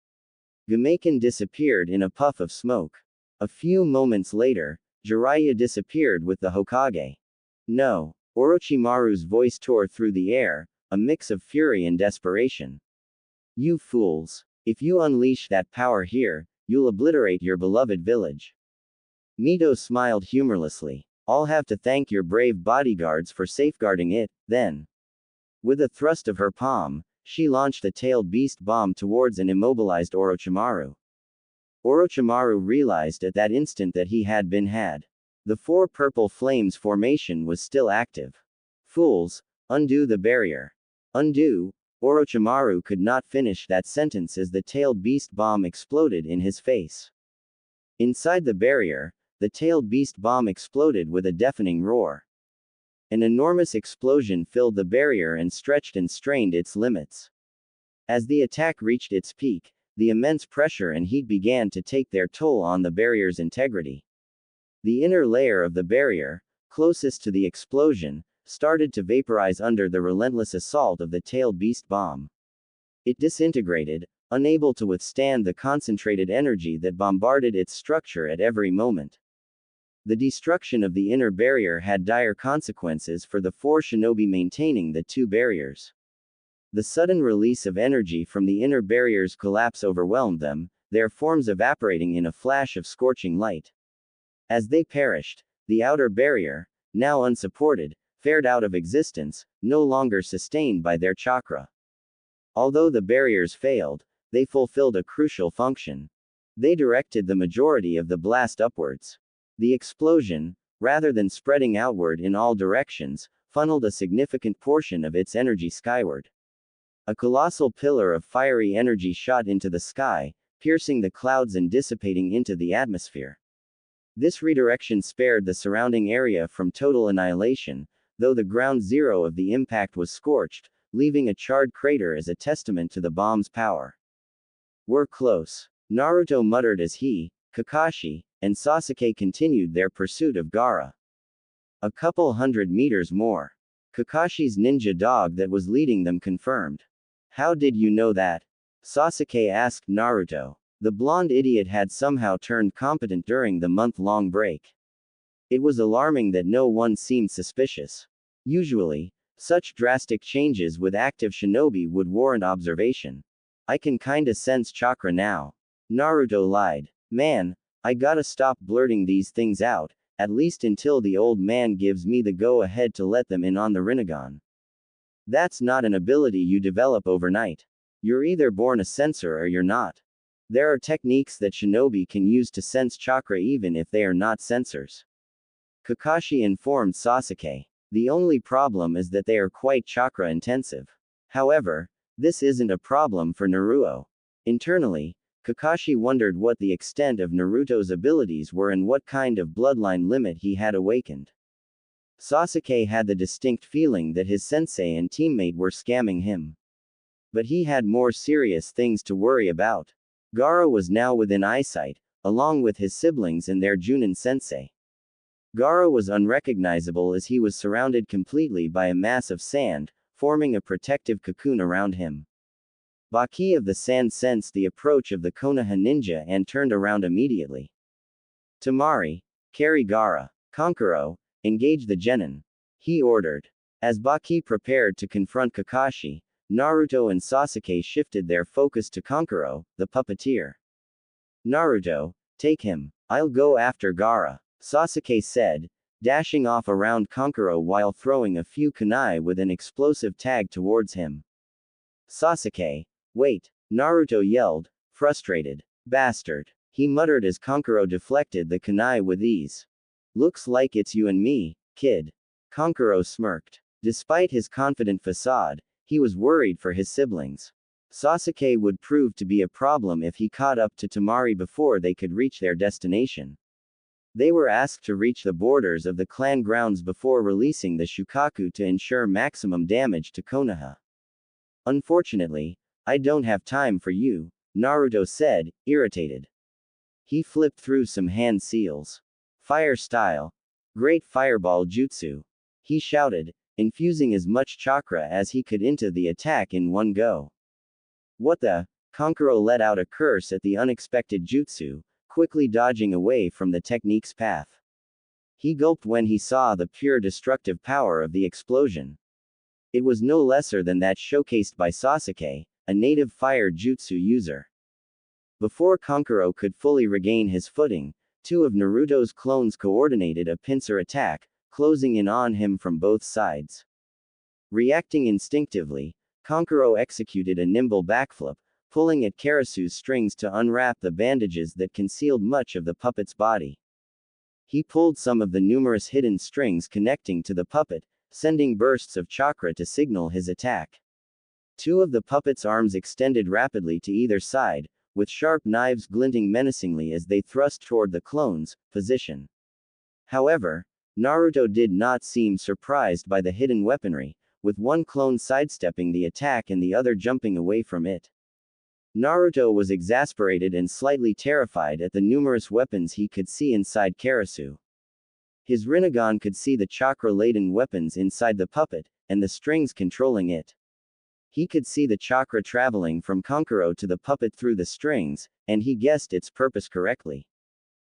Gameiken disappeared in a puff of smoke. A few moments later, Jiraiya disappeared with the Hokage. No. Orochimaru's voice tore through the air, a mix of fury and desperation. You fools. If you unleash that power here, you'll obliterate your beloved village. Mito smiled humorlessly. I'll have to thank your brave bodyguards for safeguarding it, then. With a thrust of her palm, she launched the tailed beast bomb towards an immobilized Orochimaru. Orochimaru realized at that instant that he had been had. The four purple flames formation was still active. Fools, undo the barrier. Undo. Orochimaru could not finish that sentence as the tailed beast bomb exploded in his face. Inside the barrier, the tailed beast bomb exploded with a deafening roar. An enormous explosion filled the barrier and stretched and strained its limits. As the attack reached its peak, the immense pressure and heat began to take their toll on the barrier's integrity. The inner layer of the barrier, closest to the explosion, started to vaporize under the relentless assault of the tailed beast bomb. It disintegrated, unable to withstand the concentrated energy that bombarded its structure at every moment. The destruction of the inner barrier had dire consequences for the four shinobi maintaining the two barriers. The sudden release of energy from the inner barrier's collapse overwhelmed them, their forms evaporating in a flash of scorching light. As they perished, the outer barrier, now unsupported, fared out of existence, no longer sustained by their chakra. Although the barriers failed, they fulfilled a crucial function. They directed the majority of the blast upwards. The explosion, rather than spreading outward in all directions, funneled a significant portion of its energy skyward. A colossal pillar of fiery energy shot into the sky, piercing the clouds and dissipating into the atmosphere. This redirection spared the surrounding area from total annihilation, though the ground zero of the impact was scorched, leaving a charred crater as a testament to the bomb's power. We're close. Naruto muttered as he, Kakashi, and Sasuke continued their pursuit of Gaara. A couple 100 meters more. Kakashi's ninja dog that was leading them confirmed. How did you know that? Sasuke asked Naruto. The blonde idiot had somehow turned competent during the month-long break. It was alarming that no one seemed suspicious. Usually, such drastic changes with active shinobi would warrant observation. I can kinda sense chakra now. Naruto lied. Man, I gotta stop blurting these things out, at least until the old man gives me the go-ahead to let them in on the Rinnegan. That's not an ability you develop overnight. You're either born a sensor or you're not. There are techniques that shinobi can use to sense chakra even if they are not sensors. Kakashi informed Sasuke. The only problem is that they are quite chakra intensive. However, this isn't a problem for Naruto. Internally, Kakashi wondered what the extent of Naruto's abilities were and what kind of bloodline limit he had awakened. Sasuke had the distinct feeling that his sensei and teammate were scamming him. But he had more serious things to worry about. Gaara was now within eyesight, along with his siblings and their Junin sensei. Gaara was unrecognizable as he was surrounded completely by a mass of sand, forming a protective cocoon around him. Baki of the sand sensed the approach of the Konoha ninja and turned around immediately. Temari, carry Gaara. Kankuro, engage the genin. He ordered. As Baki prepared to confront Kakashi, Naruto and Sasuke shifted their focus to Kankuro, the puppeteer. Naruto, take him. I'll go after Gaara, Sasuke said, dashing off around Kankuro while throwing a few kunai with an explosive tag towards him. Sasuke, wait, Naruto yelled, frustrated. Bastard, he muttered as Kankuro deflected the kunai with ease. Looks like it's you and me, kid. Kankuro smirked. Despite his confident facade, he was worried for his siblings. Sasuke would prove to be a problem if he caught up to Temari before they could reach their destination. They were asked to reach the borders of the clan grounds before releasing the Shukaku to ensure maximum damage to Konoha. Unfortunately, I don't have time for you, Naruto said, irritated. He flipped through some hand seals. Fire style. Great fireball jutsu. He shouted, infusing as much chakra as he could into the attack in one go. What the? Kankuro let out a curse at the unexpected jutsu, quickly dodging away from the technique's path. He gulped when he saw the pure destructive power of the explosion. It was no lesser than that showcased by Sasuke, a native fire jutsu user. Before Kankuro could fully regain his footing, two of Naruto's clones coordinated a pincer attack, closing in on him from both sides. Reacting instinctively, Kankuro executed a nimble backflip, pulling at Karasu's strings to unwrap the bandages that concealed much of the puppet's body. He pulled some of the numerous hidden strings connecting to the puppet, sending bursts of chakra to signal his attack. Two of the puppet's arms extended rapidly to either side, with sharp knives glinting menacingly as they thrust toward the clone's position. However, Naruto did not seem surprised by the hidden weaponry, with one clone sidestepping the attack and the other jumping away from it. Naruto was exasperated and slightly terrified at the numerous weapons he could see inside Karasu. His Rinnegan could see the chakra-laden weapons inside the puppet, and the strings controlling it. He could see the chakra traveling from Kankuro to the puppet through the strings, and he guessed its purpose correctly.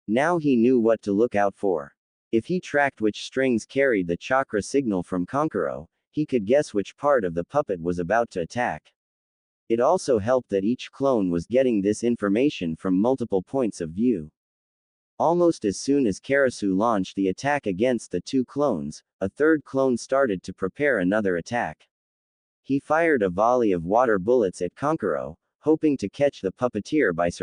Now he knew what to look out for. If he tracked which strings carried the chakra signal from Kankuro, he could guess which part of the puppet was about to attack. It also helped that each clone was getting this information from multiple points of view. Almost as soon as Karasu launched the attack against the two clones, a third clone started to prepare another attack. He fired a volley of water bullets at Kankuro, hoping to catch the puppeteer by surprise.